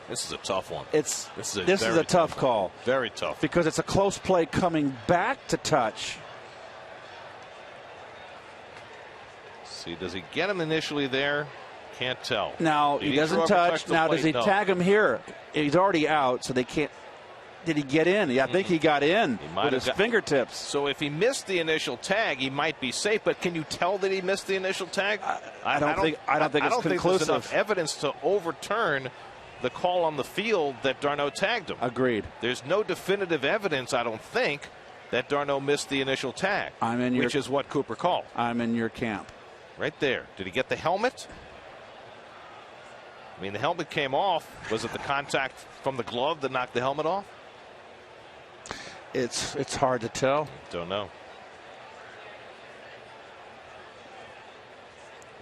this is a tough one. This is a tough call. Very tough. Because it's a close play coming back to touch. See, does he get him initially there? Can't tell. Now, he doesn't touch. Now, does he tag him here? He's already out, so they can't. Did he get in? Yeah, I think he got in with his fingertips. So if he missed the initial tag, he might be safe. But can you tell that he missed the initial tag? I don't think it's conclusive. There's enough evidence to overturn the call on the field that d'Arnaud tagged him. Agreed. There's no definitive evidence, I don't think, that d'Arnaud missed the initial tag, which is what Cooper called. I'm in your camp. Right there. Did he get the helmet? I mean, the helmet came off. Was it the contact from the glove that knocked the helmet off? It's hard to tell. Don't know.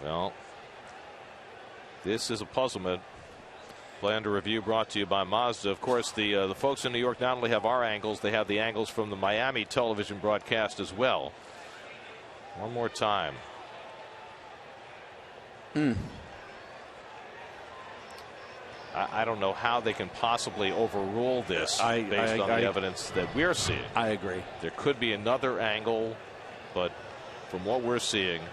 Well, this is a puzzlement. Play under review brought to you by Mazda. Of course, the folks in New York not only have our angles, they have the angles from the Miami television broadcast as well. One more time. I don't know how they can possibly overrule this based on the evidence that we're seeing. I agree. There could be another angle, but from what we're seeing,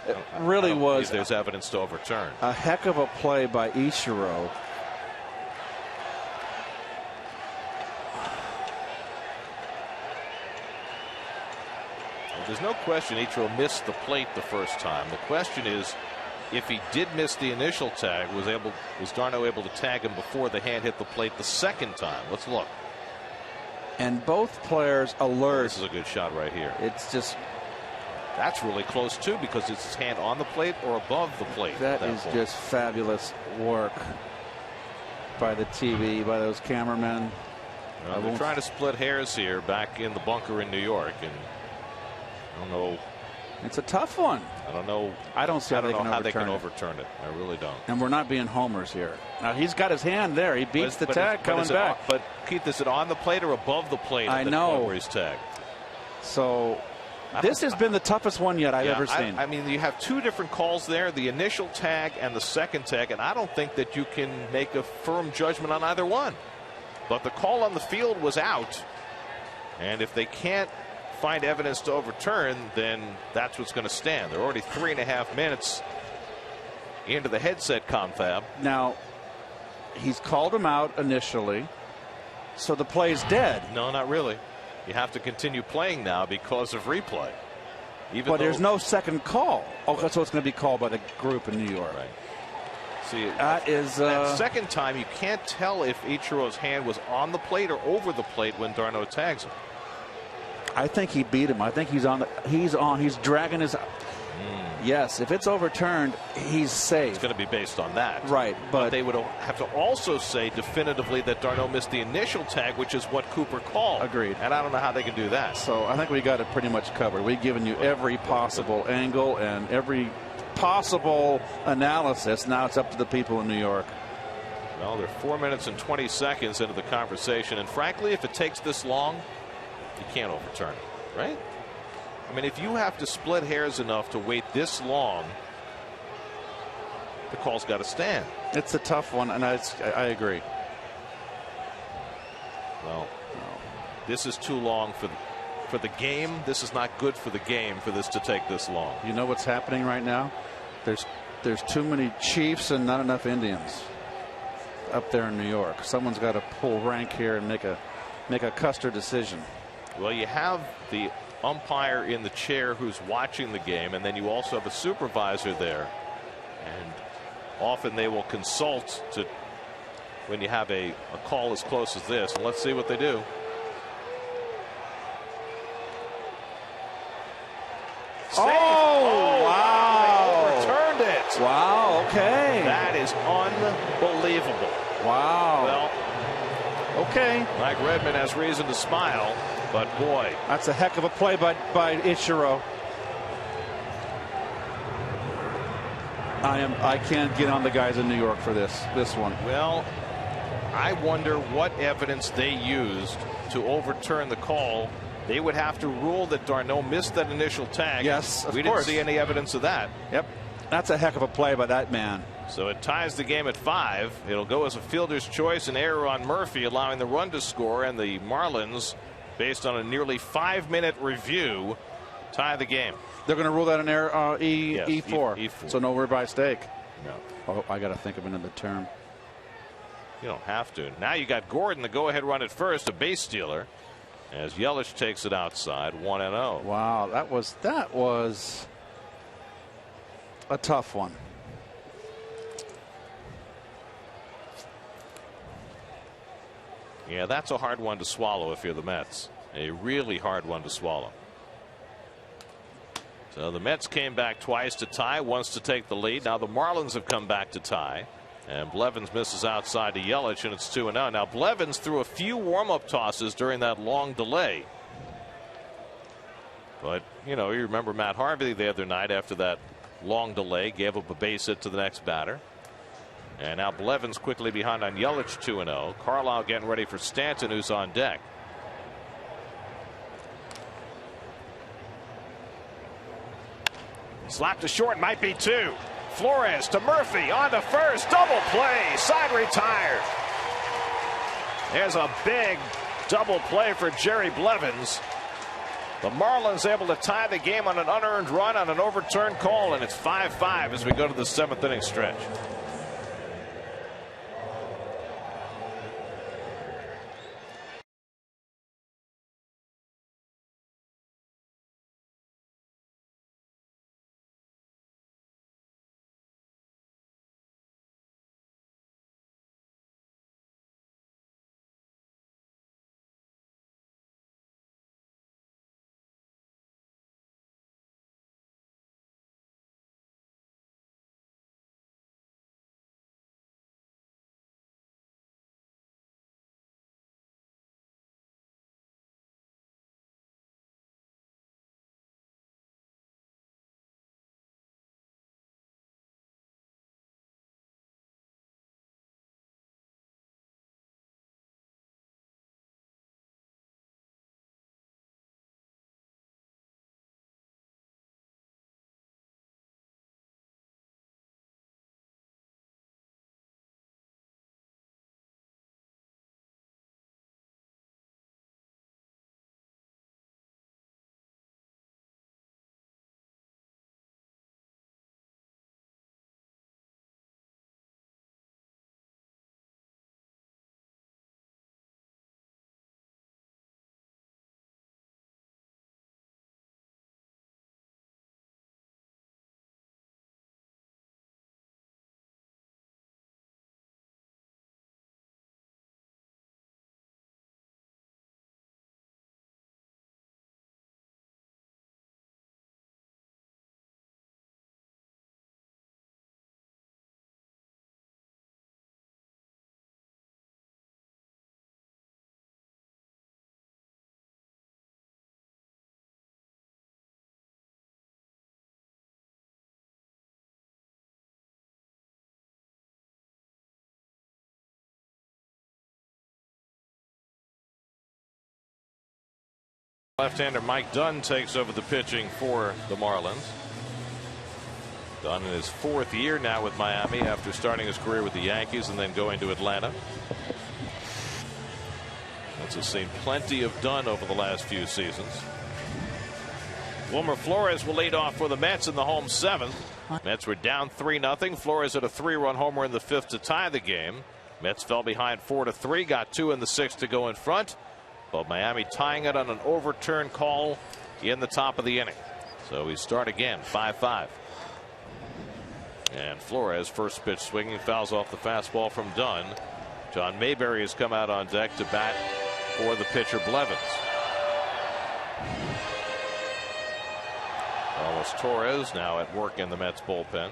it really was. There's evidence to overturn. A heck of a play by Ichiro. There's no question Ichiro missed the plate the first time. The question is, if he did miss the initial tag, was d'Arnaud able to tag him before the hand hit the plate the second time? Let's look. And both players alert. Oh, this is a good shot right here. That's really close too, because it's his hand on the plate or above the plate. That is just fabulous work by the TV, by those cameramen. They're trying to split hairs here back in the bunker in New York, and I don't know. It's a tough one. I don't know. I don't see how they can overturn it. I really don't. And we're not being homers here. Now he's got his hand there. He beats the tag coming back. But Keith, is it on the plate or above the plate? I know where he's tagged. So this has been the toughest one yet I've ever seen. I mean, you have two different calls there: the initial tag and the second tag, and I don't think that you can make a firm judgment on either one. But the call on the field was out. And if they can't find evidence to overturn, then that's what's going to stand. They're already 3.5 minutes into the headset confab. Now, he's called him out initially, so the play's dead. No, not really. You have to continue playing now because of replay. But there's no second call. Oh, so it's going to be called by the group in New York. Right. See, that is that second time you can't tell if Ichiro's hand was on the plate or over the plate when d'Arnaud tags him. I think he beat him. I think he's dragging his. Yes, if it's overturned, he's safe. It's going to be based on that. Right. But they would have to also say definitively that d'Arnaud missed the initial tag, which is what Cooper called. Agreed. And I don't know how they can do that. So I think we got it pretty much covered. We've given you every possible angle and every possible analysis. Now it's up to the people in New York. Well, they're 4 minutes and 20 seconds into the conversation. And frankly, if it takes this long, you can't overturn it, right? I mean, if you have to split hairs enough to wait this long, the call's got to stand. It's a tough one, and I agree. Well, this is too long for the game. This is not good for the game for this to take this long. You know what's happening right now? There's too many Chiefs and not enough Indians up there in New York. Someone's got to pull rank here and make a Custer decision. Well, you have the umpire in the chair who's watching the game, and then you also have a supervisor there, and often they will consult to when you have a call as close as this. And let's see what they do. Oh, wow. They overturned it. Wow. Okay. That is unbelievable. Wow. Well, okay. Mike Redmond has reason to smile. But boy, that's a heck of a play by Ichiro. I can't get on the guys in New York for this one. Well, I wonder what evidence they used to overturn the call. They would have to rule that d'Arnaud missed that initial tag. Yes, of we course. didn't see any evidence of that. Yep, that's a heck of a play by that man. So it ties the game at 5. It'll go as a fielder's choice, an error on Murphy, allowing the run to score, and the Marlins, based on a nearly 5-minute review, tie the game. They're going to rule that an error, yes, E4. E4. So no ribeye steak. No. Oh, I got to think of another term. You don't have to. Now you got Gordon, the go-ahead run at first, a base stealer, as Yelich takes it outside, 1-0. Wow, that was a tough one. Yeah, that's a hard one to swallow if you're the Mets. A really hard one to swallow. So the Mets came back twice to tie, once to take the lead. Now the Marlins have come back to tie. And Blevins misses outside to Yelich, and it's 2-0. Now Blevins threw a few warm-up tosses during that long delay. But, you know, you remember Matt Harvey the other night after that long delay, gave up a base hit to the next batter. And now Blevins quickly behind on Yelich, 2-0. Carlisle getting ready for Stanton, who's on deck. Slap to short, might be 2. Flores to Murphy, on to first, double play, side retired. There's a big double play for Jerry Blevins. The Marlins able to tie the game on an unearned run on an overturned call, and it's 5-5 as we go to the 7th inning stretch. Left-hander Mike Dunn takes over the pitching for the Marlins. Dunn in his 4th year now with Miami after starting his career with the Yankees and then going to Atlanta. Mets have seen plenty of Dunn over the last few seasons. Wilmer Flores will lead off for the Mets in the home 7th. Mets were down 3-0. Flores hit a 3-run homer in the 5th to tie the game. Mets fell behind 4-3, got 2 in the 6th to go in front. But Miami tying it on an overturned call in the top of the inning. So we start again, 5-5. And Flores, first pitch swinging, fouls off the fastball from Dunn. John Mayberry has come out on deck to bat for the pitcher Blevins. Carlos Torres now at work in the Mets bullpen.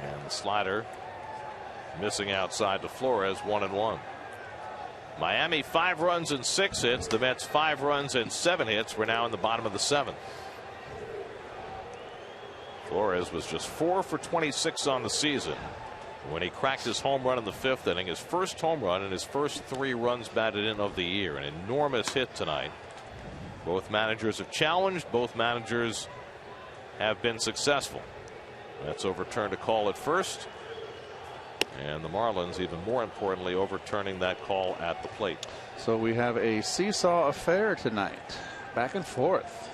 And the slider missing outside to Flores, 1-1. Miami 5 runs and 6 hits. The Mets 5 runs and 7 hits. We're now in the bottom of the 7th. Flores was just 4 for 26 on the season when he cracked his home run in the 5th inning, his first home run and his first 3 runs batted in of the year. An enormous hit tonight. Both managers have challenged. Both managers have been successful. That's overturned a call at first. And the Marlins, even more importantly, overturning that call at the plate. So we have a seesaw affair tonight. Back and forth.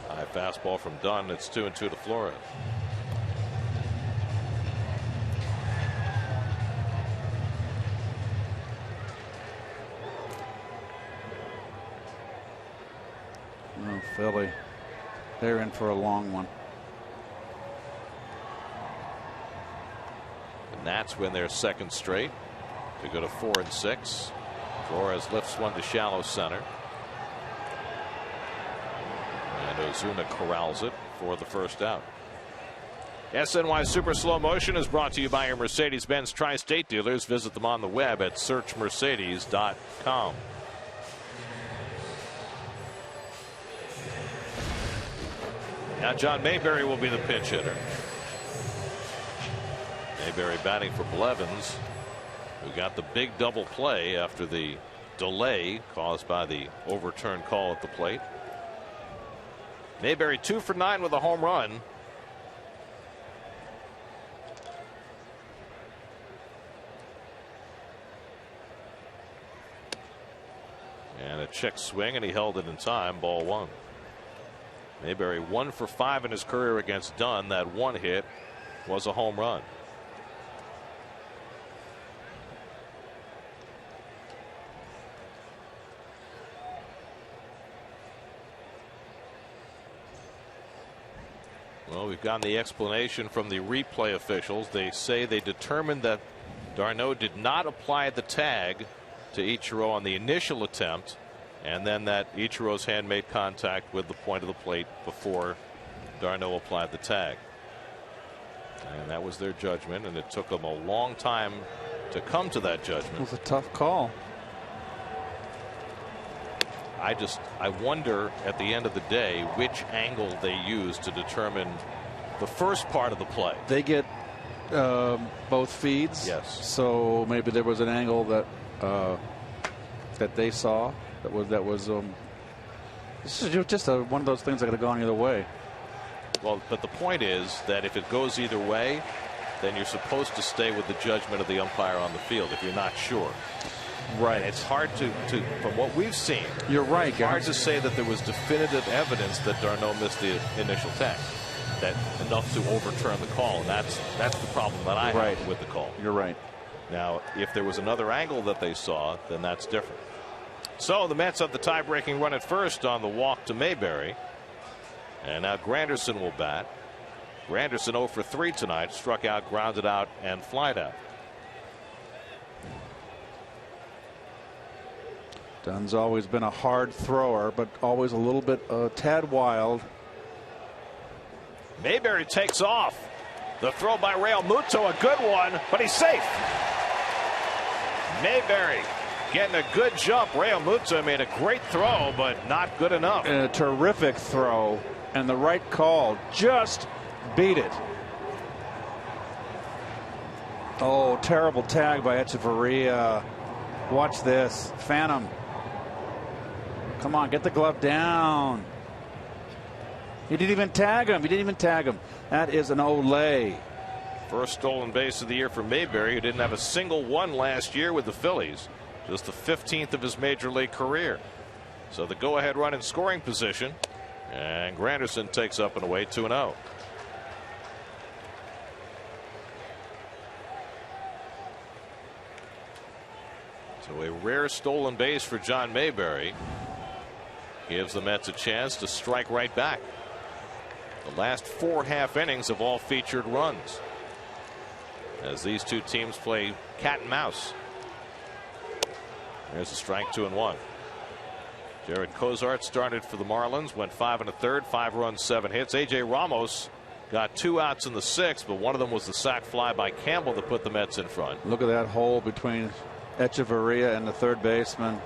High fastball from Dunn. It's 2-2 to Flores. Oh, Philly. They're in for a long one. The Nats win their 2nd straight to go to 4-6. Flores lifts one to shallow center. And Ozuna corrals it for the first out. SNY Super Slow Motion is brought to you by your Mercedes-Benz Tri-State dealers. Visit them on the web at searchmercedes.com. Now John Mayberry will be the pinch hitter. Mayberry batting for Blevins, who got the big double play after the delay caused by the overturned call at the plate. Mayberry 2 for 9 with a home run. And a check swing, and he held it in time. Ball 1. Mayberry 1 for 5 in his career against Dunn. That one hit was a home run. Well, we've gotten the explanation from the replay officials. They say they determined that d'Arnaud did not apply the tag to Ichiro on the initial attempt, and then that Ichiro's hand made contact with the point of the plate before d'Arnaud applied the tag. And that was their judgment, and it took them a long time to come to that judgment. It was a tough call. I wonder at the end of the day which angle they use to determine the first part of the play. They get both feeds. Yes. So maybe there was an angle that that they saw that was this is just one of those things that could have gone either way. Well, but the point is that if it goes either way, then you're supposed to stay with the judgment of the umpire on the field if you're not sure. Right. And it's hard to from what we've seen. You're right. It's hard to say that there was definitive evidence that d'Arnaud missed the initial tag, that enough to overturn the call. And that's the problem that I have with the call. You're right. Now, if there was another angle that they saw, then that's different. So the Mets have the tie-breaking run at first on the walk to Mayberry. And now Granderson will bat. Granderson 0 for 3 tonight. Struck out, grounded out, and flied out. Dunn's always been a hard thrower, but always a little bit tad wild. Mayberry takes off. The throw by Real Muto, a good one, but he's safe. Mayberry getting a good jump. Realmuto made a great throw, but not good enough. A terrific throw and the right call. Just beat it. Oh, terrible tag by Echeverria. Watch this. Phantom. Come on, get the glove down. He didn't even tag him. That is an Olay. First stolen base of the year for Mayberry, who didn't have a single one last year with the Phillies. Just the 15th of his major league career. So the go-ahead run in scoring position. And Granderson takes up and away 2-0. So a rare stolen base for John Mayberry gives the Mets a chance to strike right back. The last 4 half innings have all featured runs, as these two teams play cat and mouse. There's a strike, 2-1. Jared Kosart started for the Marlins, went 5 1/3, 5 runs, 7 hits. A.J. Ramos got 2 outs in the 6th, but one of them was the sac fly by Campbell to put the Mets in front. Look at that hole between Echeverria and the third baseman.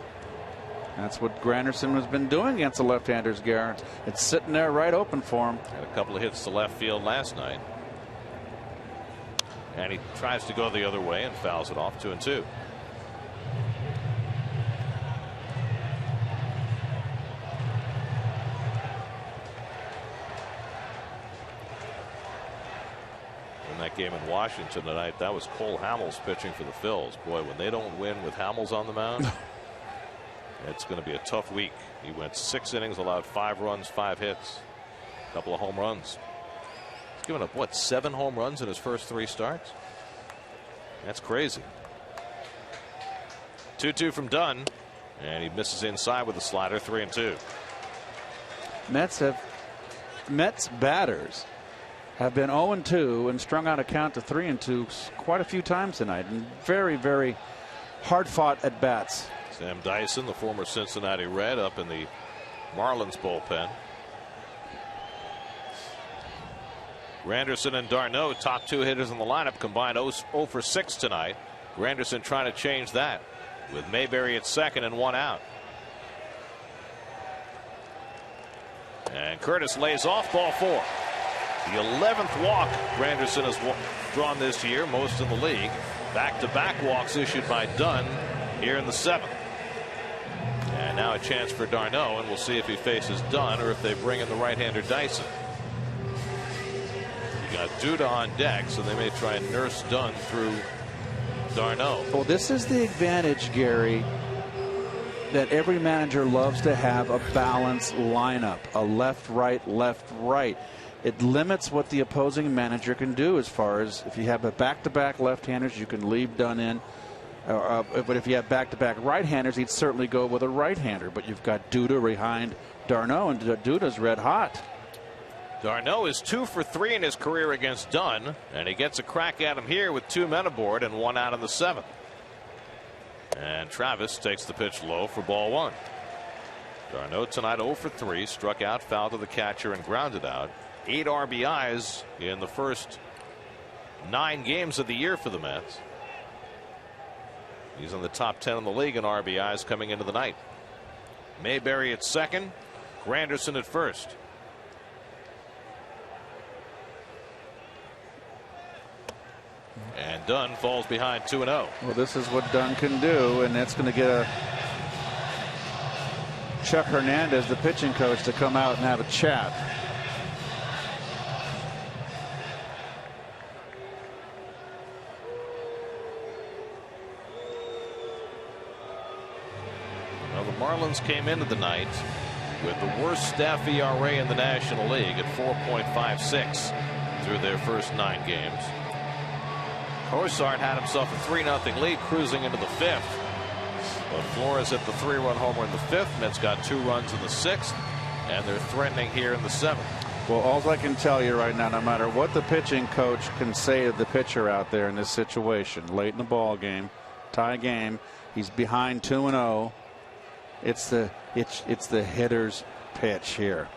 That's what Granderson has been doing against the left-handers, Garrett. It's sitting there right open for him. Had a couple of hits to left field last night. And he tries to go the other way and fouls it off, 2-2. In that game in Washington tonight, that was Cole Hamels pitching for the Phils. Boy, when they don't win with Hamels on the mound, it's going to be a tough week. He went 6 innings, allowed 5 runs, 5 hits, a couple of home runs. He's given up, what, 7 home runs in his first 3 starts? That's crazy. 2-2 from Dunn, and he misses inside with a slider, 3-2. Mets batters have been 0-2 and strung out a count to 3-2 quite a few times tonight, and very, very hard fought at bats. Sam Dyson, the former Cincinnati Red, up in the Marlins bullpen. Granderson and d'Arnaud, top 2 hitters in the lineup, combined 0 for 6 tonight. Granderson trying to change that with Mayberry at second and 1 out. And Curtis lays off, ball 4. The 11th walk Granderson has drawn this year, most in the league. Back-to-back walks issued by Dunn here in the 7th. And now a chance for d'Arnaud, and we'll see if he faces Dunn or if they bring in the right-hander Dyson. You got Duda on deck, so they may try and nurse Dunn through d'Arnaud. Well, this is the advantage, Gary, that every manager loves to have a balanced lineup, a left-right, left-right. It limits what the opposing manager can do, as far as if you have a back-to-back left-handers, you can leave Dunn in. But if you have back-to-back right-handers, he'd certainly go with a right-hander. But you've got Duda behind d'Arnaud, and Duda's red hot. d'Arnaud is 2 for 3 in his career against Dunn, and he gets a crack at him here with 2 men aboard and 1 out in the 7th. And Travis takes the pitch low for ball 1. d'Arnaud tonight 0 for 3, struck out, fouled to the catcher, and grounded out. 8 RBIs in the first 9 games of the year for the Mets. He's in the top 10 in the league in RBIs coming into the night. Mayberry at second, Granderson at first. And Dunn falls behind 2-0. Well, this is what Dunn can do, and that's going to get a Chuck Hernandez, the pitching coach, to come out and have a chat. Well, the Marlins came into the night with the worst staff ERA in the National League at 4.56 through their first 9 games. Kosart had himself a 3-0 lead cruising into the 5th. But Flores hit the 3-run homer in the 5th. Mets got 2 runs in the 6th, and they're threatening here in the 7th. Well, all I can tell you right now, no matter what the pitching coach can say to the pitcher out there in this situation, late in the ball game, tie game, he's behind 2-0. It's the hitter's pitch here.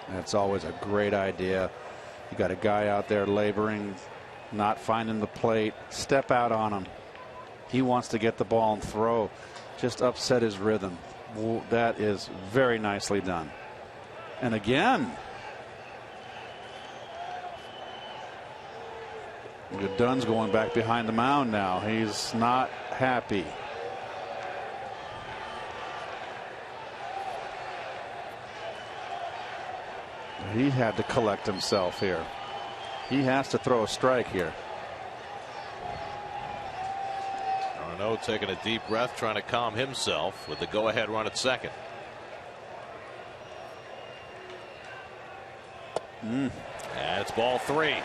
That's always a great idea. You got a guy out there laboring, not finding the plate. Step out on him. He wants to get the ball and throw. Just upset his rhythm. That is very nicely done. And again, Dunn's going back behind the mound now. He's not happy. He had to collect himself here. He has to throw a strike here. Arnaud taking a deep breath, trying to calm himself with the go-ahead run at second. And it's ball 3.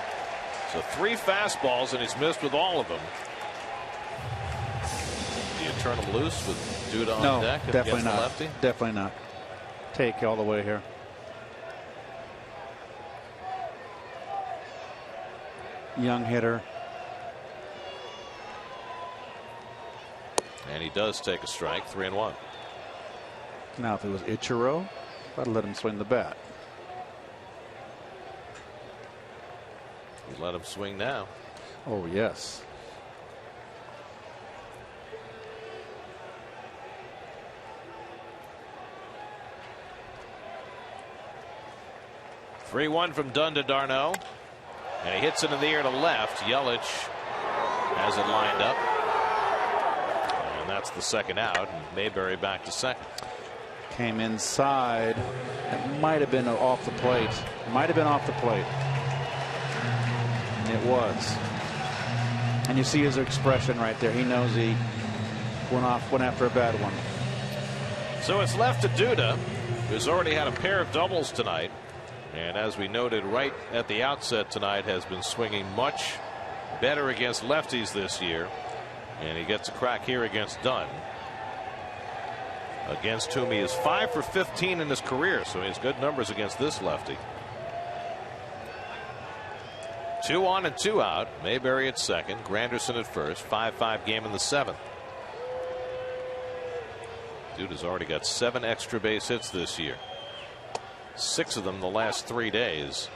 So 3 fastballs, and he's missed with all of them. Do you turn him loose with Duda on deck? No, definitely not. Lefty? Definitely not. Take all the way here. Young hitter. And he does take a strike. 3-1. Now, if it was Ichiro, I'd let him swing the bat. You let him swing now. Oh, yes. (3-1) from Dunn to d'Arnaud. And he hits it in the air to left. Yelich has it lined up. And that's the second out. And Mayberry back to second. Came inside. It might have been off the plate. Might have been off the plate. And it was. And you see his expression right there. He knows he went after a bad one. So it's left to Duda, who's already had a pair of doubles tonight. And as we noted right at the outset tonight, has been swinging much better against lefties this year. And he gets a crack here against Dunn, against whom he is 5 for 15 in his career. So he has good numbers against this lefty. 2 on and 2 out. Mayberry at second. Granderson at first. 5-5 game in the 7th. Duda's already got 7 extra base hits this year. 6 of them the last 3 days.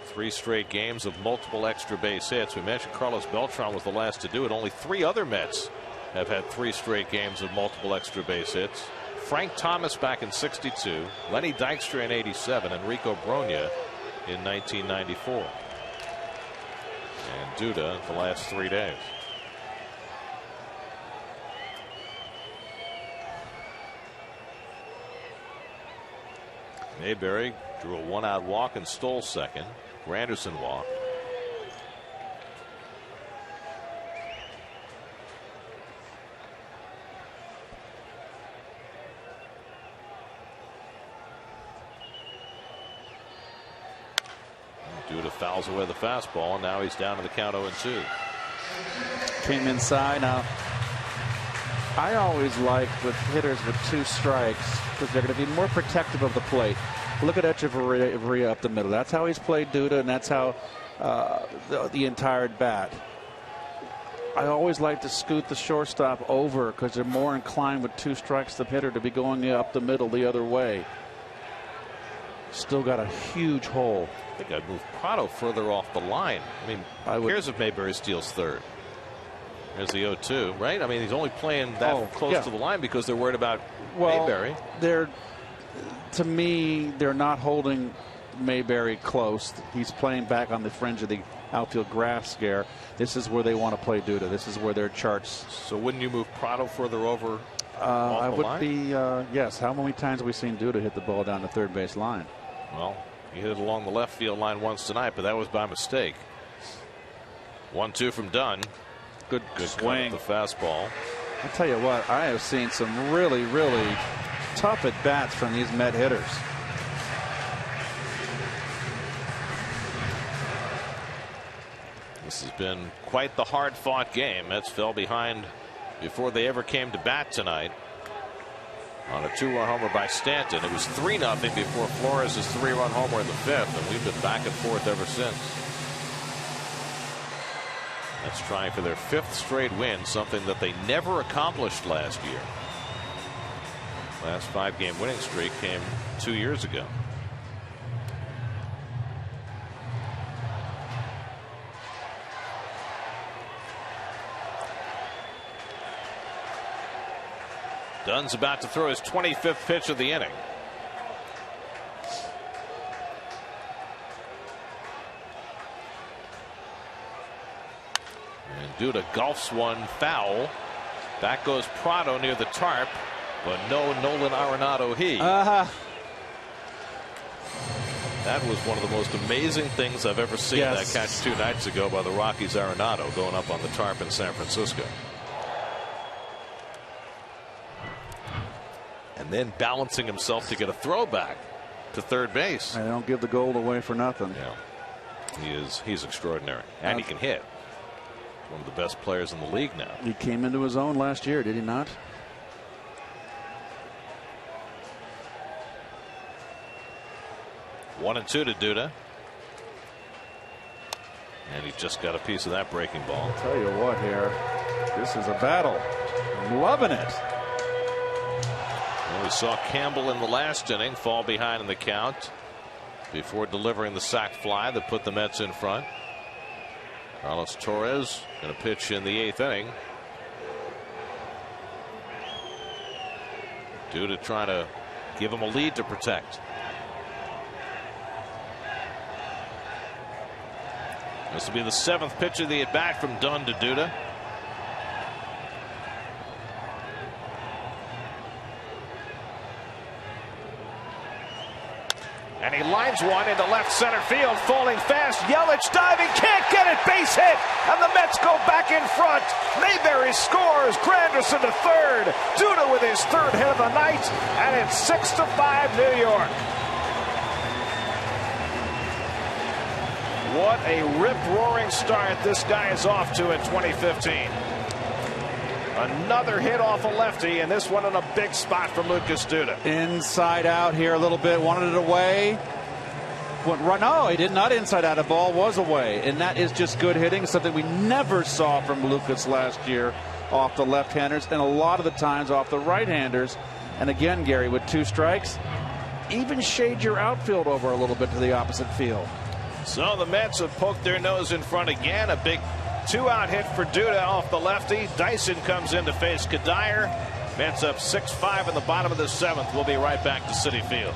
3 straight games of multiple extra base hits. We mentioned Carlos Beltran was the last to do it. Only 3 other Mets have had 3 straight games of multiple extra base hits. Frank Thomas back in '62, Lenny Dykstra in '87, and Rico Brogna in 1994. And Duda the last 3 days. Mayberry drew a 1-out walk and stole second. Granderson walked. Duda fouls away the fastball, and now he's down to the count 0-2. Came inside. Now, I always like with hitters with 2 strikes because they're going to be more protective of the plate. Look at Echeverria up the middle. That's how he's played Duda, and that's how the entire bat. I always like to scoot the shortstop over because they're more inclined with 2 strikes the hitter to be going up the middle the other way. Still got a huge hole. I think I'd move Prado further off the line. I mean, here's if Mayberry steals third. There's the 0-2, right? I mean, he's only playing that close to the line because they're worried about Mayberry. To me, they're not holding Mayberry close. He's playing back on the fringe of the outfield grass scare. This is where they want to play Duda. This is where their charts. So wouldn't you move Prado further over? I would be, yes. How many times have we seen Duda hit the ball down the third base line? Well, he hit it along the left field line once tonight, but that was by mistake. 1-2 from Dunn. Good swing. The fastball. I tell you what, I have seen some really, really tough at bats from these Met hitters. This has been quite the hard fought game. Mets fell behind before they ever came to bat tonight on a 2-run homer by Stanton. It was 3-0 before Flores' 3-run homer in the 5th, and we've been back and forth ever since. That's trying for their 5th straight win, something that they never accomplished last year. Last 5-game winning streak came 2 years ago. Dunn's about to throw his 25th pitch of the inning. And Duda golfs one foul. Back goes Prado near the tarp, but no Nolan Arenado. That was one of the most amazing things I've ever seen. Yes. That catch 2 nights ago by the Rockies' Arenado going up on the tarp in San Francisco. And then balancing himself to get a throwback to third base. They don't give the gold away for nothing. Yeah, he's extraordinary, and he can hit. One of the best players in the league now. He came into his own last year, did he not? One and two to Duda. And he just got a piece of that breaking ball. I'll tell you what here. This is a battle. I'm loving it. Well, we saw Campbell in the last inning fall behind in the count before delivering the sac fly that put the Mets in front. Carlos Torres going to pitch in the 8th inning. Duda trying to give him a lead to protect. This will be the 7th pitch of the at-bat from Dunn to Duda. And he lines one into left center field, falling fast. Yelich diving, can't get it, base hit, and the Mets go back in front. Mayberry scores, Granderson to third. Duda with his 3rd hit of the night, and it's 6-5 New York. What a rip-roaring start this guy is off to in 2015. Another hit off a lefty, and this one in a big spot from Lucas Duda. Inside out here a little bit, wanted it away. No, he did not inside out. A ball was away, and that is just good hitting, something we never saw from Lucas last year off the left-handers, and a lot of the times off the right-handers. And again, Gary, with 2 strikes, even shade your outfield over a little bit to the opposite field. So the Mets have poked their nose in front again. A big 2-out hit for Duda off the lefty. Dyson comes in to face Kadire. Mets up 6-5 in the bottom of the 7th. We'll be right back to Citi Field.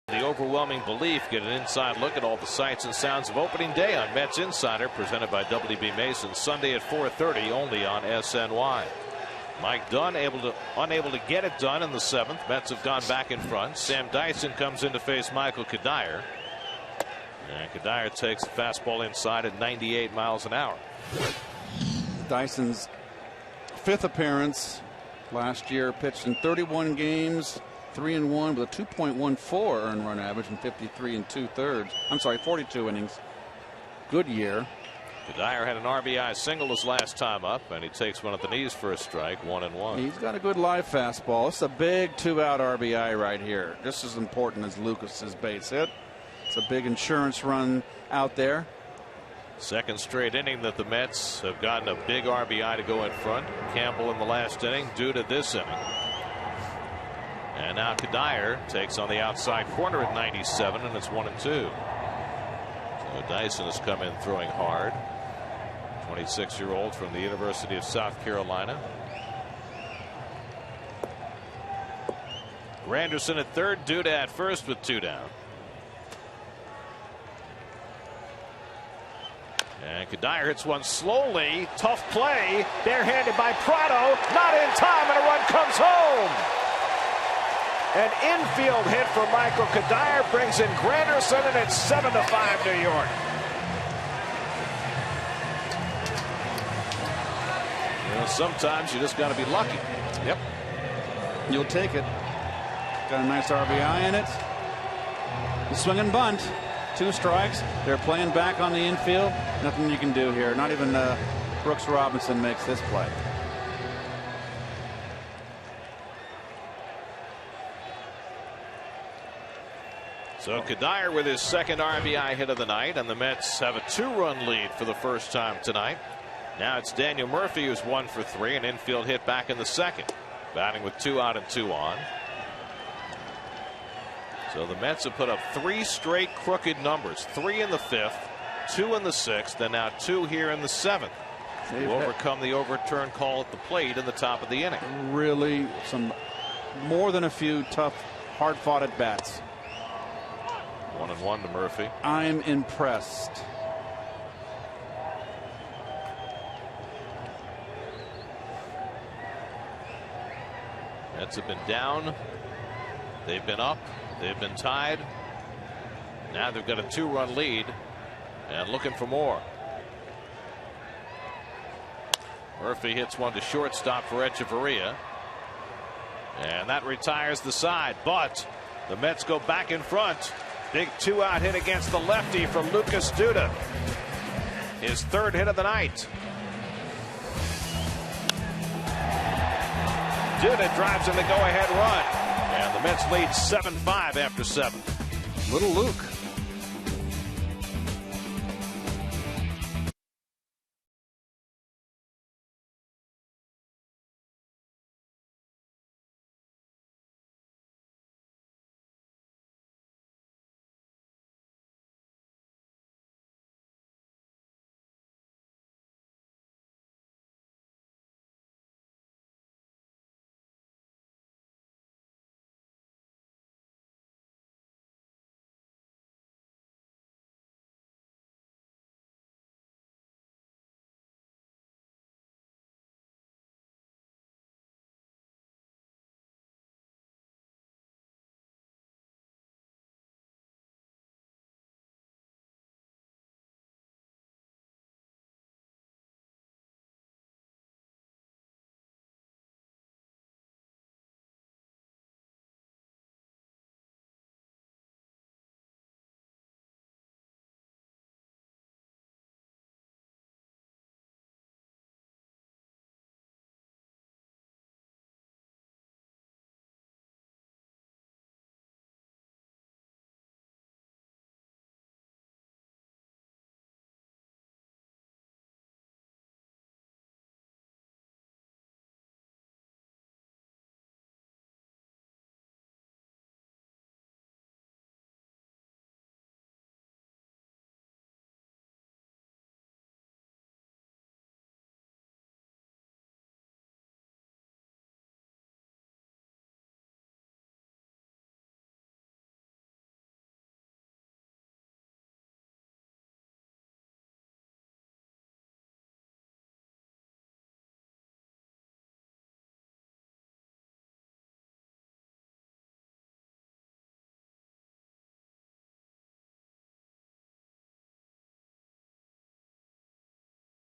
The overwhelming belief. Get an inside look at all the sights and sounds of opening day on Mets Insider, presented by WB Mason, Sunday at 4:30 only on SNY. Mike Dunn unable to get it done in the 7th. Mets have gone back in front. Sam Dyson comes in to face Michael Kadire. And Kadire takes the fastball inside at 98 miles an hour. Dyson's 5th appearance last year, pitched in 31 games, 3-1 with a 2.14 earned run average in 53 2/3. I'm sorry, 42 innings. Good year. Kadire had an RBI single his last time up, and he takes one at the knees for a strike, 1-1. He's got a good live fastball. It's a big 2-out RBI right here. Just as important as Lucas's base hit. It's a big insurance run out there. Second straight inning that the Mets have gotten a big RBI to go in front. Campbell in the last inning, Duda this inning. And now Kadire takes on the outside corner at 97, and it's 1-2. So Dyson has come in throwing hard. 26-year-old from the University of South Carolina. Granderson at third, Duda at first with 2 down. And Kadire hits one slowly. Tough play. Barehanded by Prado. Not in time, and a run comes home. An infield hit for Michael Kadire brings in Granderson, and it's 7-5 New York. You know, sometimes you just got to be lucky. Yep. You'll take it. Got a nice RBI in it. Swing and bunt. 2 strikes. They're playing back on the infield. Nothing you can do here. Not even Brooks Robinson makes this play. So Kadire with his second RBI hit of the night, and the Mets have a 2-run lead for the first time tonight. Now it's Daniel Murphy who's 1 for 3, an infield hit back in the second, batting with 2 out and 2 on. So the Mets have put up 3 straight crooked numbers, 3 in the 5th, 2 in the 6th, and now 2 here in the 7th. To overcome the overturned call at the plate in the top of the inning. Really, some more than a few tough, hard-fought at bats. 1-1 to Murphy. I'm impressed. Mets have been down. They've been up. They've been tied. Now they've got a 2-run lead and looking for more. Murphy hits one to shortstop for Echeverria. And that retires the side. But the Mets go back in front. Big 2-out hit against the lefty from Lucas Duda. His 3rd hit of the night. Duda drives in the go-ahead run. And the Mets lead 7-5 after 7. Little Luke.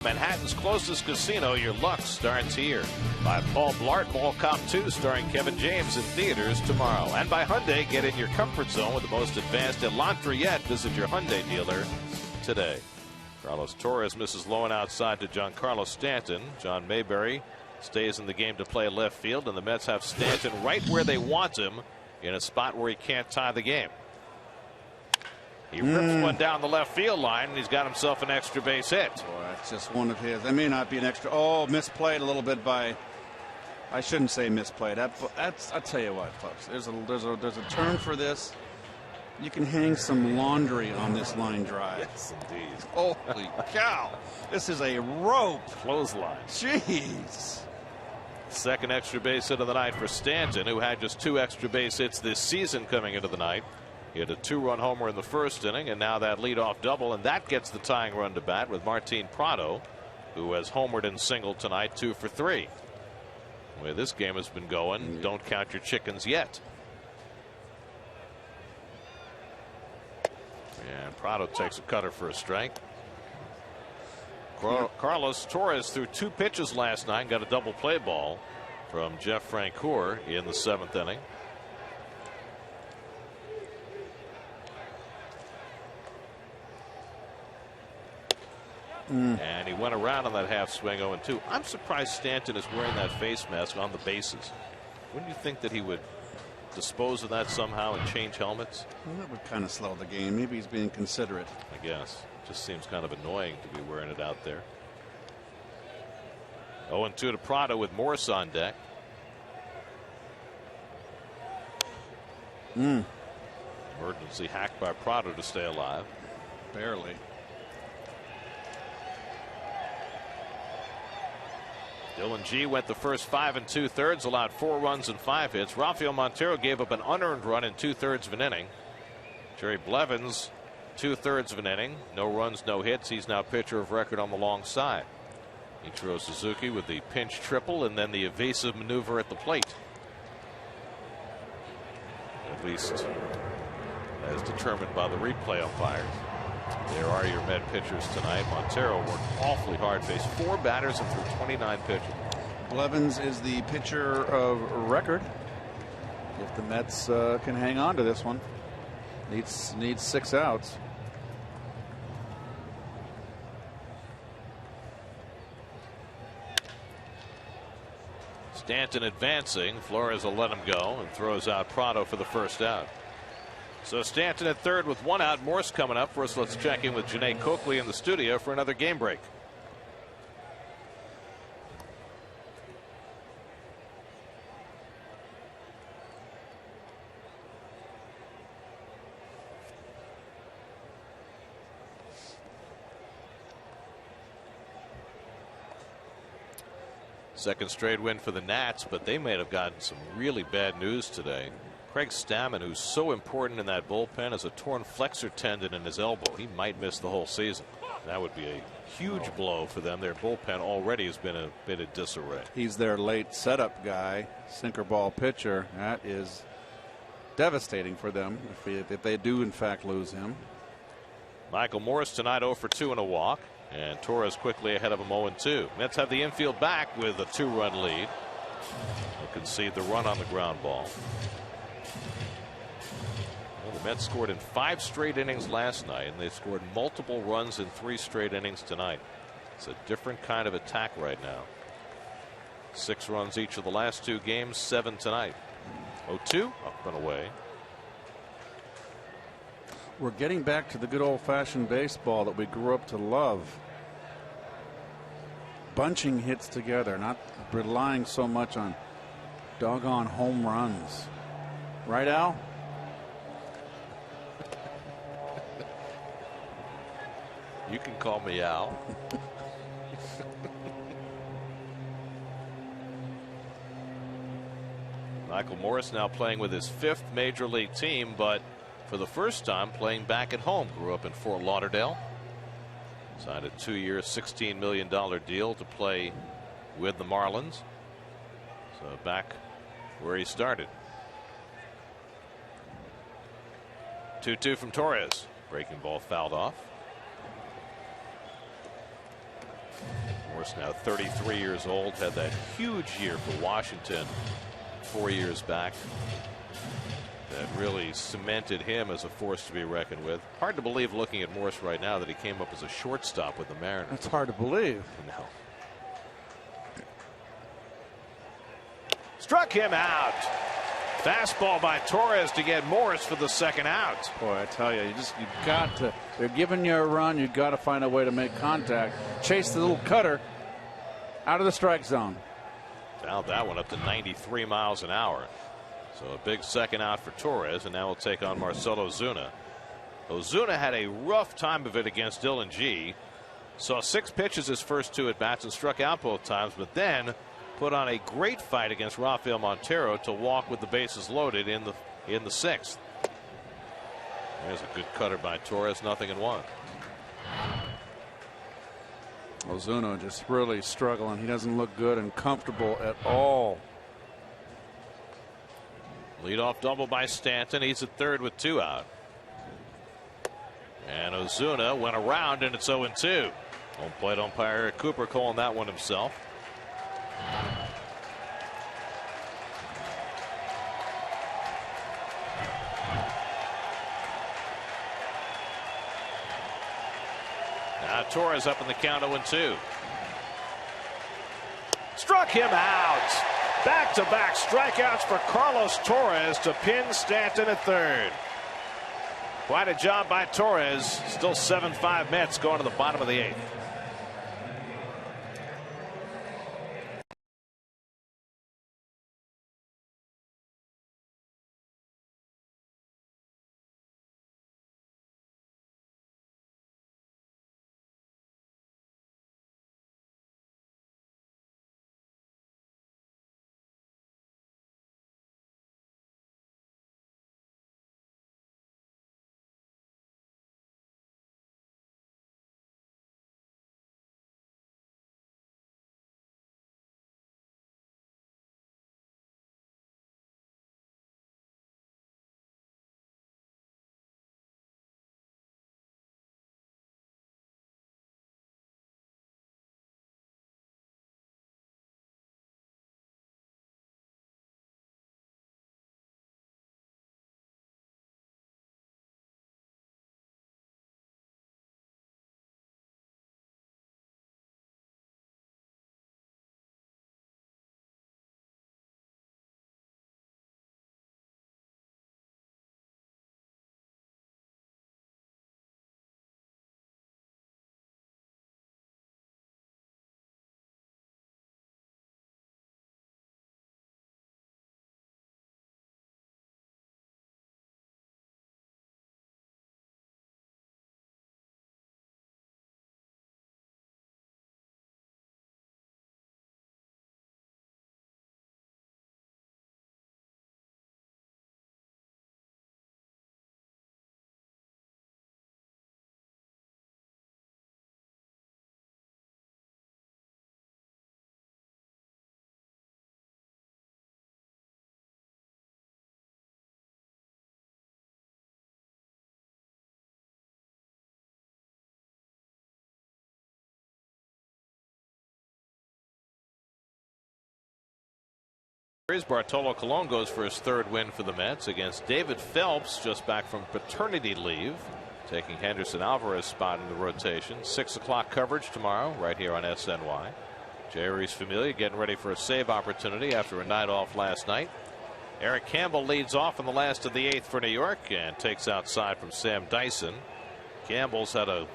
Manhattan's closest casino. Your luck starts here. By Paul Blart, Mall Cop 2, starring Kevin James in theaters tomorrow. And by Hyundai, get in your comfort zone with the most advanced Elantra yet. Visit your Hyundai dealer today. Carlos Torres misses low and outside to Giancarlo Stanton. John Mayberry stays in the game to play left field, and the Mets have Stanton right where they want him, in a spot where he can't tie the game. He rips one down the left field line, and he's got himself an extra base hit. Boy, that's just one of his. That may not be an extra. Oh, misplayed a little bit by. I shouldn't say misplayed. That's. I'll tell you what, folks. There's a term for this. You can hang some laundry on this line drive. Yes, indeed. Holy cow! This is a rope Clothesline. Jeez. Second extra base hit of the night for Stanton, who had just 2 extra base hits this season coming into the night. He had a 2-run homer in the first inning, and now that leadoff double, and that gets the tying run to bat with Martin Prado, who has homered and singled tonight, 2 for 3. The way this game has been going, don't count your chickens yet. And Prado takes a cutter for a strike. Carlos Torres threw 2 pitches last night and got a double play ball from Jeff Francoeur in the 7th inning. And he went around on that half swing 0-2. I'm surprised Stanton is wearing that face mask on the bases. Wouldn't you think that he would dispose of that somehow and change helmets? Well, that would kind of slow the game. Maybe he's being considerate. I guess. Just seems kind of annoying to be wearing it out there. 0-2 to Prado with Morris on deck. Emergency hack by Prado to stay alive. Barely. Dylan G went the first 5 2/3, allowed 4 runs and 5 hits. Rafael Montero gave up an unearned run in 2/3 of an inning. Jerry Blevins, 2/3 of an inning, no runs, no hits. He's now pitcher of record on the long side. Ichiro Suzuki with the pinch triple and then the evasive maneuver at the plate. At least as determined by the replay umpires. There are your Met pitchers tonight. Montero worked awfully hard, faced 4 batters and threw 29 pitches. Blevins is the pitcher of record. If the Mets can hang on to this one, needs 6 outs. Stanton advancing. Flores will let him go and throws out Prado for the first out. So Stanton at third with 1 out. Morse coming up. First, let's check in with Janae Coakley in the studio for another game break. Second straight win for the Nats, but they may have gotten some really bad news today. Craig Stammen, who's so important in that bullpen, has a torn flexor tendon in his elbow. He might miss the whole season. That would be a huge blow for them. Their bullpen already has been a bit of disarray. He's their late setup guy, sinker ball pitcher. That is devastating for them if they do in fact lose him. Michael Morris tonight 0 for 2 and a walk, and Torres quickly ahead of him 0-2. Mets have the infield back with a 2-run lead. They'll concede the run on the ground ball. Well, the Mets scored in 5 straight innings last night, and they scored multiple runs in 3 straight innings tonight. It's a different kind of attack right now. 6 runs each of the last 2 games, 7 tonight. 0-2 up and away. We're getting back to the good old-fashioned baseball that we grew up to love. Bunching hits together, not relying so much on doggone home runs. Right, Al? You can call me Al. Michael Morris now playing with his 5th major league team, but for the first time playing back at home. Grew up in Fort Lauderdale. Signed a 2-year $16 million deal to play with the Marlins. So back where he started. 2-2 from Torres. Breaking ball fouled off. course, now 33 years old, had that huge year for Washington 4 years back. That really cemented him as a force to be reckoned with. Hard to believe, looking at Morse right now, that he came up as a shortstop with the Mariners. That's hard to believe. No. Struck him out. Fastball by Torres to get Morse for the second out. Boy, I tell you, you've got to. They're giving you a run. You've got to find a way to make contact. Chase the little cutter out of the strike zone. Fouled that one up to 93 miles an hour. So a big second out for Torres, and now we'll take on Marcell Ozuna. Ozuna had a rough time of it against Dylan G. Saw 6 pitches his first 2 at bats and struck out both times, but then put on a great fight against Rafael Montero to walk with the bases loaded in the 6th. There's a good cutter by Torres, 0-1. Ozuna just really struggling. He doesn't look good and comfortable at all. Leadoff double by Stanton. He's at third with 2 out. And Ozuna went around, and it's 0-2. Home plate umpire Eric Cooper calling that one himself. Now Torres up in the count, 0-2. Struck him out. Back-to-back strikeouts for Carlos Torres to pin Stanton at third. Quite a job by Torres. Still 7-5 Mets going to the bottom of the 8th. Bartolo Colon goes for his 3rd win for the Mets against David Phelps, just back from paternity leave, taking Henderson Alvarez's spot in the rotation. 6 o'clock coverage tomorrow right here on SNY. Jerry's Familia getting ready for a save opportunity after a night off last night. Eric Campbell leads off in the last of the 8th for New York and takes outside from Sam Dyson. Campbell's had a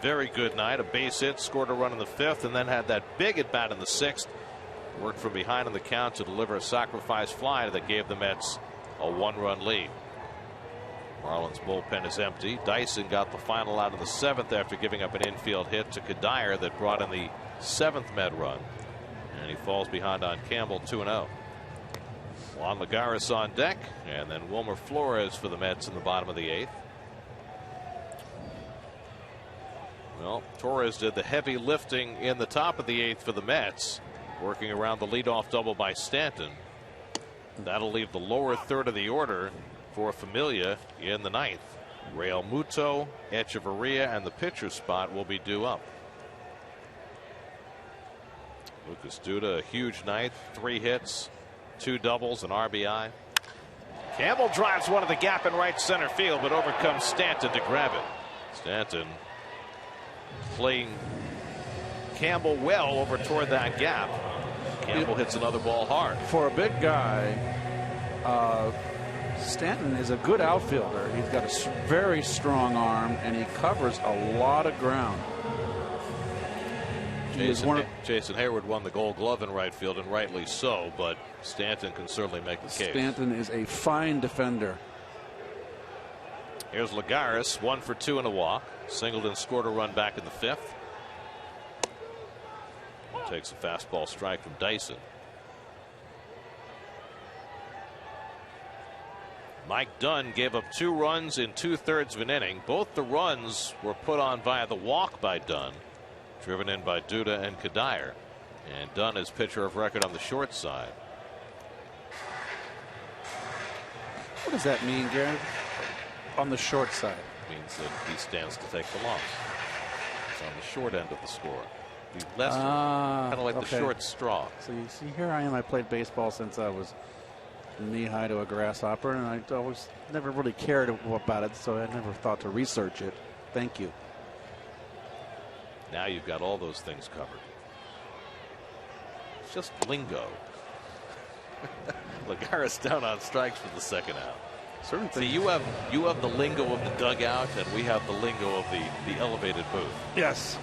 very good night, a base hit, scored a run in the 5th, and then had that big at bat in the 6th. Worked from behind in the count to deliver a sacrifice fly that gave the Mets a 1-run lead. Marlins bullpen is empty. Dyson got the final out in the 7th after giving up an infield hit to Kadire that brought in the 7th Met run. And he falls behind on Campbell, 2-0. Juan Lagares on deck, and then Wilmer Flores for the Mets in the bottom of the 8th. Well, Torres did the heavy lifting in the top of the 8th for the Mets, working around the leadoff double by Stanton. That'll leave the lower third of the order for Familia in the 9th. Real Muto, Echeverria, and the pitcher spot will be due up. Lucas Duda, a huge night, 3 hits, 2 doubles, an RBI. Campbell drives one to the gap in right center field, but overcomes Stanton to grab it. Stanton playing Campbell well over toward that gap. Campbell hits another ball hard. For a big guy, Stanton is a good outfielder. He's got a very strong arm, and he covers a lot of ground. Jason Hayward won the Gold Glove in right field, and rightly so, but Stanton can certainly make the case. Stanton is a fine defender. Here's Lagares, 1 for 2 in a walk. Singleton scored a run back in the 5th. Takes a fastball strike from Dyson. Mike Dunn gave up 2 runs in 2/3 of an inning. Both the runs were put on via the walk by Dunn, driven in by Duda and Kadire. And Dunn is pitcher of record on the short side. What does that mean, Gary? On the short side? It means that he stands to take the loss. It's on the short end of the score. The less, kind of like the short straw. So you see, here I am. I played baseball since I was knee-high to a grasshopper, and I always never really cared about it, so I never thought to research it. Thank you. Now you've got all those things covered. It's just lingo. Lagares down on strikes for the second out. Certain See, things. you have the lingo of the dugout, and we have the lingo of the elevated booth. Yes.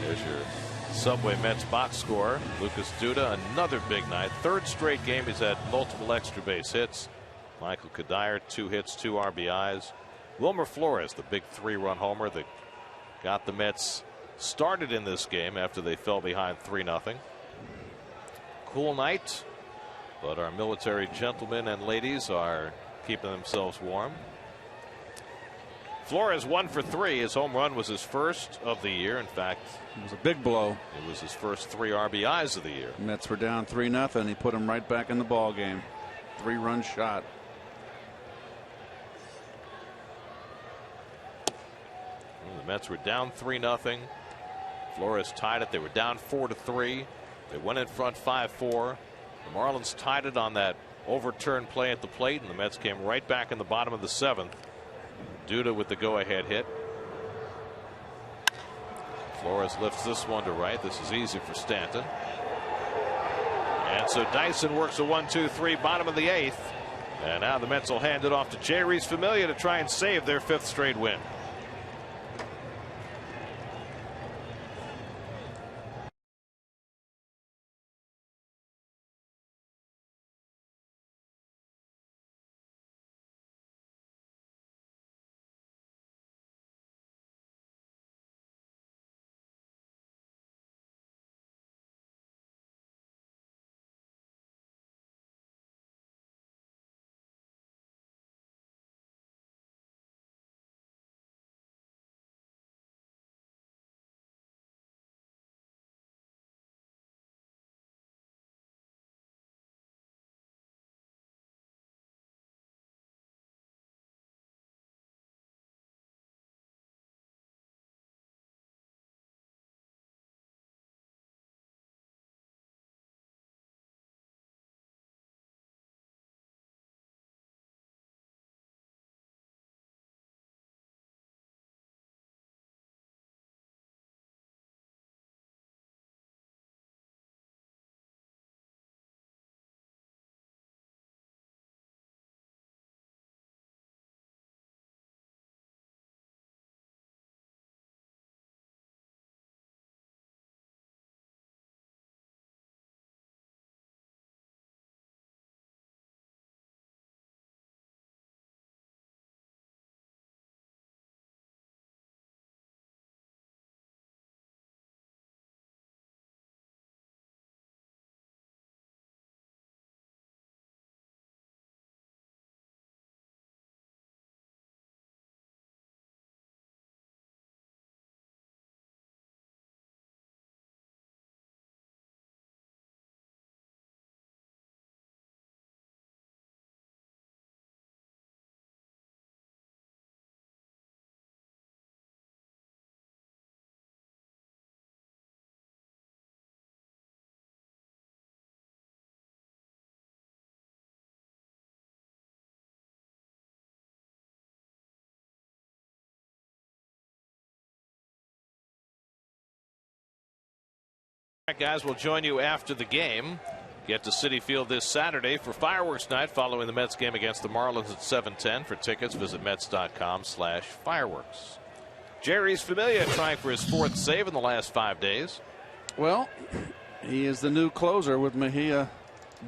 There's your Subway Mets box score. Lucas Duda, another big night. 3rd straight game he's had multiple extra base hits. Michael Kadire, 2 hits, 2 RBIs. Wilmer Flores, the big 3-run homer that got the Mets started in this game after they fell behind 3-0. Cool night, but our military gentlemen and ladies are keeping themselves warm. Flores 1 for 3. His home run was his first of the year. In fact, it was a big blow. It was his first 3 RBIs of the year. Mets were down 3-0. He put them right back in the ball game. 3-run shot. The Mets were down 3-0. Flores tied it. They were down 4-3. They went in front 5-4. The Marlins tied it on that overturned play at the plate, and the Mets came right back in the bottom of the 7th. Duda with the go-ahead hit. Flores lifts this one to right. This is easy for Stanton. And so Dyson works a 1-2-3 bottom of the 8th. And now the Mets will hand it off to Jeurys Familia to try and save their 5th straight win. Guys, will join you after the game. Get to Citi Field this Saturday for fireworks night following the Mets game against the Marlins at 7:10. For tickets, visit Mets.com/fireworks. Jerry's Familia trying for his 4th save in the last 5 days. Well, he is the new closer with Mejia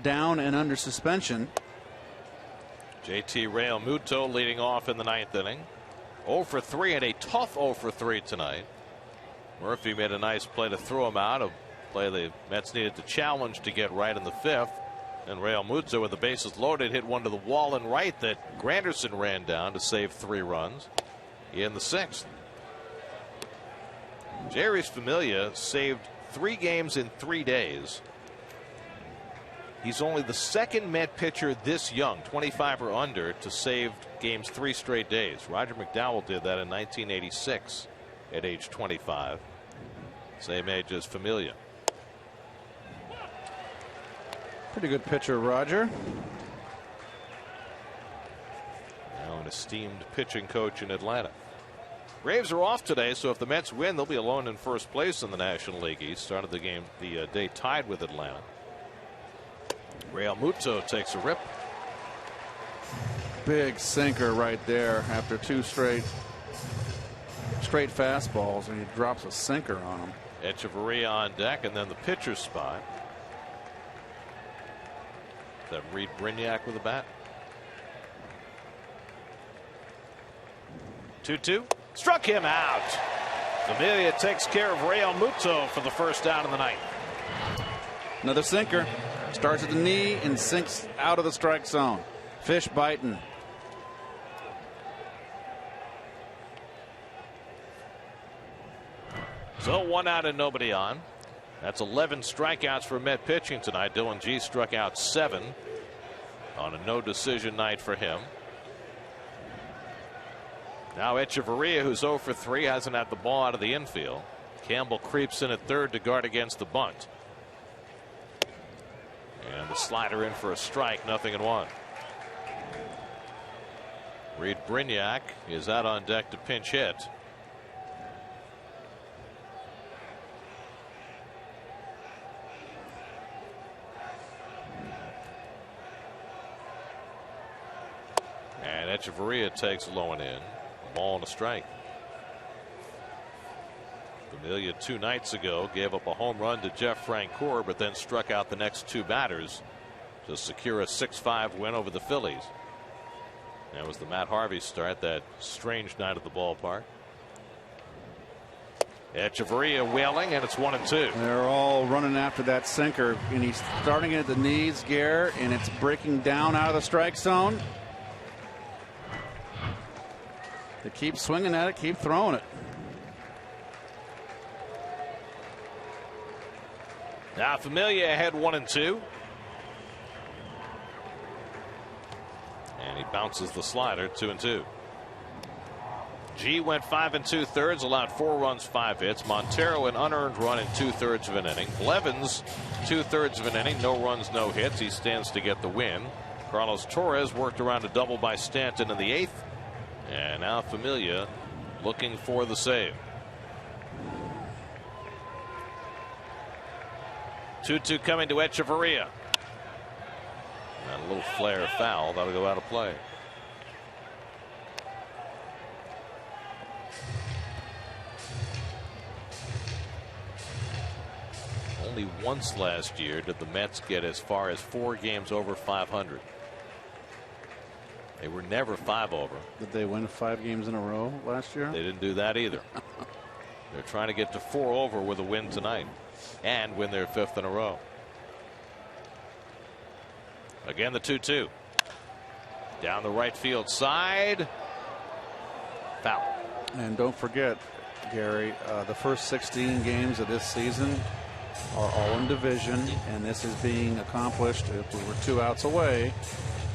down and under suspension. JT Realmuto leading off in the 9th inning. 0 for 3 and a tough 0 for 3 tonight. Murphy made a nice play to throw him out. A play the Mets needed to challenge to get right in the 5th. And Realmuto, with the bases loaded, hit one to the wall and right that Granderson ran down to save 3 runs in the 6th. Jerry's Familia saved 3 games in 3 days. He's only the 2nd Met pitcher this young, 25 or under, to save games 3 straight days. Roger McDowell did that in 1986 at age 25. Same age as Familia. Pretty good pitcher, Roger. Now an esteemed pitching coach in Atlanta. Braves are off today, so if the Mets win, they'll be alone in first place in the National League East. Started the game, the day tied with Atlanta. Realmuto takes a rip. Big sinker right there after 2 straight fastballs, and he drops a sinker on him. Echeverria on deck, and then the pitcher's spot. Is that Reed Brignac with a bat? 2-2. Struck him out. Familia takes care of Realmuto for the first out of the night. Another sinker. Starts at the knee and sinks out of the strike zone. Fish biting. So 1 out and nobody on. That's 11 strikeouts for Met pitching tonight. Dylan G struck out 7 on a no decision night for him. Now Echeverria, who's 0 for 3, hasn't had the ball out of the infield. Campbell creeps in at 3rd to guard against the bunt. And the slider in for a strike, 0-1. Reed Brignac is out on deck to pinch hit. And Echeverria takes low and in. A ball and a strike. Familia 2 nights ago gave up a home run to Jeff Francoeur, but then struck out the next 2 batters to secure a 6-5 win over the Phillies. That was the Matt Harvey start, that strange night at the ballpark. Echeverria wailing, and it's 1-2. They're all running after that sinker, and he's starting it at the knees, Gare, and it's breaking down out of the strike zone. They keep swinging at it, keep throwing it. Now Familia ahead 1-2. And he bounces the slider 2-2. G went 5 2/3, allowed 4 runs, 5 hits. Montero an unearned run in 2/3 of an inning. Blevins 2/3 of an inning, no runs, no hits. He stands to get the win. Carlos Torres worked around a double by Stanton in the 8th. And now Familia looking for the save. 2-2 coming to Echeverria. And a little flare foul that'll go out of play. Only once last year did the Mets get as far as 4 games over 500. They were never 5 over. Did they win 5 games in a row last year? They didn't do that either. They're trying to get to 4 over with a win tonight and win their 5th in a row. Again, the 2-2 down the right field side. Foul. And don't forget, Gary, the first 16 games of this season are all in division, and this is being accomplished. If we were 2 outs away,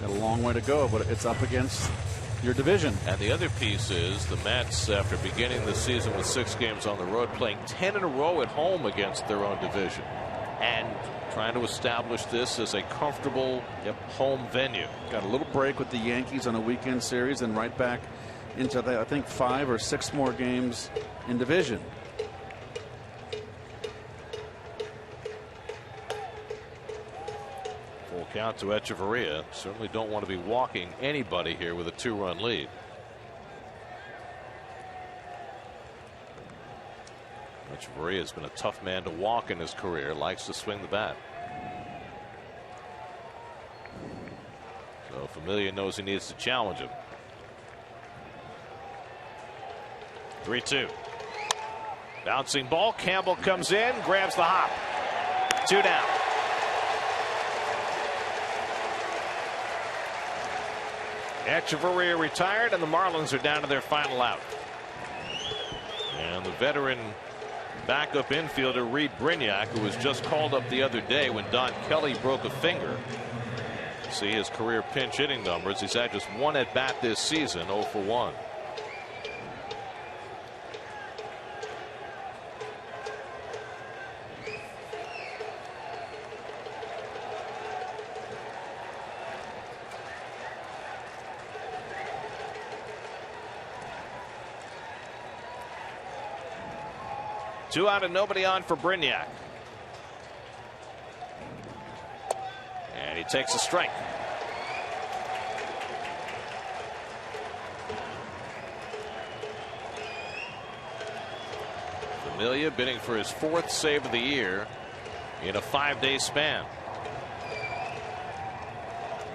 got a long way to go, but it's up against your division. And the other piece is the Mets, after beginning the season with 6 games on the road, playing 10 in a row at home against their own division, and trying to establish this as a comfortable home venue. Got a little break with the Yankees on a weekend series, and right back into I think 5 or 6 more games in division. count to Echeverria. Certainly don't want to be walking anybody here with a 2-run lead. Echeverria has been a tough man to walk in his career. Likes to swing the bat. So Familia knows he needs to challenge him. 3-2. Bouncing ball. Campbell comes in, grabs the hop. 2 down. Echeverria retired, and the Marlins are down to their final out. And the veteran backup infielder Reed Brignac, who was just called up the other day when Don Kelly broke a finger. See his career pinch hitting numbers. He's had just 1 at bat this season, 0 for 1. Two out and nobody on for Brignac. And he takes a strike. Familia bidding for his 4th save of the year in a 5-day span.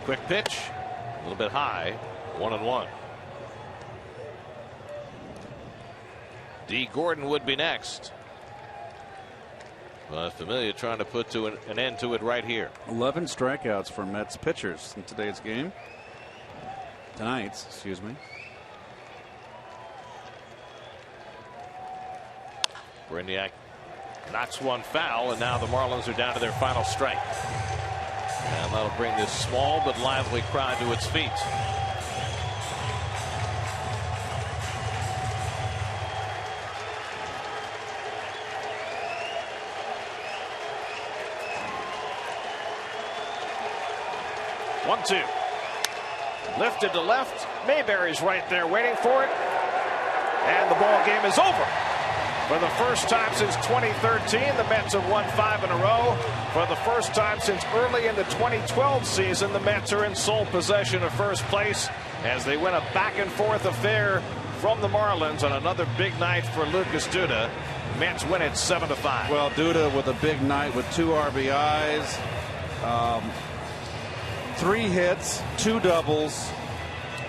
Quick pitch, a little bit high, 1-1. D. Gordon would be next. But Familia trying to put an end to it right here. 11 strikeouts for Mets pitchers in today's game. Tonight's, excuse me. Brignac knocks one foul, and now the Marlins are down to their final strike. And that'll bring this small but lively crowd to its feet. One-two. Lifted to left. Mayberry's right there waiting for it. And the ball game is over. For the first time since 2013, the Mets have won 5 in a row. For the first time since early in the 2012 season, the Mets are in sole possession of first place as they win a back-and-forth affair from the Marlins on another big night for Lucas Duda. Mets win it 7-5. Well, Duda with a big night with 2 RBIs. 3 hits, 2 doubles.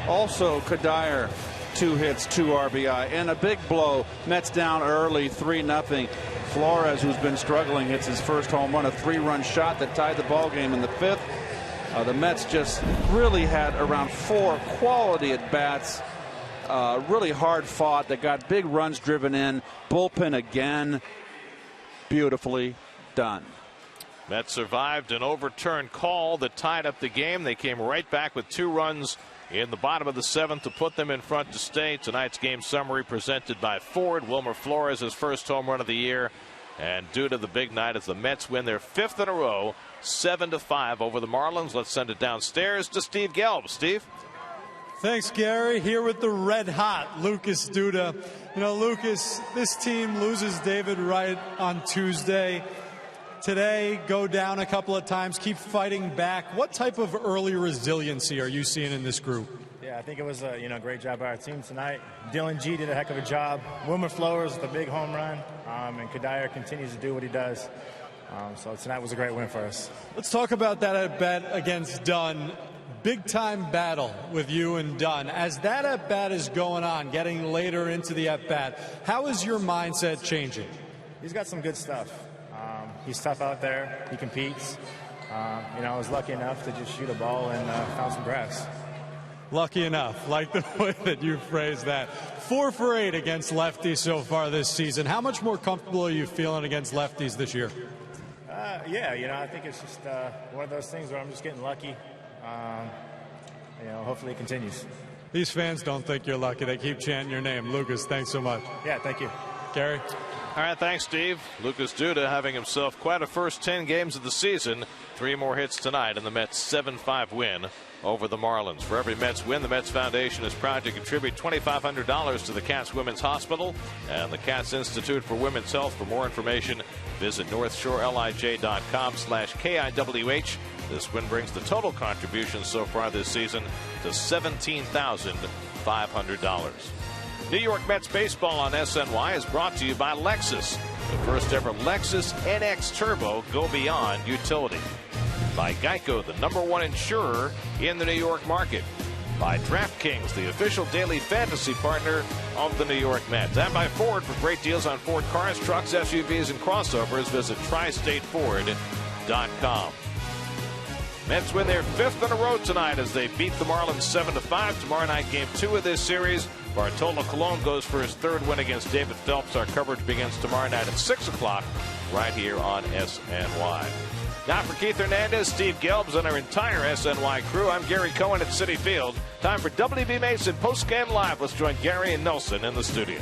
Also, Kadire, 2 hits, 2 RBI, and a big blow. Mets down early, 3-0. Flores, who's been struggling, hits his first home run, a 3-run shot that tied the ball game in the 5th. The Mets just really had around 4 quality at bats. Really hard fought. That got big runs driven in. Bullpen again. Beautifully done. Mets survived an overturned call that tied up the game. They came right back with 2 runs in the bottom of the 7th to put them in front to stay. Tonight's game summary presented by Ford. Wilmer Flores, his first home run of the year. And due to the big night as the Mets win their 5th in a row, 7-5 over the Marlins. Let's send it downstairs to Steve Gelb. Steve? Thanks, Gary. Here with the red-hot Lucas Duda. You know, Lucas, this team loses David Wright on Tuesday. Today, go down a couple of times, keep fighting back. What type of early resiliency are you seeing in this group? Yeah, I think it was a great job by our team tonight. Dylan G did a heck of a job. Wilmer Flores with a big home run, and Kadire continues to do what he does. So tonight was a great win for us. Let's talk about that at-bat against Dunn. Big-time battle with you and Dunn. As that at-bat is going on, getting later into the at-bat, how is your mindset changing? He's got some good stuff. He's tough out there. He competes. I was lucky enough to just shoot a ball and found some grass. Lucky enough. Like the way that you phrased that. 4 for 8 against lefties so far this season. How much more comfortable are you feeling against lefties this year? I think it's just one of those things where I'm just getting lucky. Hopefully it continues. These fans don't think you're lucky. They keep chanting your name. Lucas, thanks so much. Yeah, thank you. Gary? All right, thanks, Steve. Lucas Duda having himself quite a first 10 games of the season. 3 more hits tonight, and the Mets' 7-5 win over the Marlins. For every Mets win, the Mets Foundation is proud to contribute $2,500 to the Cats Women's Hospital and the Cats Institute for Women's Health. For more information, visit NorthshoreLIJ.com/KIWH. This win brings the total contribution so far this season to $17,500. New York Mets baseball on SNY is brought to you by Lexus. The first ever Lexus NX Turbo Go Beyond utility. By Geico, the #1 insurer in the New York market. By DraftKings, the official daily fantasy partner of the New York Mets. And by Ford, for great deals on Ford cars, trucks, SUVs, and crossovers, visit tristateford.com. Mets win their 5th in a row tonight as they beat the Marlins 7-5. Tomorrow night, game 2 of this series. Bartolo Colon goes for his 3rd win against David Phelps. Our coverage begins tomorrow night at 6 o'clock right here on SNY. Now for Keith Hernandez, Steve Gelbs, and our entire SNY crew, I'm Gary Cohen at Citi Field. Time for WB Mason Postgame Live. Let's join Gary and Nelson in the studio.